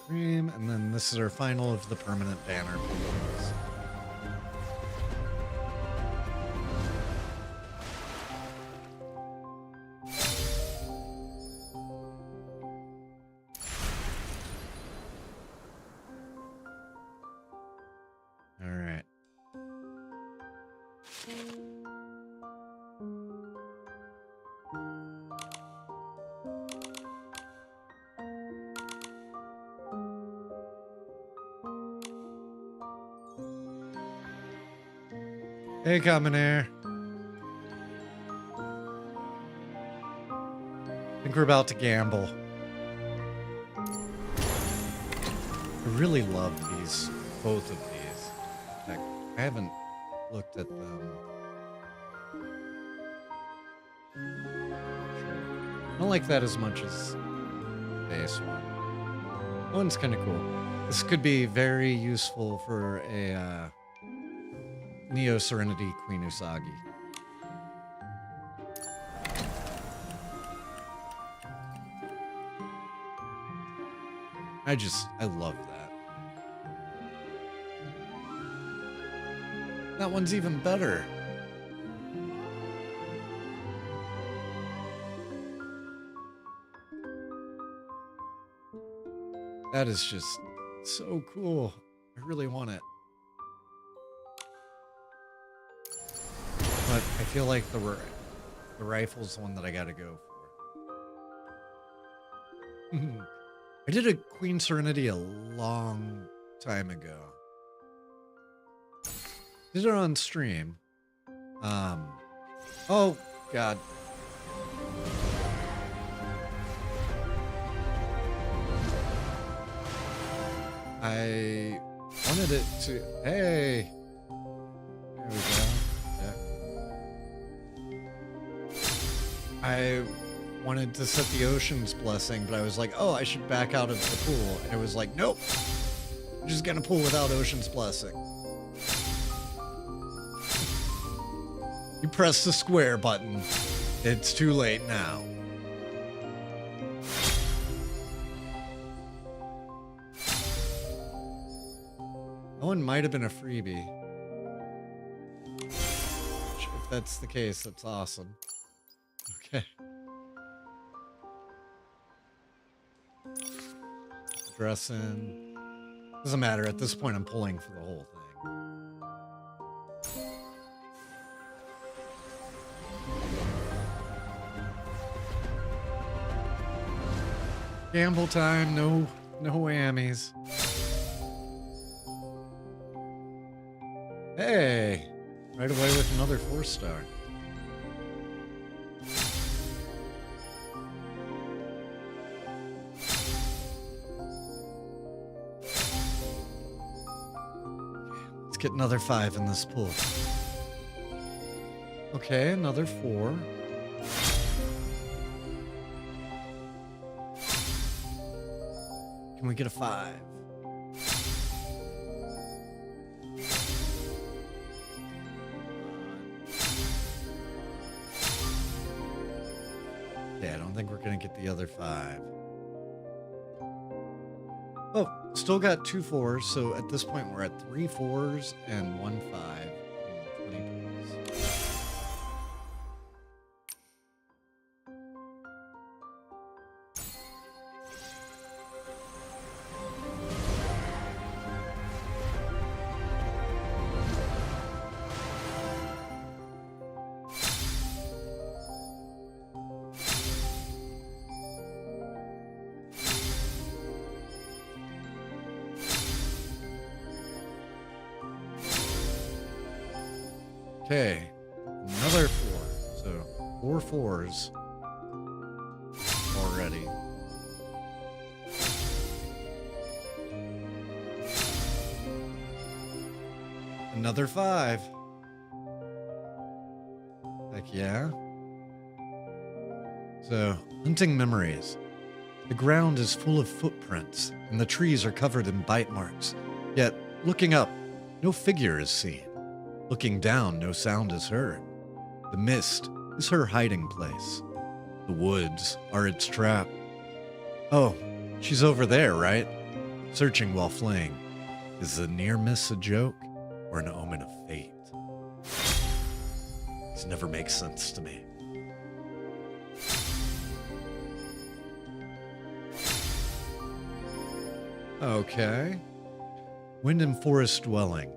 Cream, and then this is our final of the permanent banner pools. All right. Hey, Common Air. I think we're about to gamble. I really love these, both of these. In fact, I haven't looked at them. I don't like that as much as the base one. That one's kind of cool. This could be very useful for a Neo Serenity Queen Usagi. I love that. That one's even better. That is just so cool. I really want it. But I feel like the rifle's the one that I gotta go for. I did a Queen Serenity a long time ago. Did it on stream. Oh, God. I wanted it to... Hey! There we go. Yeah. I wanted to set the Ocean's Blessing, but I was like, oh, I should back out of the pool. And it was like, nope. I'm just gonna pool without Ocean's Blessing. You press the square button. It's too late now. That one might have been a freebie. If that's the case, that's awesome. Okay. Dressing. Doesn't matter. At this point, I'm pulling for the whole thing. Gamble time. No whammies. Hey, right away with another 4-star. Let's get another 5 in this pool. Okay, another 4. Can we get a 5? Yeah, I don't think we're gonna get the other 5. Oh, still got 2 4s, so at this point we're at 3 4s and 1 5 and 20 pools. Okay, another 4. So 4 4s already. Another 5. Heck yeah. So, hunting memories. The ground is full of footprints, and the trees are covered in bite marks. Yet, looking up, no figure is seen. Looking down, no sound is heard. The mist is her hiding place. The woods are its trap. Oh, she's over there, right? Searching while fleeing. Is the near miss a joke or an omen of fate? This never makes sense to me. Okay. Wind and forest dwelling.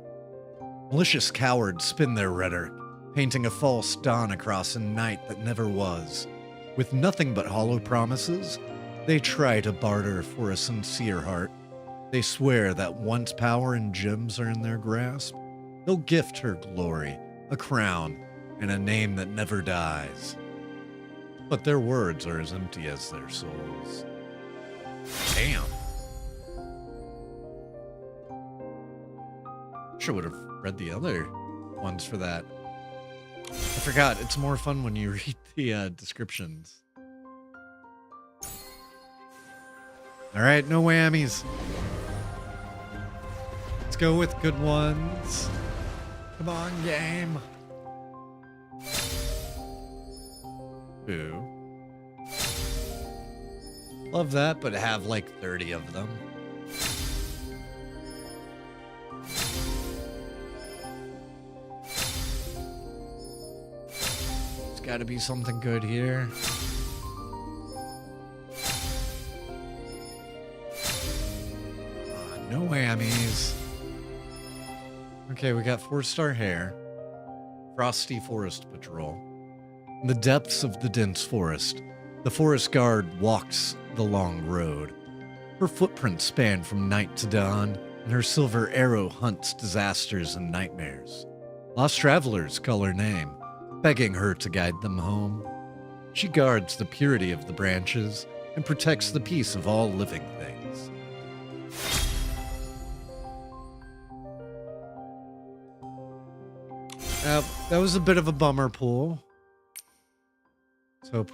Malicious cowards spin their rhetoric, painting a false dawn across a night that never was. With nothing but hollow promises, they try to barter for a sincere heart. They swear that once power and gems are in their grasp, they'll gift her glory, a crown, and a name that never dies. But their words are as empty as their souls. Damn. Sure would have read the other ones for that. I forgot, it's more fun when you read the descriptions. Alright, no whammies. Let's go with good ones. Come on, game. Ooh. Love that, but have like 30 of them. There's gotta be something good here. No whammies. Okay, we got 4-star hair. Frosty Forest Patrol. In the depths of the dense forest, the forest guard walks the long road. Her footprints span from night to dawn, and her silver arrow hunts disasters and nightmares. Lost travelers call her name, begging her to guide them home. She guards the purity of the branches and protects the peace of all living things. That was a bit of a bummer pull. So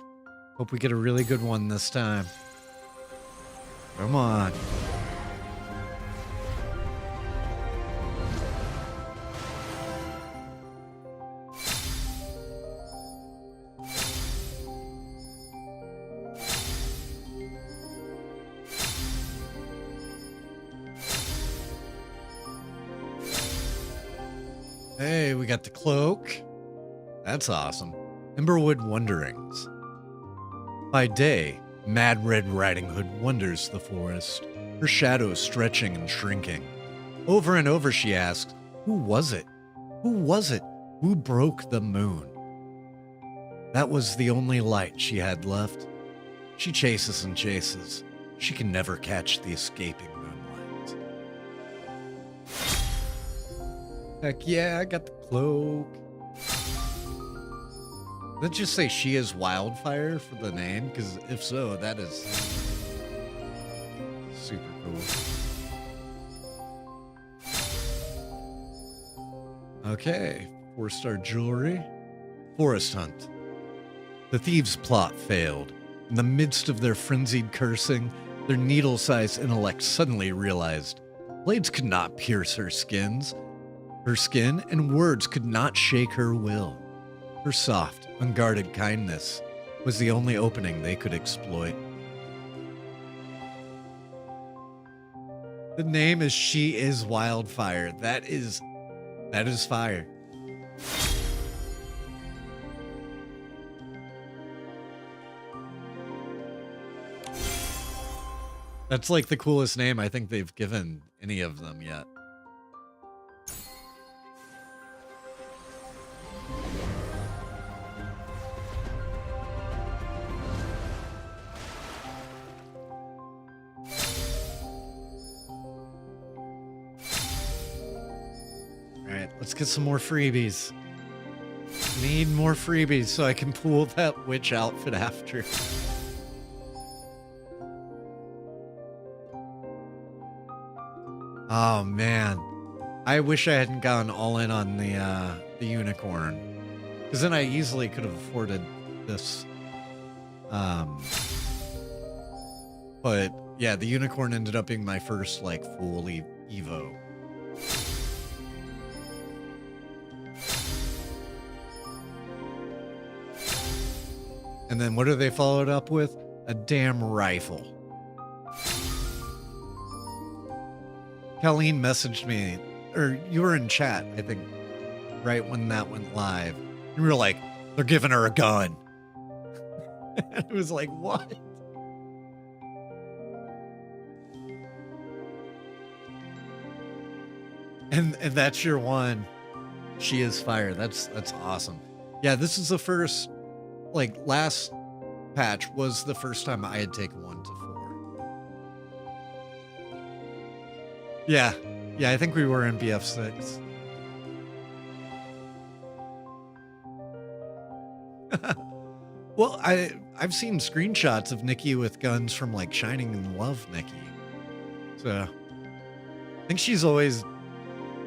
hope we get a really good one this time. Come on. Hey, we got the cloak. That's awesome. Emberwood Wanderings. By day, Mad Red Riding Hood wanders the forest, her shadow stretching and shrinking. Over and over she asks, who was it? Who was it? Who broke the moon? That was the only light she had left. She chases and chases. She can never catch the escaping moonlight. Heck yeah, I got the cloak. Let's just say she is Wildfire for the name, because if so, that is super cool. Okay, 4-star jewelry. Forest hunt. The thieves' plot failed. In the midst of their frenzied cursing, their needle-sized intellect suddenly realized blades could not pierce her skin, and words could not shake her will. Her soft, unguarded kindness was the only opening they could exploit. The name is She is Wildfire. That is fire. That's like the coolest name I think they've given any of them yet. Let's get some more freebies. Need more freebies so I can pull that witch outfit after. Oh man, I wish I hadn't gone all in on the unicorn, Because then I easily could have afforded this. But yeah, the unicorn ended up being my first like full Evo. And then what are they followed up with? A damn rifle. Colleen messaged me, or you were in chat, I think, right when that went live. You were like, they're giving her a gun. It was like, what? And that's your one. She is fire. That's awesome. Yeah, this is the first, like, last patch was the first time I had taken 1 to 4. Yeah, I think we were in BF6. Well, I've seen screenshots of Nikki with guns from like Shining and Love Nikki. So I think she's always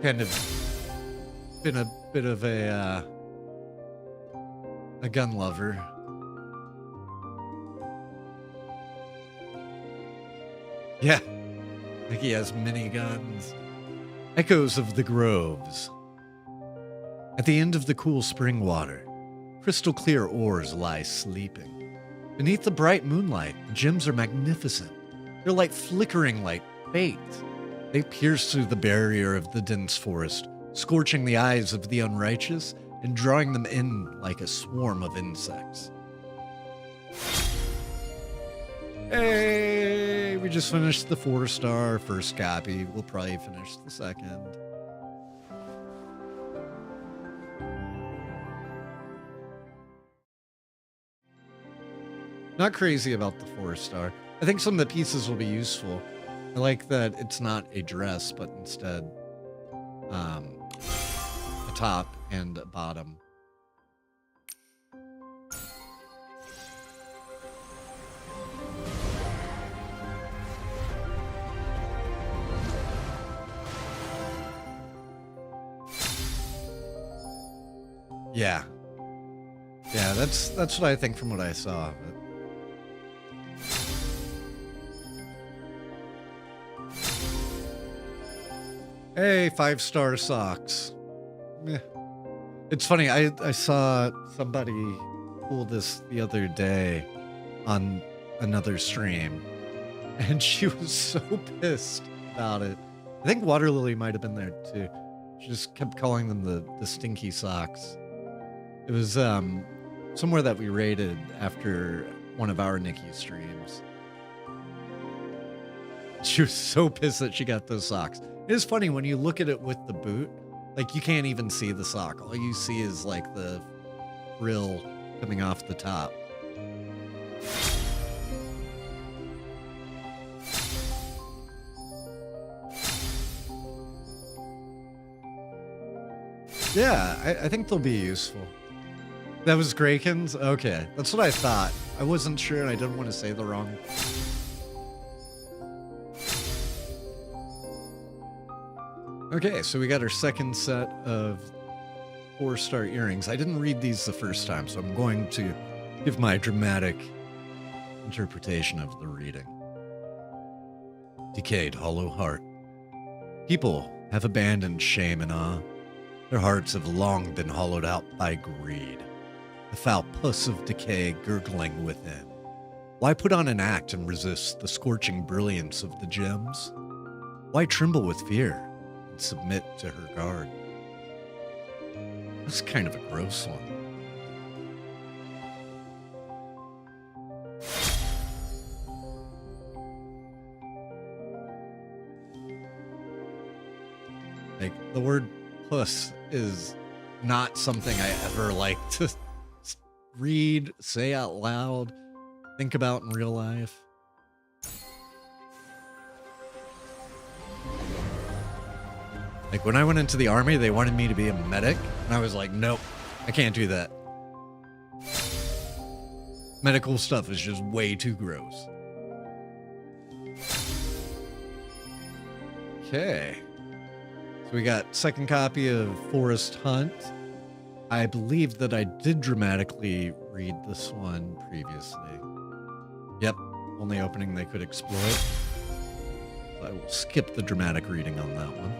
kind of been a bit of a gun lover. Yeah, Nikki has many guns. Echoes of the groves. At the end of the cool spring water, crystal clear oars lie sleeping. Beneath the bright moonlight, the gems are magnificent. They're like flickering like fate. They pierce through the barrier of the dense forest, scorching the eyes of the unrighteous and drawing them in like a swarm of insects. Hey, we just finished the 4-star first copy. We'll probably finish the second. Not crazy about the 4-star. I think some of the pieces will be useful. I like that it's not a dress, but instead a top and a bottom. Yeah. Yeah, that's what I think from what I saw of it. Hey, 5-star socks. Meh. It's funny, I saw somebody pull this the other day on another stream, and she was so pissed about it. I think Water Lily might have been there too. She just kept calling them the stinky socks. It was somewhere that we raided after one of our Nikki streams. She was so pissed that she got those socks. It is funny when you look at it with the boot, like you can't even see the sock. All you see is like the frill coming off the top. Yeah, I think they'll be useful. That was Graykins? Okay, that's what I thought. I wasn't sure and I didn't want to say the wrong. Okay, so we got our second set of 4-star earrings. I didn't read these the first time, so I'm going to give my dramatic interpretation of the reading. Decayed hollow heart. People have abandoned shame and awe. Their hearts have long been hollowed out by greed. The foul pus of decay gurgling within. Why put on an act and resist the scorching brilliance of the gems? Why tremble with fear and submit to her guard? That's kind of a gross one. Like, the word puss is not something I ever like to read, say out loud, think about in real life. Like, when I went into the army, they wanted me to be a medic, and I was like, nope, I can't do that. Medical stuff is just way too gross. Okay. So we got second copy of Forest Hunt. I believe that I did dramatically read this one previously. Yep, only opening they could exploit. So I will skip the dramatic reading on that one.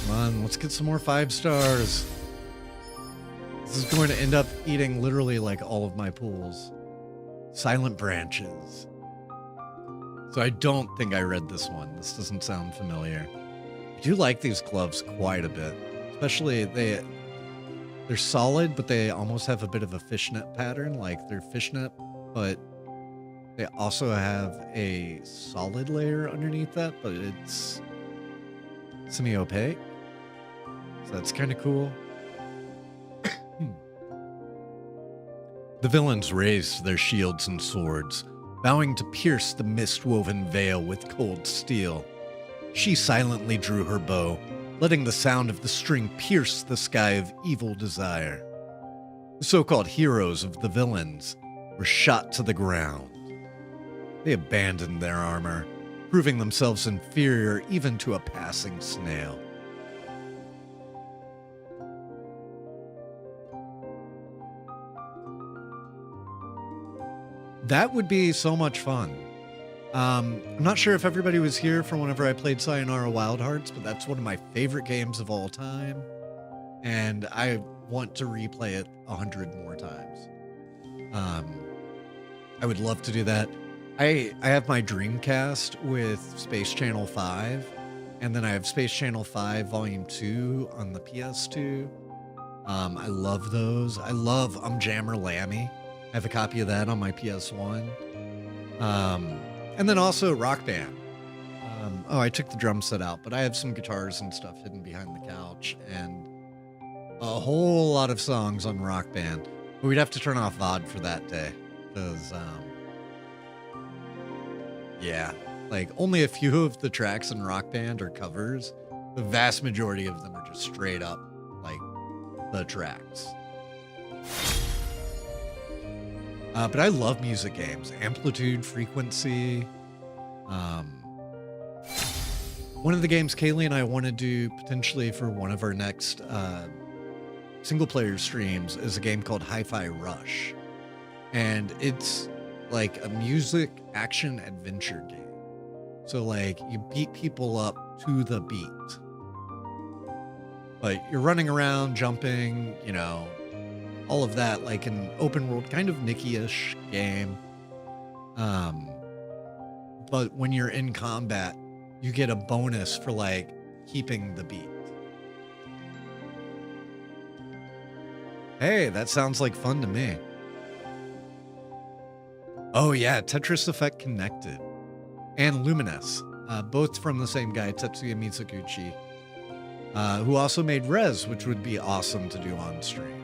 Come on, let's get some more 5 stars. This is going to end up eating literally like all of my pools. Silent Branches. So I don't think I read this one. This doesn't sound familiar. I do like these gloves quite a bit. Especially they're solid, but they almost have a bit of a fishnet pattern. Like they're fishnet, but they also have a solid layer underneath that, but it's semi-opaque. So that's kind of cool. The villains raised their shields and swords, vowing to pierce the mist-woven veil with cold steel. She silently drew her bow, letting the sound of the string pierce the sky of evil desire. The so-called heroes of the villains were shot to the ground. They abandoned their armor, proving themselves inferior even to a passing snail. That would be so much fun. I'm not sure if everybody was here for whenever I played Sayonara Wild Hearts, but that's one of my favorite games of all time. And I want to replay it 100 more times. I would love to do that. I have my Dreamcast with Space Channel 5, and then I have Space Channel 5 Volume 2 on the PS2. I love those. I love Jammer Lammy. I have a copy of that on my PS1. And then also Rock Band. I took the drum set out, but I have some guitars and stuff hidden behind the couch, and a whole lot of songs on Rock Band. But we'd have to turn off VOD for that day, because, yeah, like only a few of the tracks in Rock Band are covers. The vast majority of them are just straight up, like, the tracks. But I love music games. Amplitude, Frequency. One of the games Kaylee and I want to do potentially for one of our next single-player streams is a game called Hi-Fi Rush. And it's like a music action adventure game. So like you beat people up to the beat. But you're running around, jumping, you know, all of that, like an open world, kind of Nikki-ish game. But when you're in combat, you get a bonus for like keeping the beat. Hey, that sounds like fun to me. Oh yeah, Tetris Effect Connected and Luminous, both from the same guy, Tetsuya Mizuguchi, who also made Rez, which would be awesome to do on stream.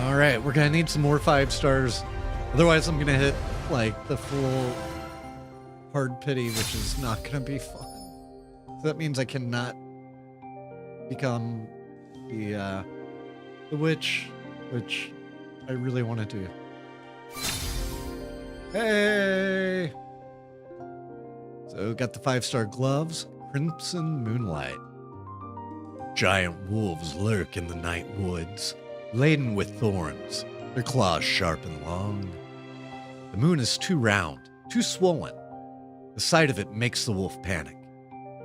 All right, we're gonna need some more 5 stars. Otherwise, I'm gonna hit like the full hard pity, which is not gonna be fun. So that means I cannot become the witch, which I really want to do. Hey! So got the 5-star gloves, Crimson Moonlight. Giant wolves lurk in the night woods, laden with thorns, their claws sharp and long. The moon is too round, too swollen. The sight of it makes the wolf panic.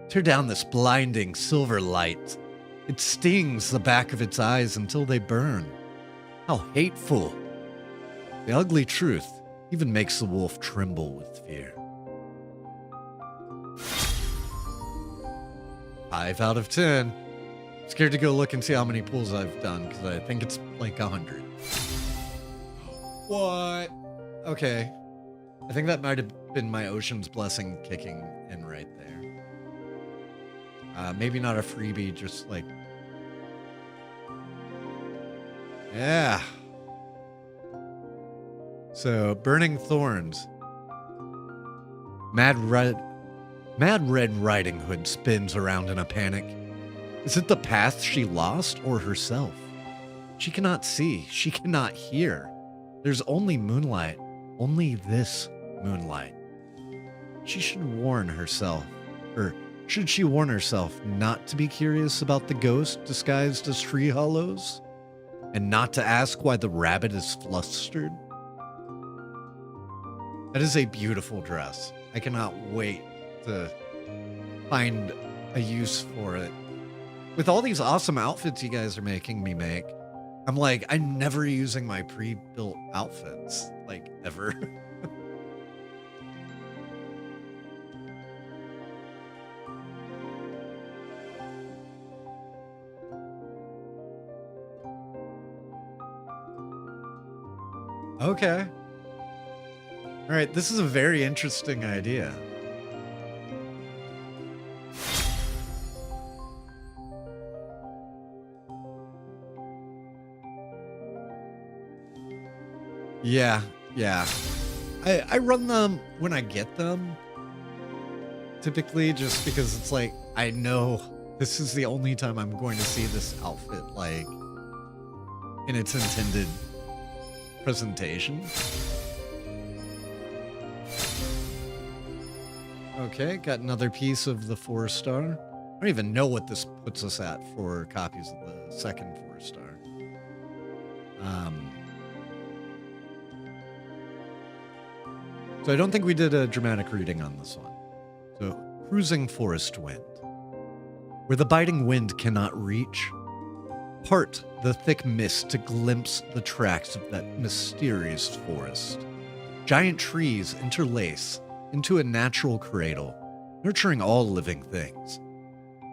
Tear down this blinding silver light. It stings the back of its eyes until they burn. How hateful. The ugly truth even makes the wolf tremble with fear. 5 out of 10. Scared to go look and see how many pulls I've done, because I think it's like 100. What? Okay. I think that might have been my Ocean's Blessing kicking in right there. Maybe not a freebie, just like... Yeah. So, Burning Thorns. Mad Red Riding Hood spins around in a panic. Is it the path she lost or herself? She cannot see. She cannot hear. There's only moonlight. Only this moonlight. She should warn herself. Or should she warn herself not to be curious about the ghost disguised as tree hollows? And not to ask why the rabbit is flustered? That is a beautiful dress. I cannot wait to find a use for it. With all these awesome outfits you guys are making me make, I'm like, I'm never using my pre-built outfits, like, ever. Okay. All right, this is a very interesting idea. Yeah. I run them when I get them. Typically, just because it's like, I know this is the only time I'm going to see this outfit, like, in its intended presentation. Okay, got another piece of the 4-star. I don't even know what this puts us at for copies of the second 4-star. So I don't think we did a dramatic reading on this one. So, cruising forest wind. Where the biting wind cannot reach, part the thick mist to glimpse the tracks of that mysterious forest. Giant trees interlace into a natural cradle, nurturing all living things.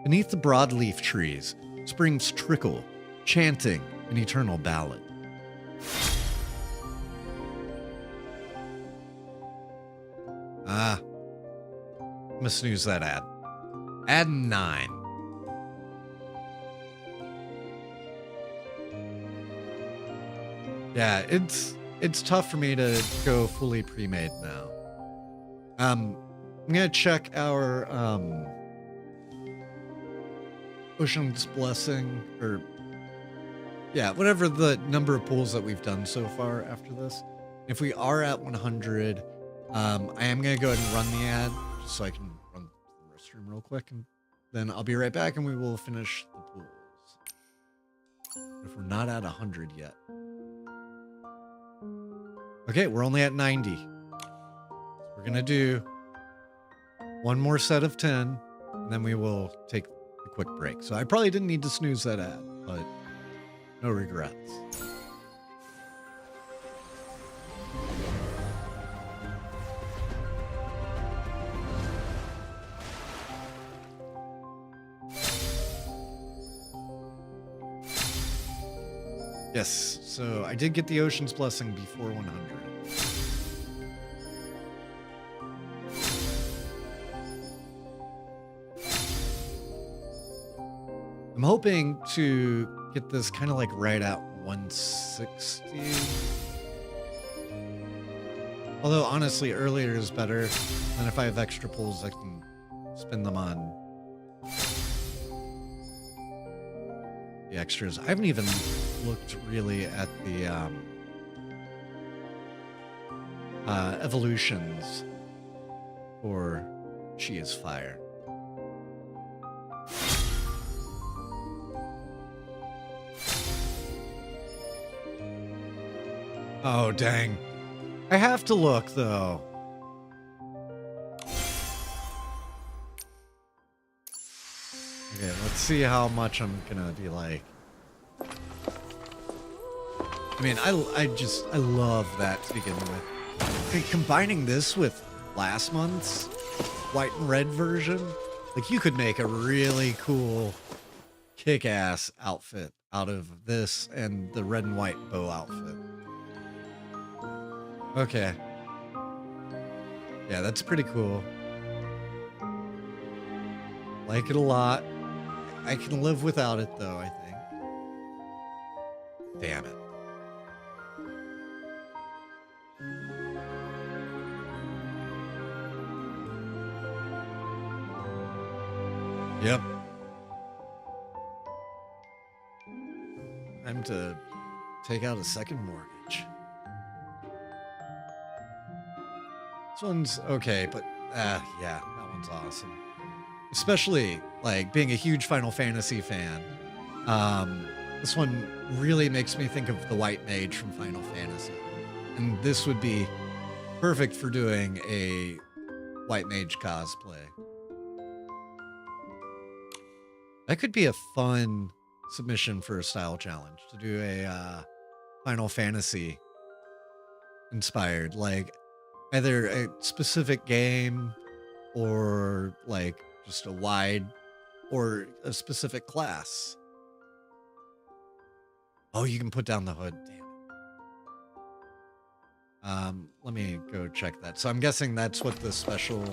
Beneath the broadleaf trees, springs trickle, chanting an eternal ballad. I'm gonna snooze that ad. Ad 9. Yeah, it's tough for me to go fully pre-made now. I'm gonna check our Ocean's Blessing, or yeah, whatever the number of pulls that we've done so far after this. If we are at 100, I am gonna go ahead and run the ad just so I can run to the restroom real quick, and then I'll be right back and we will finish the pools. If we're not at 100 yet. Okay, we're only at 90. We're gonna do one more set of 10, and then we will take a quick break. So I probably didn't need to snooze that ad, but no regrets. Yes, so I did get the Ocean's Blessing before 100. I'm hoping to get this kind of like right at 160. Although honestly, earlier is better. And if I have extra pulls, I can spend them on the extras. I haven't even looked really at the evolutions for She is Fire. Oh, dang. I have to look, though. Okay, let's see how much I'm gonna be like. I mean, I love that to begin with. I mean, combining this with last month's white and red version, like, you could make a really cool kick-ass outfit out of this and the red and white bow outfit. Okay. Yeah, that's pretty cool. Like it a lot. I can live without it, though, I think. Damn it. Yep. Time to take out a second mortgage. This one's okay, but yeah, that one's awesome. Especially like being a huge Final Fantasy fan. This one really makes me think of the White Mage from Final Fantasy. And this would be perfect for doing a White Mage cosplay. That could be a fun submission for a style challenge, to do a Final Fantasy inspired, like either a specific game or like just a wide or a specific class. Oh, you can put down the hood. Damn it. Let me go check that. So I'm guessing that's what the special.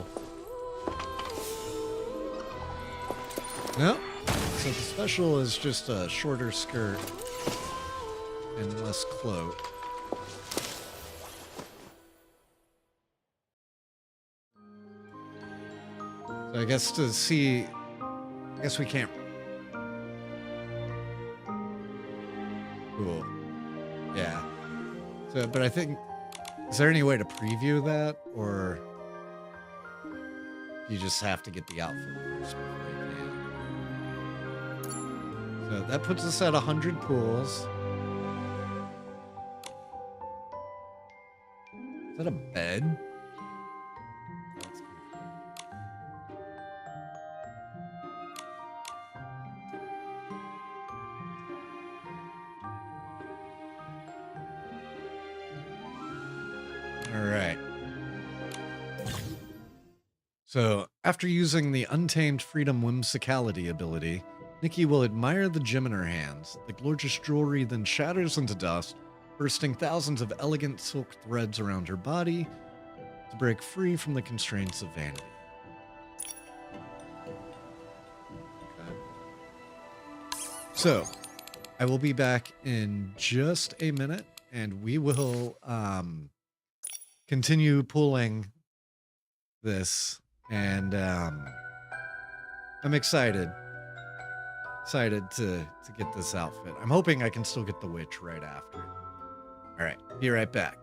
No. So the special is just a shorter skirt and less cloak. So I guess to see, I guess we can't. Cool. Yeah. So, but I think, is there any way to preview that, or you just have to get the outfit first before you can? So that puts us at 100 pools. Is that a bed? All right. So, after using the Untamed Freedom Whimsicality ability, Nikki will admire the gem in her hands. The gorgeous jewelry then shatters into dust, bursting thousands of elegant silk threads around her body to break free from the constraints of vanity. Okay. So, I will be back in just a minute, and we will continue pulling this, and I'm excited to get this outfit. I'm hoping I can still get the witch right after. All right, be right back.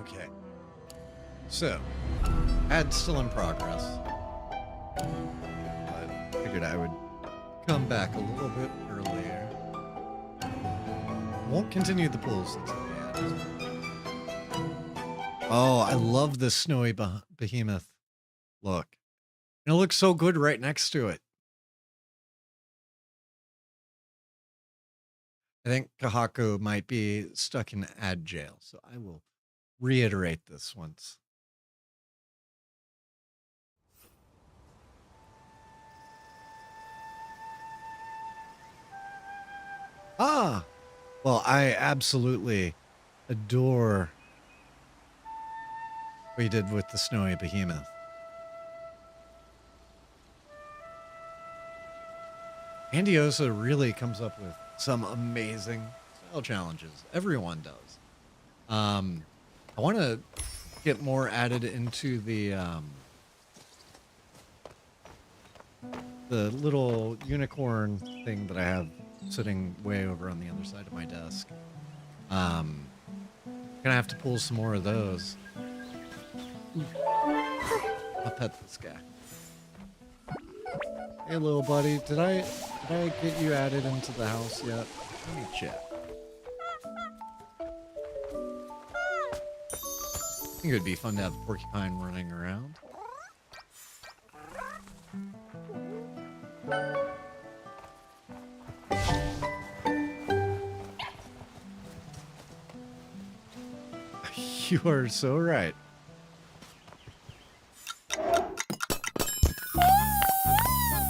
Okay. So, ad's still in progress. But figured I would come back a little bit earlier. Won't continue the pools until the end. Oh, I love this snowy behemoth look. And it looks so good right next to it. I think Kahako might be stuck in ad jail, so I will reiterate this once. Ah, well, I absolutely adore what you did with the snowy behemoth. Andiosa really comes up with some amazing style challenges. Everyone does. I want to get more added into the little unicorn thing that I have sitting way over on the other side of my desk. Gonna have to pull some more of those. I'll pet this guy. Hey, little buddy, did I get you added into the house yet? Let me check. I think it would be fun to have Porcupine running around. You are so right.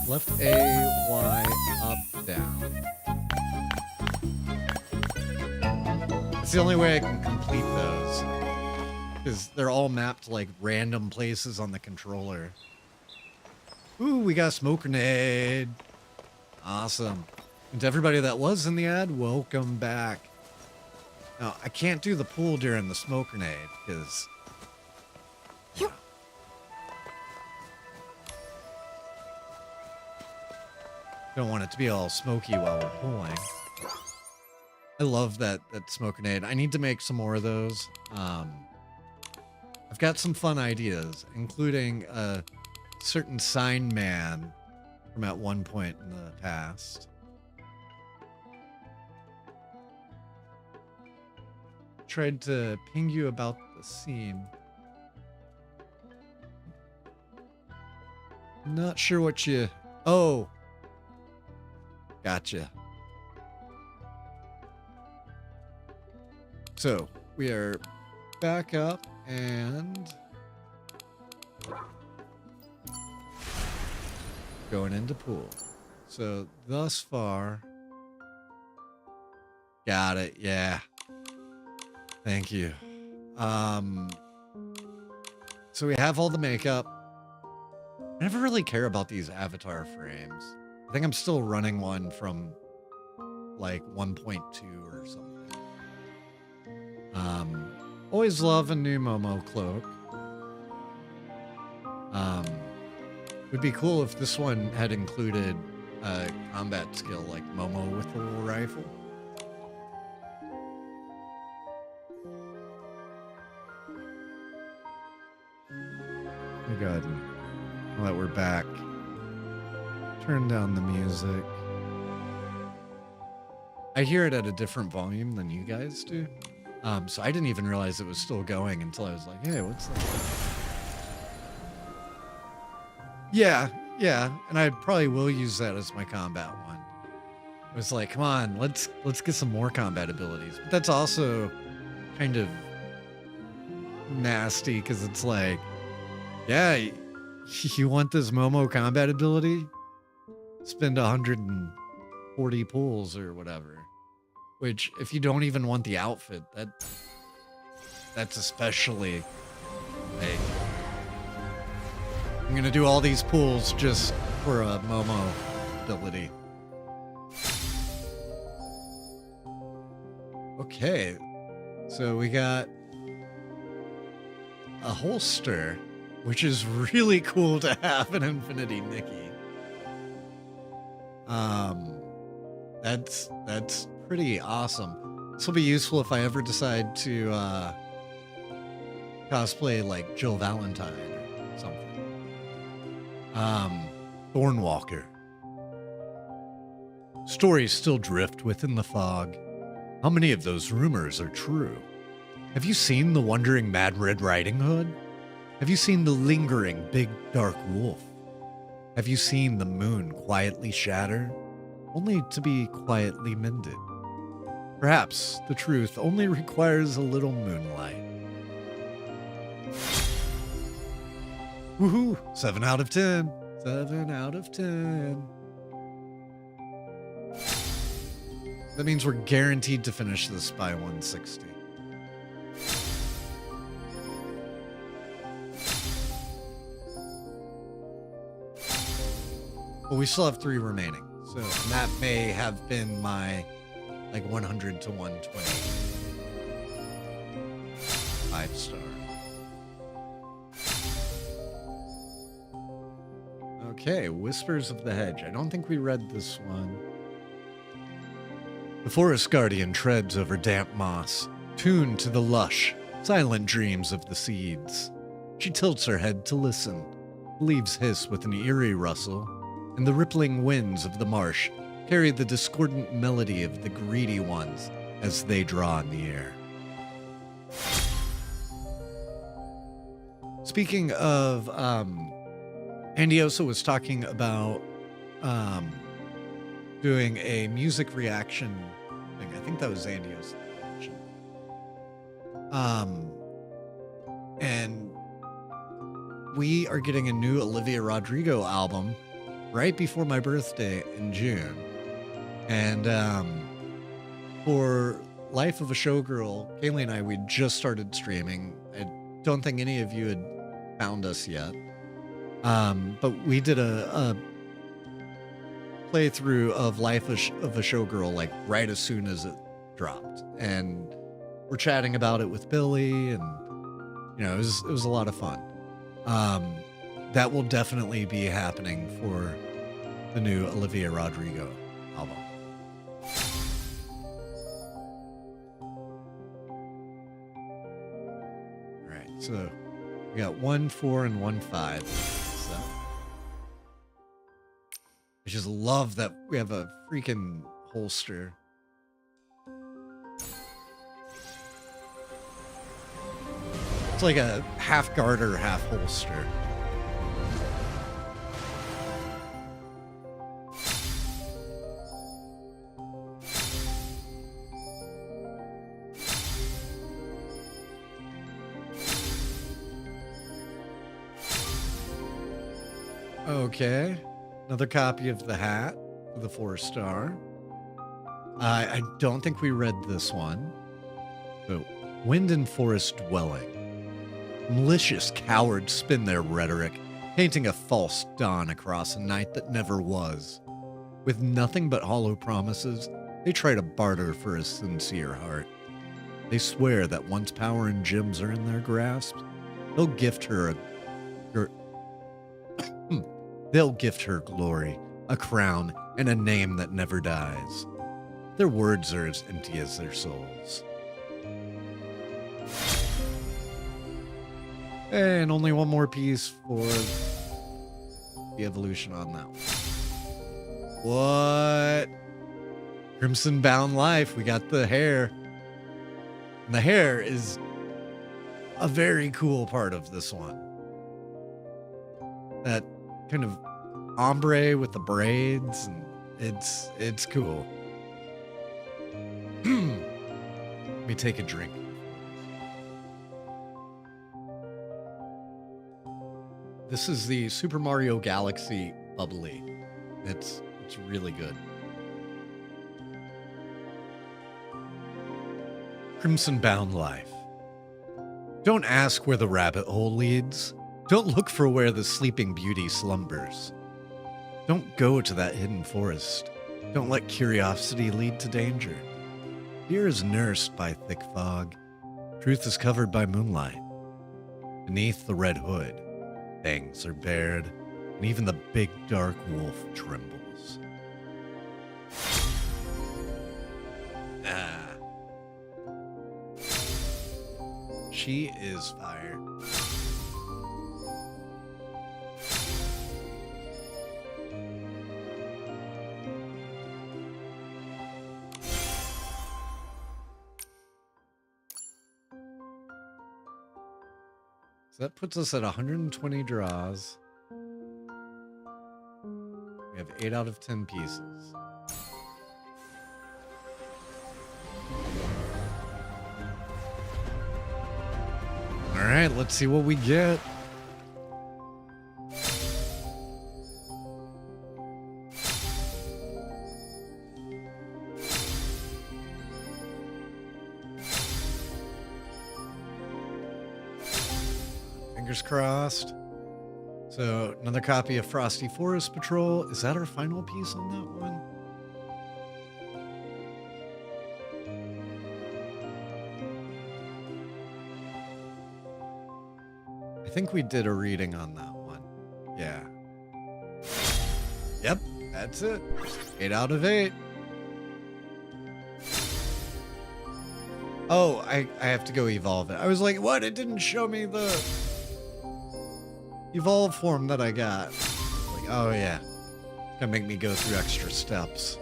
Left A, Y, up, down. It's the only way I can complete those. Because they're all mapped to like random places on the controller. Ooh, we got a smoke grenade. Awesome. And to everybody that was in the ad, welcome back. Now, I can't do the pool during the smoke grenade because... don't want it to be all smoky while we're pulling. I love that smoke grenade. I need to make some more of those. I've got some fun ideas, including a certain sign man from at one point in the past. Tried to ping you about the scene. Not sure what you... Oh! Gotcha. So, we are back up and going into pool. So, thus far... Got it, yeah. Thank you. So we have all the makeup. I never really care about these avatar frames. I think I'm still running one from like 1.2 or something. Always love a new Momo cloak. Would be cool if this one had included a combat skill like Momo with the little rifle. Go ahead and, now that we're back, turn down the music. I hear it at a different volume than you guys do. So I didn't even realize it was still going until I was like, hey, what's that? Yeah, and I probably will use that as my combat one. It was like, come on, let's get some more combat abilities. But that's also kind of nasty because it's like, yeah, you want this Momo combat ability? Spend 140 pools or whatever. Which, if you don't even want the outfit, that's especially like, I'm gonna do all these pools just for a Momo ability. Okay, so we got a holster, which is really cool to have in Infinity Nikki. That's pretty awesome. This will be useful if I ever decide to cosplay like Jill Valentine or something. Thornwalker. Stories still drift within the fog. How many of those rumors are true? Have you seen the wandering Mad Red Riding Hood? Have you seen the lingering big dark wolf? Have you seen the moon quietly shatter, only to be quietly mended? Perhaps the truth only requires a little moonlight. Woohoo! 7 out of 10. 7 out of 10. That means we're guaranteed to finish this by 160. But we still have 3 remaining. So that may have been my 100 to 120. 5-star. Okay, Whispers of the Hedge. I don't think we read this one. The forest guardian treads over damp moss, tuned to the lush, silent dreams of the seeds. She tilts her head to listen. Leaves hiss with an eerie rustle, and the rippling winds of the marsh carry the discordant melody of the greedy ones as they draw in the air. Speaking of, Andy also was talking about doing a music reaction thing. I think that was Andy Osa's reaction. And we are getting a new Olivia Rodrigo album right before my birthday in June. And for Life of a Showgirl, Kaylee and I, we just started streaming. I don't think any of you had found us yet. But we did a playthrough of Life of a Showgirl right as soon as it dropped, and we're chatting about it with Billy, and it was a lot of fun. That will definitely be happening for the new Olivia Rodrigo album. All right, so we got 1, 4, and 1, 5. So I just love that we have a freaking holster. It's like a half garter, half holster. Okay, another copy of the hat for the 4-star. I don't think we read this one. So, Wind and Forest Dwelling. Malicious cowards spin their rhetoric, painting a false dawn across a night that never was. With nothing but hollow promises, they try to barter for a sincere heart. They swear that once power and gems are in their grasp, they'll gift her They'll gift her glory, a crown, and a name that never dies. Their words are as empty as their souls. And only one more piece for the evolution on that one. What? Crimson Bound Life. We got the hair. And the hair is a very cool part of this one. That kind of ombre with the braids, and it's cool. Let me take a drink. This is the Super Mario Galaxy Bubbly. It's really good. Crimson Bound Life. Don't ask where the rabbit hole leads. Don't look for where the sleeping beauty slumbers. Don't go to that hidden forest. Don't let curiosity lead to danger. Fear is nursed by thick fog. Truth is covered by moonlight. Beneath the red hood, fangs are bared, and even the big dark wolf trembles. She is fire. So that puts us at 120 draws. We have 8 out of 10 pieces. All right, let's see what we get. Fingers crossed. So another copy of Frosty Forest Patrol. Is that our final piece on that one? I think we did a reading on that one. Yeah. Yep, that's it. 8 out of 8. Oh, I have to go evolve it. I was like, what? It didn't show me the evolve form that I got. Like, oh yeah. It's gonna make me go through extra steps.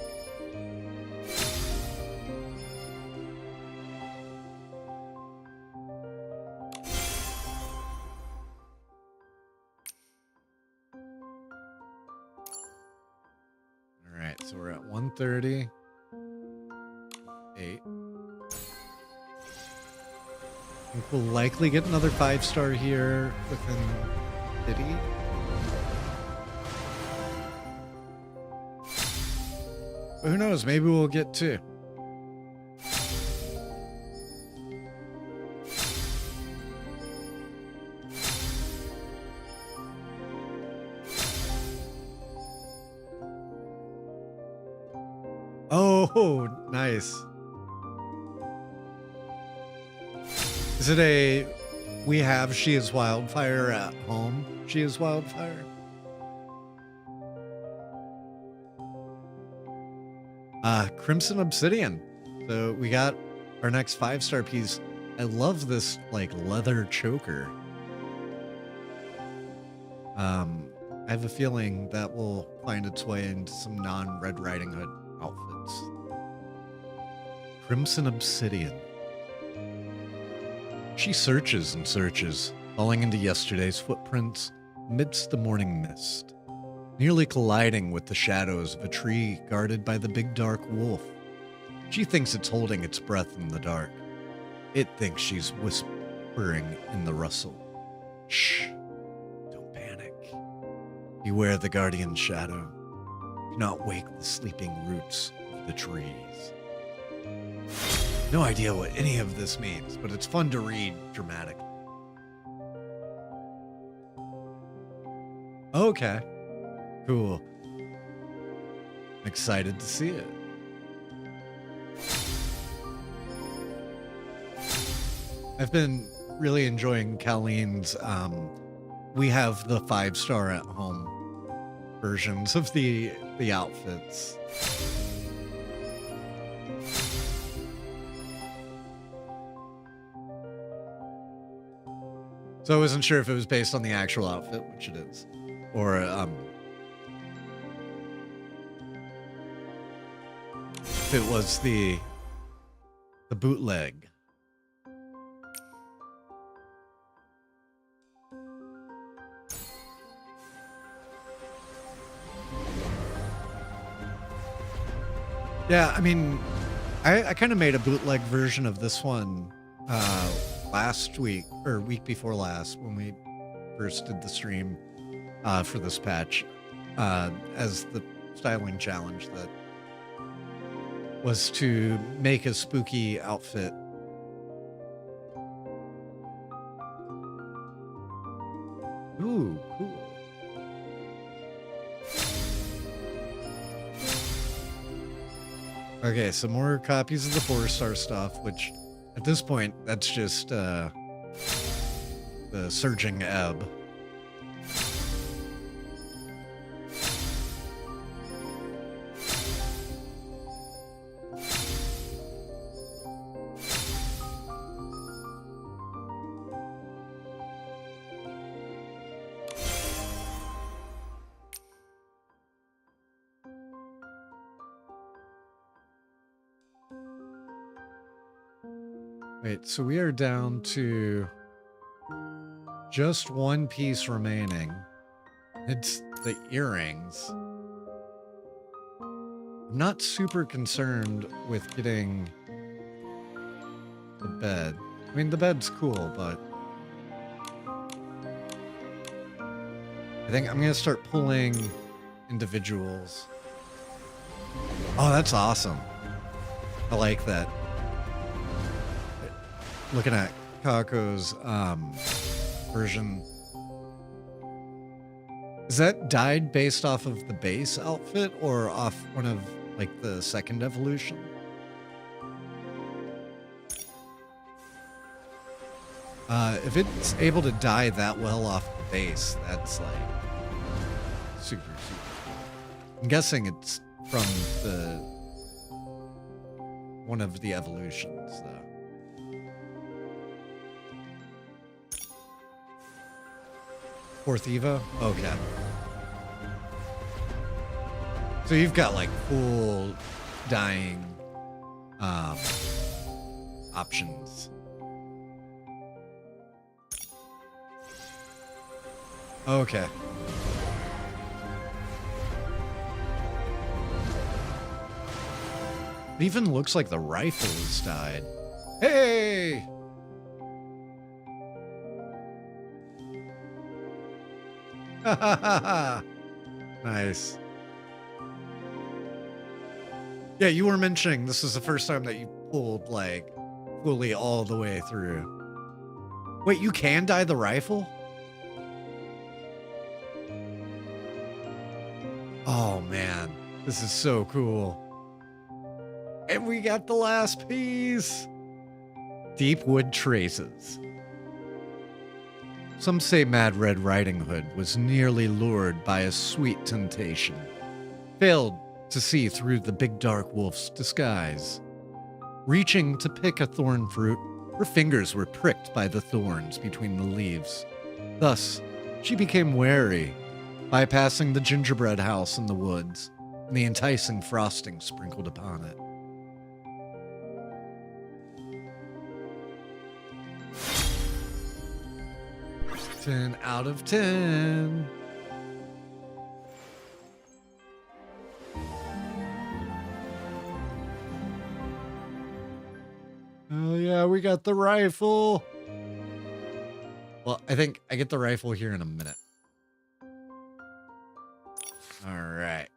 Alright, so we're at 130. 8. I think we'll likely get another 5-star here within City. But who knows? Maybe we'll get 2. Oh, nice. Is it a we have She is Wildfire at home? She is Wildfire? Crimson Obsidian. So we got our next 5-star piece. I love this like leather choker. I have a feeling that will find its way into some non-Red Riding Hood outfits. Crimson Obsidian. She searches and searches, falling into yesterday's footprints amidst the morning mist, nearly colliding with the shadows of a tree guarded by the big dark wolf. She thinks it's holding its breath in the dark. It thinks she's whispering in the rustle. Shh, don't panic. Beware the guardian shadow. Do not wake the sleeping roots of the trees. No idea what any of this means, but it's fun to read dramatically. Okay. Cool. I'm excited to see it. I've been really enjoying Colleen's we have the 5-star at home versions of the outfits. So I wasn't sure if it was based on the actual outfit, which it is, or if it was the bootleg. Yeah, I mean, I kind of made a bootleg version of this one last week or week before last when we first did the stream for this patch as the styling challenge that was to make a spooky outfit. Ooh, cool. Okay, some more copies of the 4-star stuff, which at this point, that's just the surging ebb. Wait, so we are down to just one piece remaining. It's the earrings. I'm not super concerned with getting the bed. I mean, the bed's cool, but I think I'm going to start pulling individuals. Oh, that's awesome. I like that. Looking at Kako's version. Is that dyed based off of the base outfit or off one of, like, the second evolution? If it's able to dye that well off the base, that's, like, super, super cool. I'm guessing it's from the one of the evolutions, though. Fourth Evo? Okay. So you've got like full dyeing options. Okay. It even looks like the rifle is dyed. Hey! Nice. Yeah, you were mentioning this is the first time that you pulled, like, fully all the way through. Wait, you can dye the rifle? Oh, man. This is so cool. And we got the last piece. Deep Wood Traces. Some say Mad Red Riding Hood was nearly lured by a sweet temptation, failed to see through the big dark wolf's disguise. Reaching to pick a thorn fruit, her fingers were pricked by the thorns between the leaves. Thus, she became wary, bypassing the gingerbread house in the woods and the enticing frosting sprinkled upon it. 10 out of 10. Oh yeah, we got the rifle. Well, I think I get the rifle here in a minute. All right.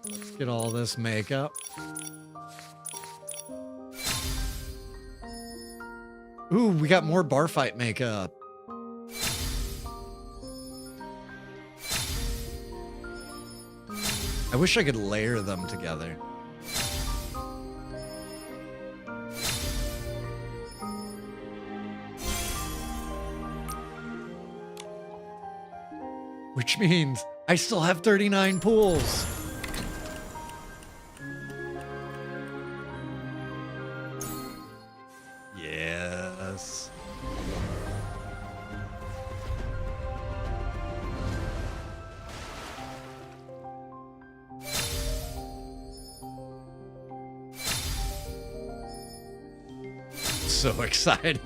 Let's get all this makeup. Ooh, we got more bar fight makeup. I wish I could layer them together. Which means I still have 39 pools. Yes. So excited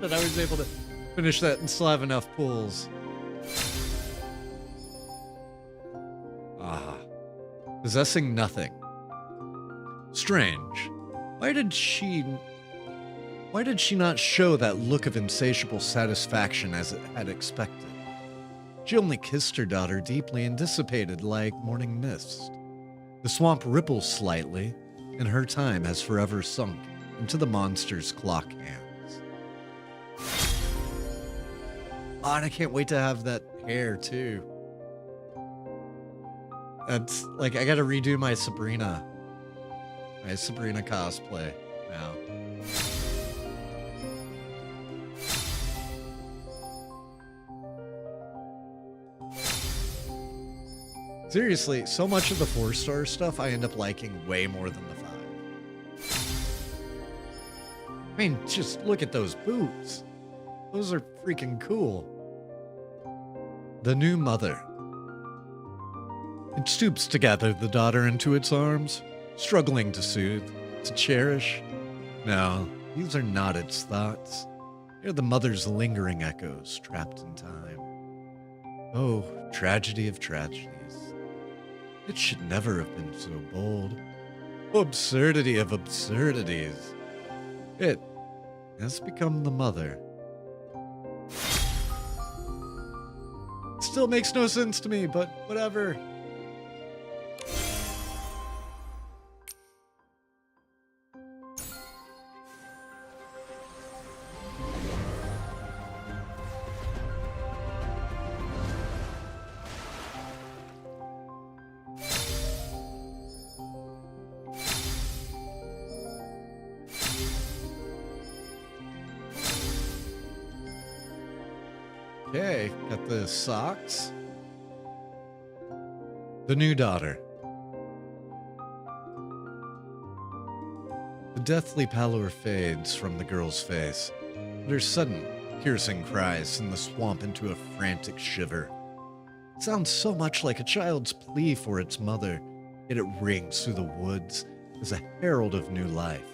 that I was able to finish that and still have enough pools. Possessing nothing. Strange. Why did she not show that look of insatiable satisfaction as it had expected? She only kissed her daughter deeply and dissipated like morning mist. The swamp ripples slightly, and her time has forever sunk into the monster's clock hands. Oh, and I can't wait to have that hair too. That's like, I gotta redo my Sabrina cosplay now. Seriously, so much of the 4-star stuff I end up liking way more than the 5. I mean, just look at those boots. Those are freaking cool. The new mother. It stoops to gather the daughter into its arms, struggling to soothe, to cherish. No, These are not its thoughts. They're the mother's lingering echoes trapped in time. Oh, tragedy of tragedies. It should never have been so bold. Absurdity of absurdities. It has become the mother. Still makes no sense to me, but whatever. Okay, got the socks. The new daughter. The deathly pallor fades from the girl's face, and her sudden, piercing cries send the swamp into a frantic shiver. It sounds so much like a child's plea for its mother, yet it rings through the woods as a herald of new life.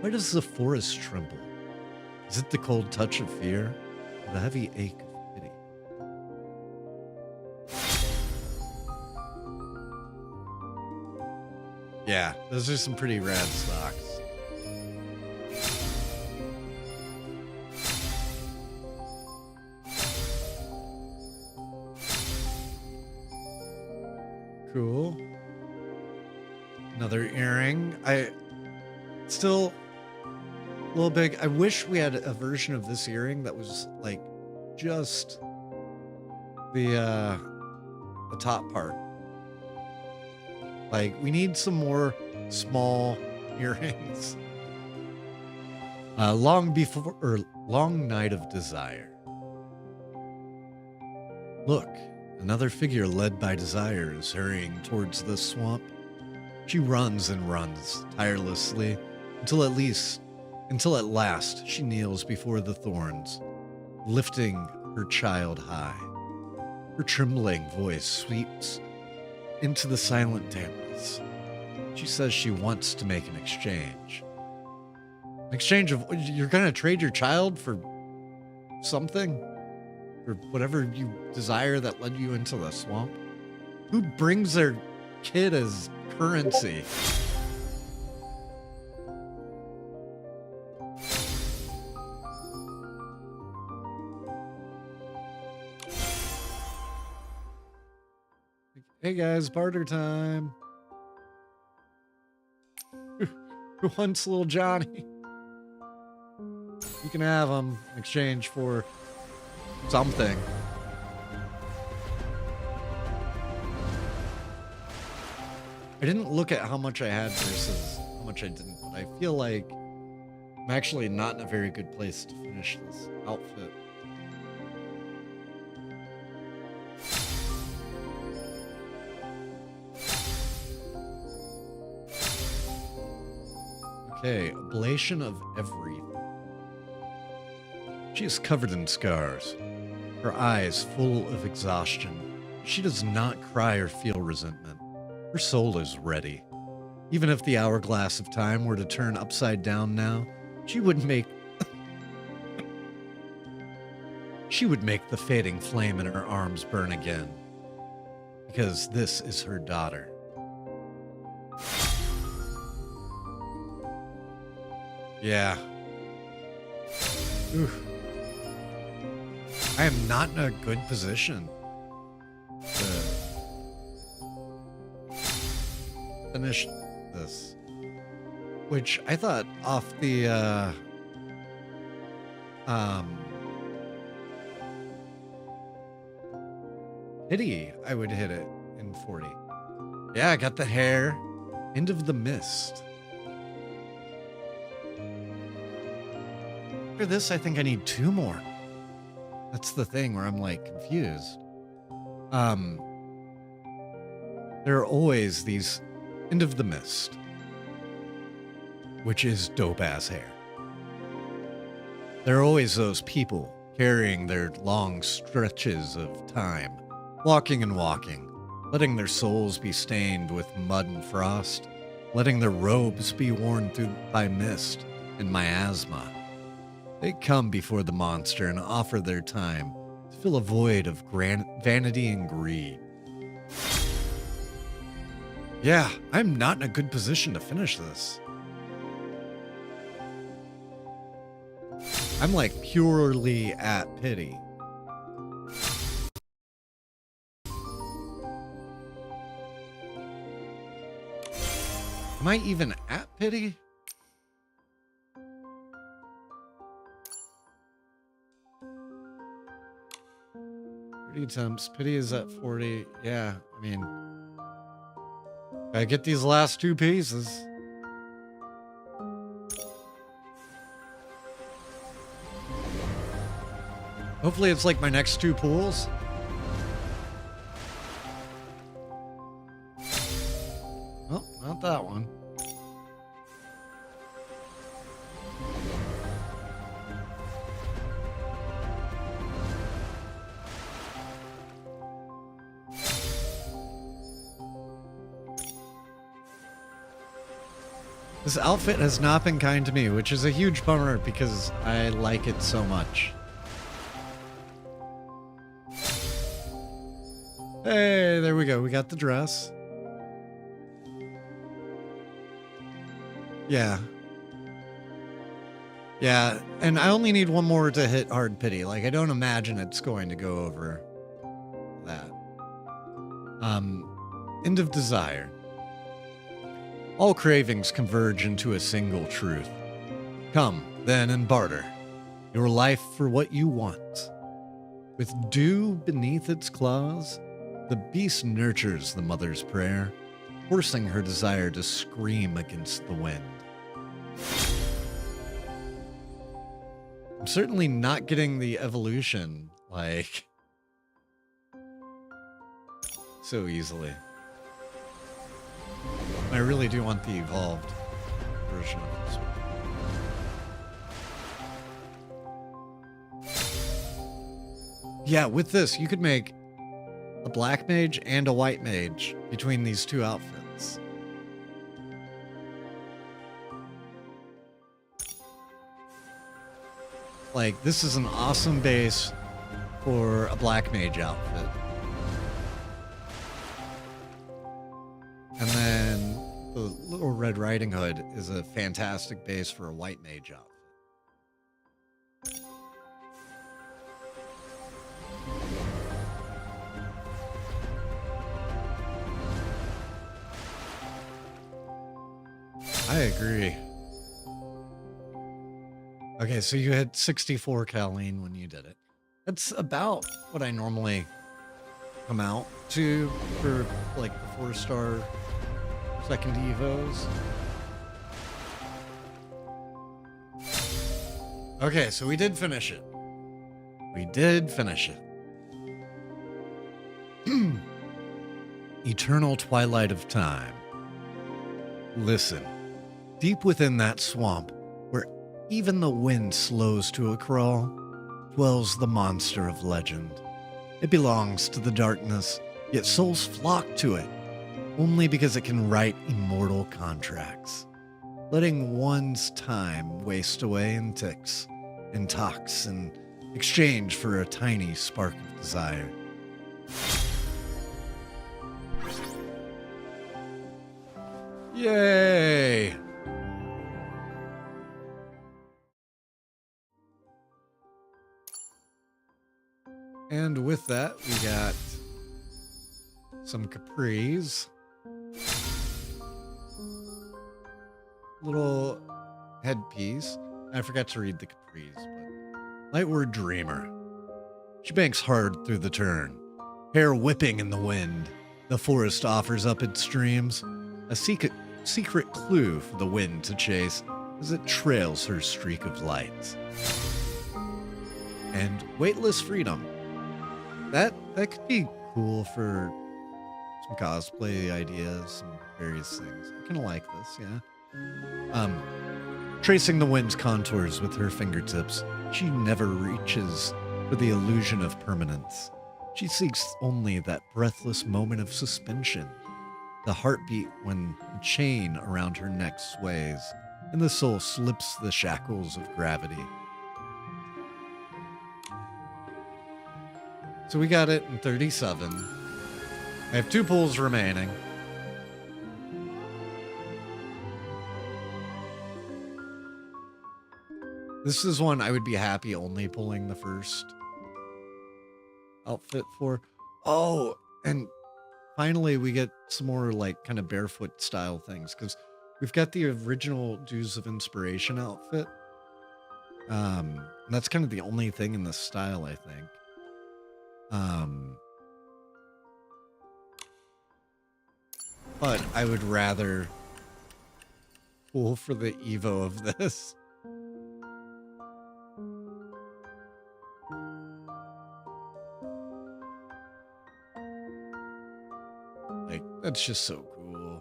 Why does the forest tremble? Is it the cold touch of fear? The heavy ache of pity. Yeah, those are some pretty rad socks. Cool. Another earring. Still a little big. I wish we had a version of this earring that was like just the top part. Like, we need some more small earrings. Long night of desire. Look, another figure led by desire is hurrying towards the swamp. She runs and runs tirelessly until at last she kneels before the thorns, lifting her child high. Her trembling voice sweeps into the silent dampness. She says she wants to make an exchange. An exchange of, you're going to trade your child for something? For whatever you desire that led you into the swamp? Who brings their kid as currency? Hey guys, barter time. Who wants little Johnny? You can have him in exchange for something. I didn't look at how much I had versus how much I didn't, but I feel like I'm actually not in a very good place to finish this outfit. Okay, ablation of everything. She is covered in scars, her eyes full of exhaustion. She does not cry or feel resentment. Her soul is ready. Even if the hourglass of time were to turn upside down now, she would make the fading flame in her arms burn again. Because this is her daughter. Yeah. Oof. I am not in a good position to finish this. Which I thought off the pity I would hit it in 40. Yeah, I got the hair. End of the mist. After this, I think I need 2 more. That's the thing where I'm like confused. There are always these End of the Mist, which is dope ass hair. There are always those people carrying their long stretches of time, walking and walking, letting their souls be stained with mud and frost, letting their robes be worn through by mist and miasma. They come before the monster and offer their time to fill a void of vanity and greed. Yeah, I'm not in a good position to finish this. I'm like purely at pity. Am I even at pity? Attempts. Pity is at 40. Yeah, I mean, I get these last two pieces. Hopefully it's like my next two pools. Oh, not that one. This outfit has not been kind to me, which is a huge bummer because I like it so much. Hey, there we go. We got the dress. Yeah. Yeah, and I only need one more to hit hard pity. Like, I don't imagine it's going to go over that. End of desire. All cravings converge into a single truth. Come, then, and barter your life for what you want. With dew beneath its claws, the beast nurtures the mother's prayer, forcing her desire to scream against the wind. I'm certainly not getting the evolution, like, so easily. I really do want the evolved version of this one. Yeah, with this, you could make a black mage and a white mage between these two outfits. Like, this is an awesome base for a black mage outfit. And then the little Red Riding Hood is a fantastic base for a white mage outfit. I agree. Okay, so you had 64 Colleen when you did it. That's about what I normally come out to for like the 4-star second evos. Okay, so we did finish it. We did finish it. Eternal twilight of time. Listen, deep within that swamp, where even the wind slows to a crawl, dwells the monster of legend. It belongs to the darkness, yet souls flock to it, only because it can write immortal contracts, letting one's time waste away in ticks and talks in exchange for a tiny spark of desire. Yay! And with that, we got some capris. Little headpiece. I forgot to read the capris, but Lightward Dreamer. She banks hard through the turn, hair whipping in the wind. The forest offers up its streams, a secret clue for the wind to chase as it trails her streak of light. And Weightless Freedom. That could be cool for some cosplay ideas and various things. I kind of like this, yeah. Tracing the wind's contours with her fingertips, she never reaches for the illusion of permanence. She seeks only that breathless moment of suspension, the heartbeat when the chain around her neck sways, and the soul slips the shackles of gravity. So we got it in 37. I have 2 pulls remaining. This is one I would be happy only pulling the first outfit for. Oh, and finally we get some more like kind of barefoot style things because we've got the original Dues of Inspiration outfit. And that's kind of the only thing in this style, I think. But I would rather pull for the Evo of this. Like, that's just so cool.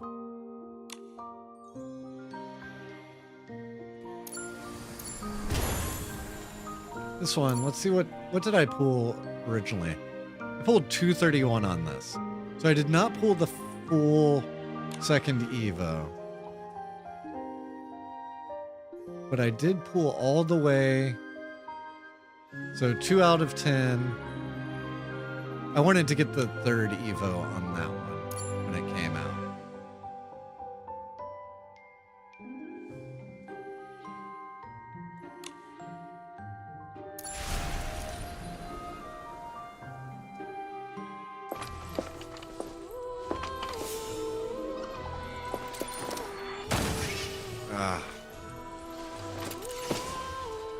This one, let's see what did I pull originally? I pulled 231 on this. So I did not pull the full second Evo. But I did pull all the way. So 2 out of 10. I wanted to get the third Evo on that one when it came out.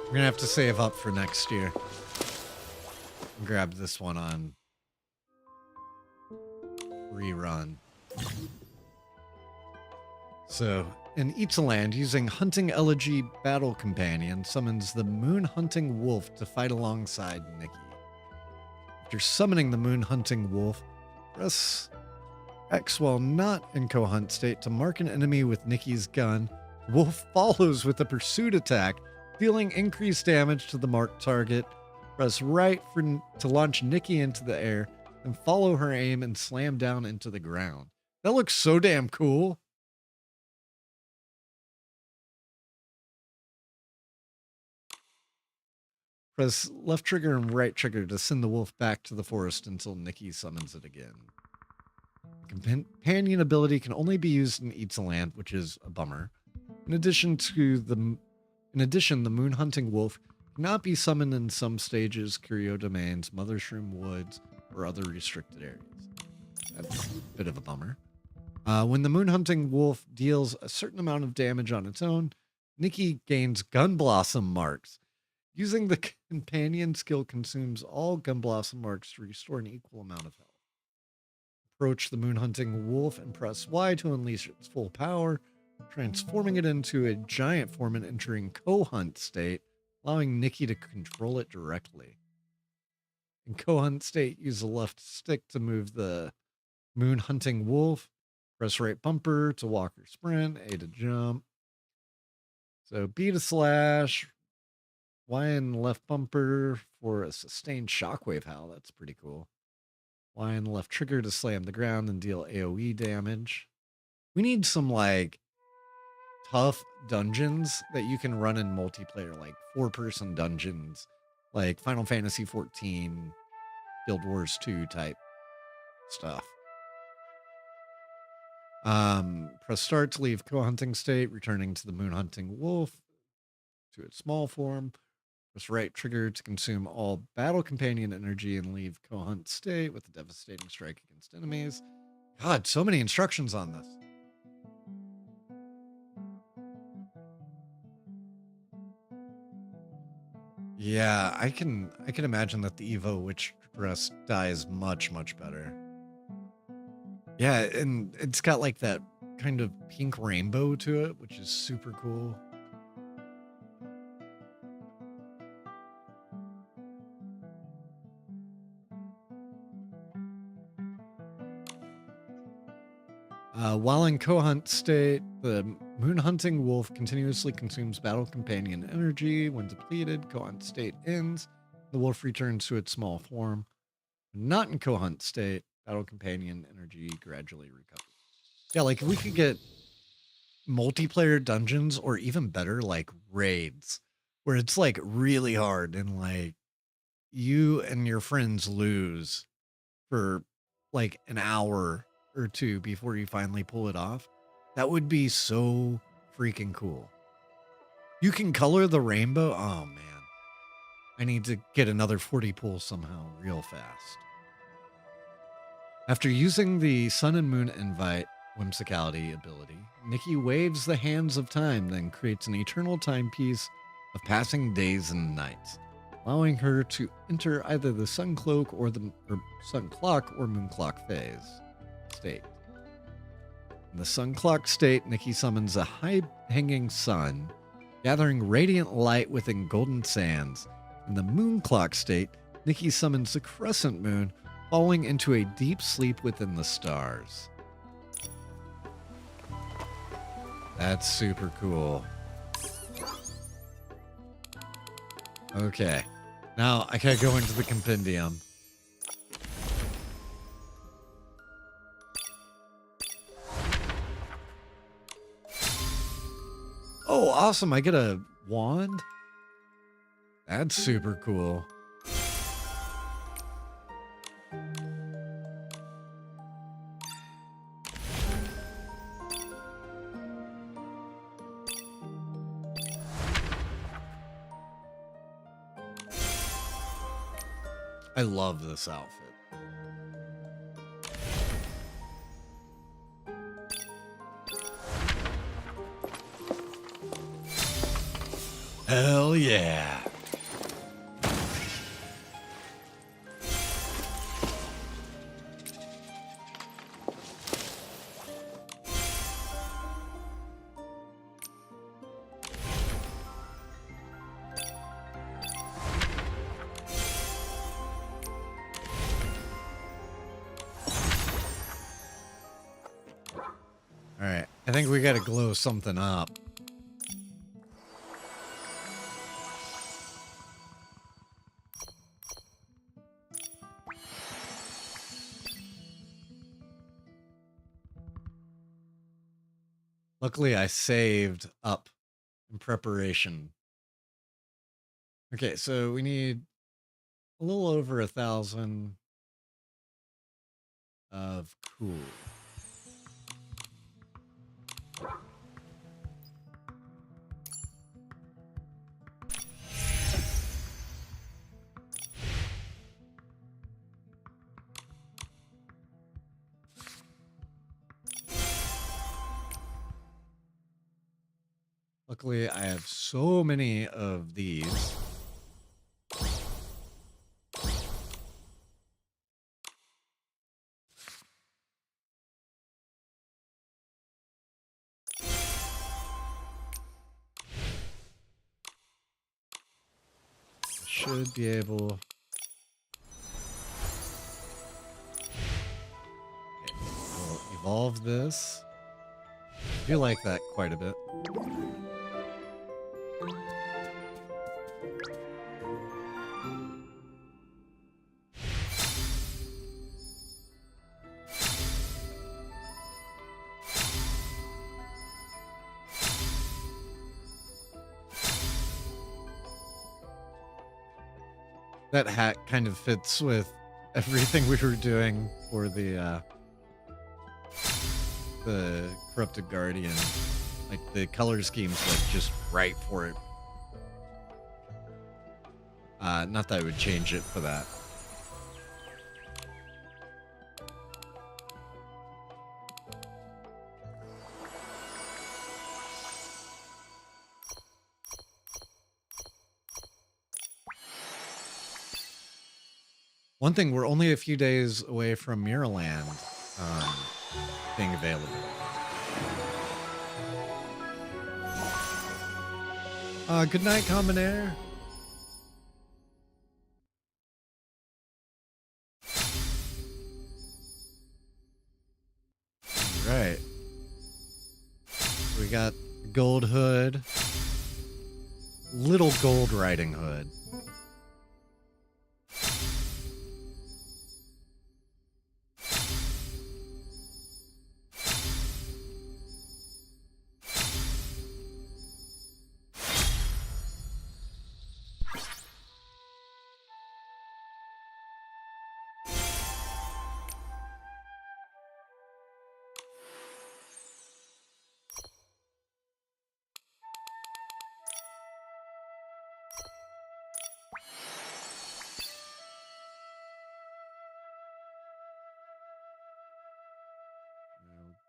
I'm gonna have to save up for next year. Grab this one on rerun. So, in Eatsaland, using Hunting Elegy Battle Companion summons the Moon Hunting Wolf to fight alongside Nikki. After summoning the Moon Hunting Wolf, press X while not in co-hunt state to mark an enemy with Nikki's gun. Wolf follows with a pursuit attack, dealing increased damage to the marked target. Press right to launch Nikki into the air, and follow her aim and slam down into the ground. That looks so damn cool. Press left trigger and right trigger to send the wolf back to the forest until Nikki summons it again. The companion ability can only be used in Eatsaland, which is a bummer. In addition, the Moon Hunting Wolf cannot be summoned in some stages, Curio Domains, Mothershroom Woods, or other restricted areas. That's a bit of a bummer. When the Moon Hunting Wolf deals a certain amount of damage on its own, Nikki gains Gun Blossom marks. Using the companion skill consumes all Gun Blossom marks to restore an equal amount of health. Approach the Moon Hunting Wolf and press Y to unleash its full power, transforming it into a giant form and entering co-hunt state, allowing Nikki to control it directly. In co-hunt state, use the left stick to move the Moon Hunting Wolf. Press right bumper to walk or sprint, A to jump. So B to slash, Y and left bumper for a sustained shockwave howl. That's pretty cool. Y and left trigger to slam the ground and deal AoE damage. We need some like tough dungeons that you can run in multiplayer, like 4-person dungeons, like Final Fantasy 14, Guild Wars 2 type stuff. Press start to leave co-hunting state, returning to the Moon Hunting Wolf to its small form. Press right trigger to consume all battle companion energy and leave co-hunt state with a devastating strike against enemies. God, so many instructions on this. Yeah, I can imagine that the Evo Witch Dress dies much better. Yeah, and it's got like that kind of pink rainbow to it, which is super cool. While in co-hunt state, the Moon Hunting Wolf continuously consumes battle companion energy. When depleted, co-hunt state ends. The wolf returns to its small form. Not in co-hunt state, battle companion energy gradually recovers. Yeah, like if we could get multiplayer dungeons, or even better, like raids, where it's like really hard and like you and your friends lose for like an hour or two before you finally pull it off. That would be so freaking cool. You can color the rainbow. Oh man. I need to get another 40 pull somehow real fast. After using the Sun and Moon Invite whimsicality ability, Nikki waves the hands of time, then creates an eternal timepiece of passing days and nights, allowing her to enter either the sun cloak or the sun clock or moon clock phase state. In the sun clock state, Nikki summons a high-hanging sun, gathering radiant light within golden sands. In the moon clock state, Nikki summons the crescent moon, falling into a deep sleep within the stars. That's super cool. Okay. Now I can go into the compendium. Oh, awesome. I get a wand? That's super cool. I love this outfit. Hell yeah. All right, I think we got to glow something up. Luckily, I saved up in preparation. Okay, so we need a little over 1,000 of cool. Luckily, I have so many of these. I should be able... Okay, we'll evolve this. I do like that quite a bit. That hat kind of fits with everything we were doing for the Corrupted Guardian. Like, the color scheme's like just right for it. Not that I would change it for that. One thing, we're only a few days away from Mirrorland being available. Good night, Common Air. Right. We got Gold Hood. Little Gold Riding Hood.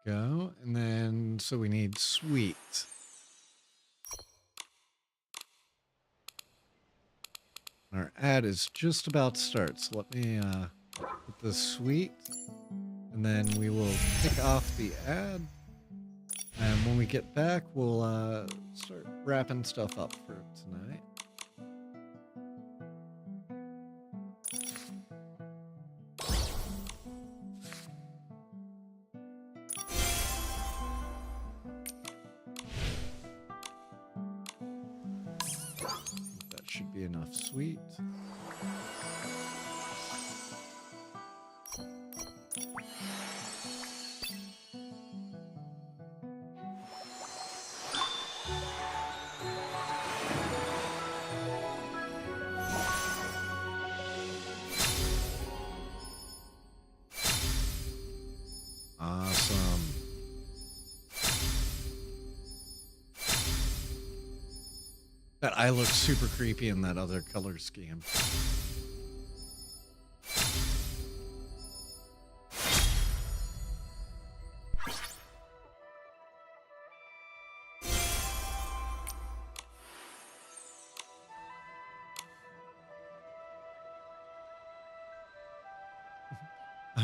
go. And then, so we need sweet. Our ad is just about to start, so let me put the sweet, and then we will kick off the ad. And when we get back, we'll start wrapping stuff up for tonight. That should be enough sweet. Awesome. That eye looks super creepy in that other color scheme.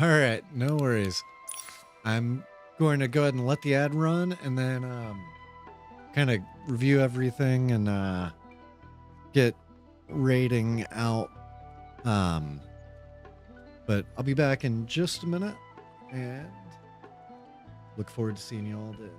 All right, no worries. I'm going to go ahead and let the ad run, and then kind of review everything and get rating out. But I'll be back in just a minute, and look forward to seeing you all then.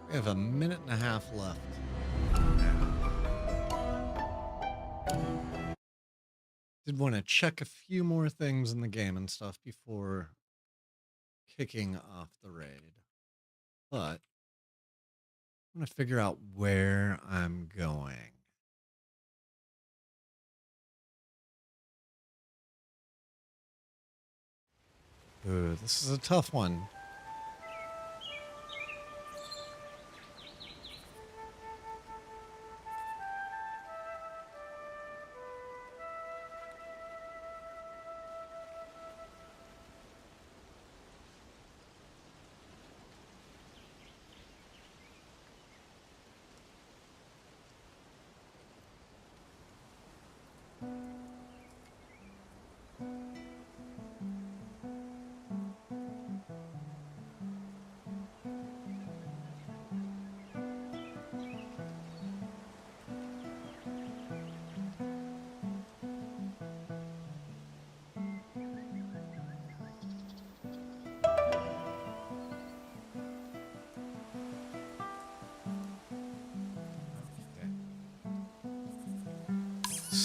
We have a minute and a half left. Did want to check a few more things in the game and stuff before kicking off the raid. But I'm going to figure out where I'm going. Ooh, this is a tough one.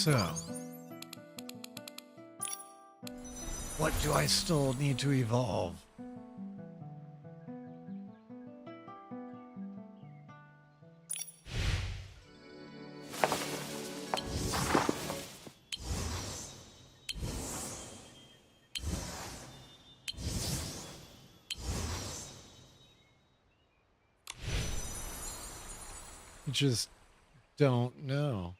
So, what do I still need to evolve? I just don't know.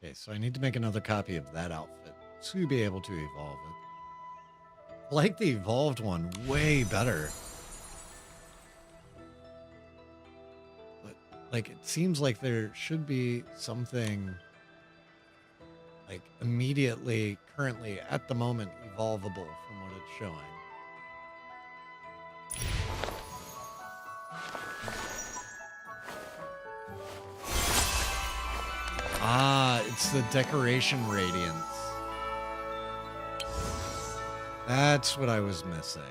Okay, so I need to make another copy of that outfit to be able to evolve it. I like the evolved one way better. But, like, it seems like there should be something, like, immediately, currently, at the moment, evolvable from what it's showing. Ah, it's the decoration radiance. That's what I was missing.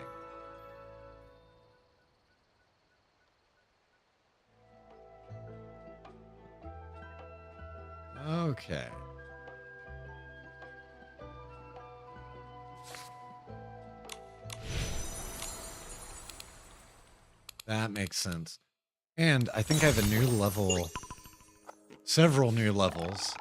Okay. That makes sense. And I think I have a new level, several new levels.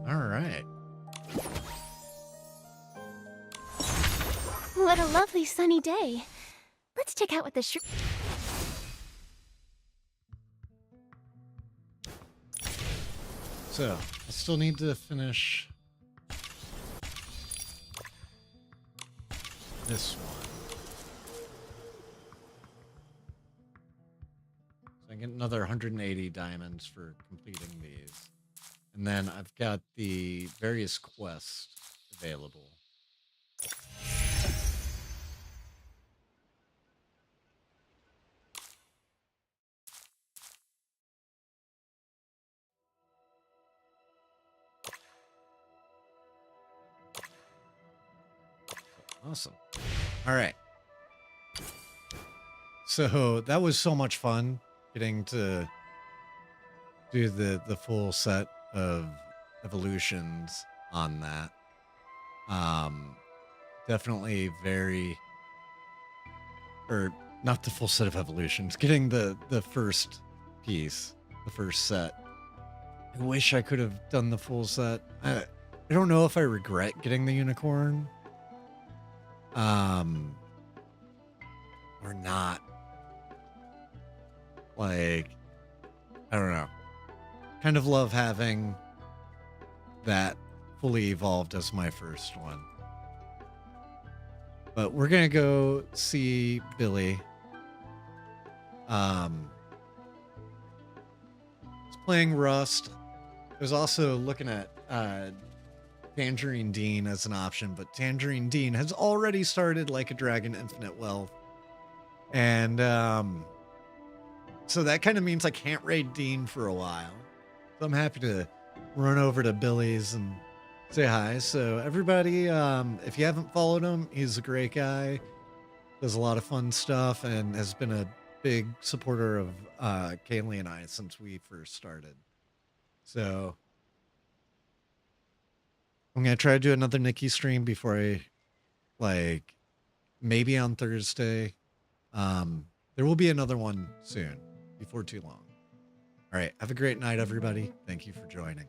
All right. What a lovely sunny day. Let's check out what the So, I still need to finish this one. So I get another 180 diamonds for completing these. And then I've got the various quests available. Awesome. All right. So that was so much fun getting to do the full set of evolutions on that. Definitely very, or not the full set of evolutions, getting the first piece, the first set. I wish I could have done the full set. I don't know if I regret getting the unicorn. Or not. Like, I don't know. Kind of love having that fully evolved as my first one. But we're gonna go see Billy. I was playing Rust. I was also looking at Tangerine Dean as an option, but Tangerine Dean has already started Like a Dragon Infinite Wealth. And so that kind of means I can't raid Dean for a while. So I'm happy to run over to Billy's and say hi. So everybody, if you haven't followed him, he's a great guy. Does a lot of fun stuff and has been a big supporter of Kaylee and I since we first started. So I'm gonna try to do another Nikki stream before I, like, maybe on Thursday. There will be another one soon, before too long. All right, have a great night, everybody. Thank you for joining.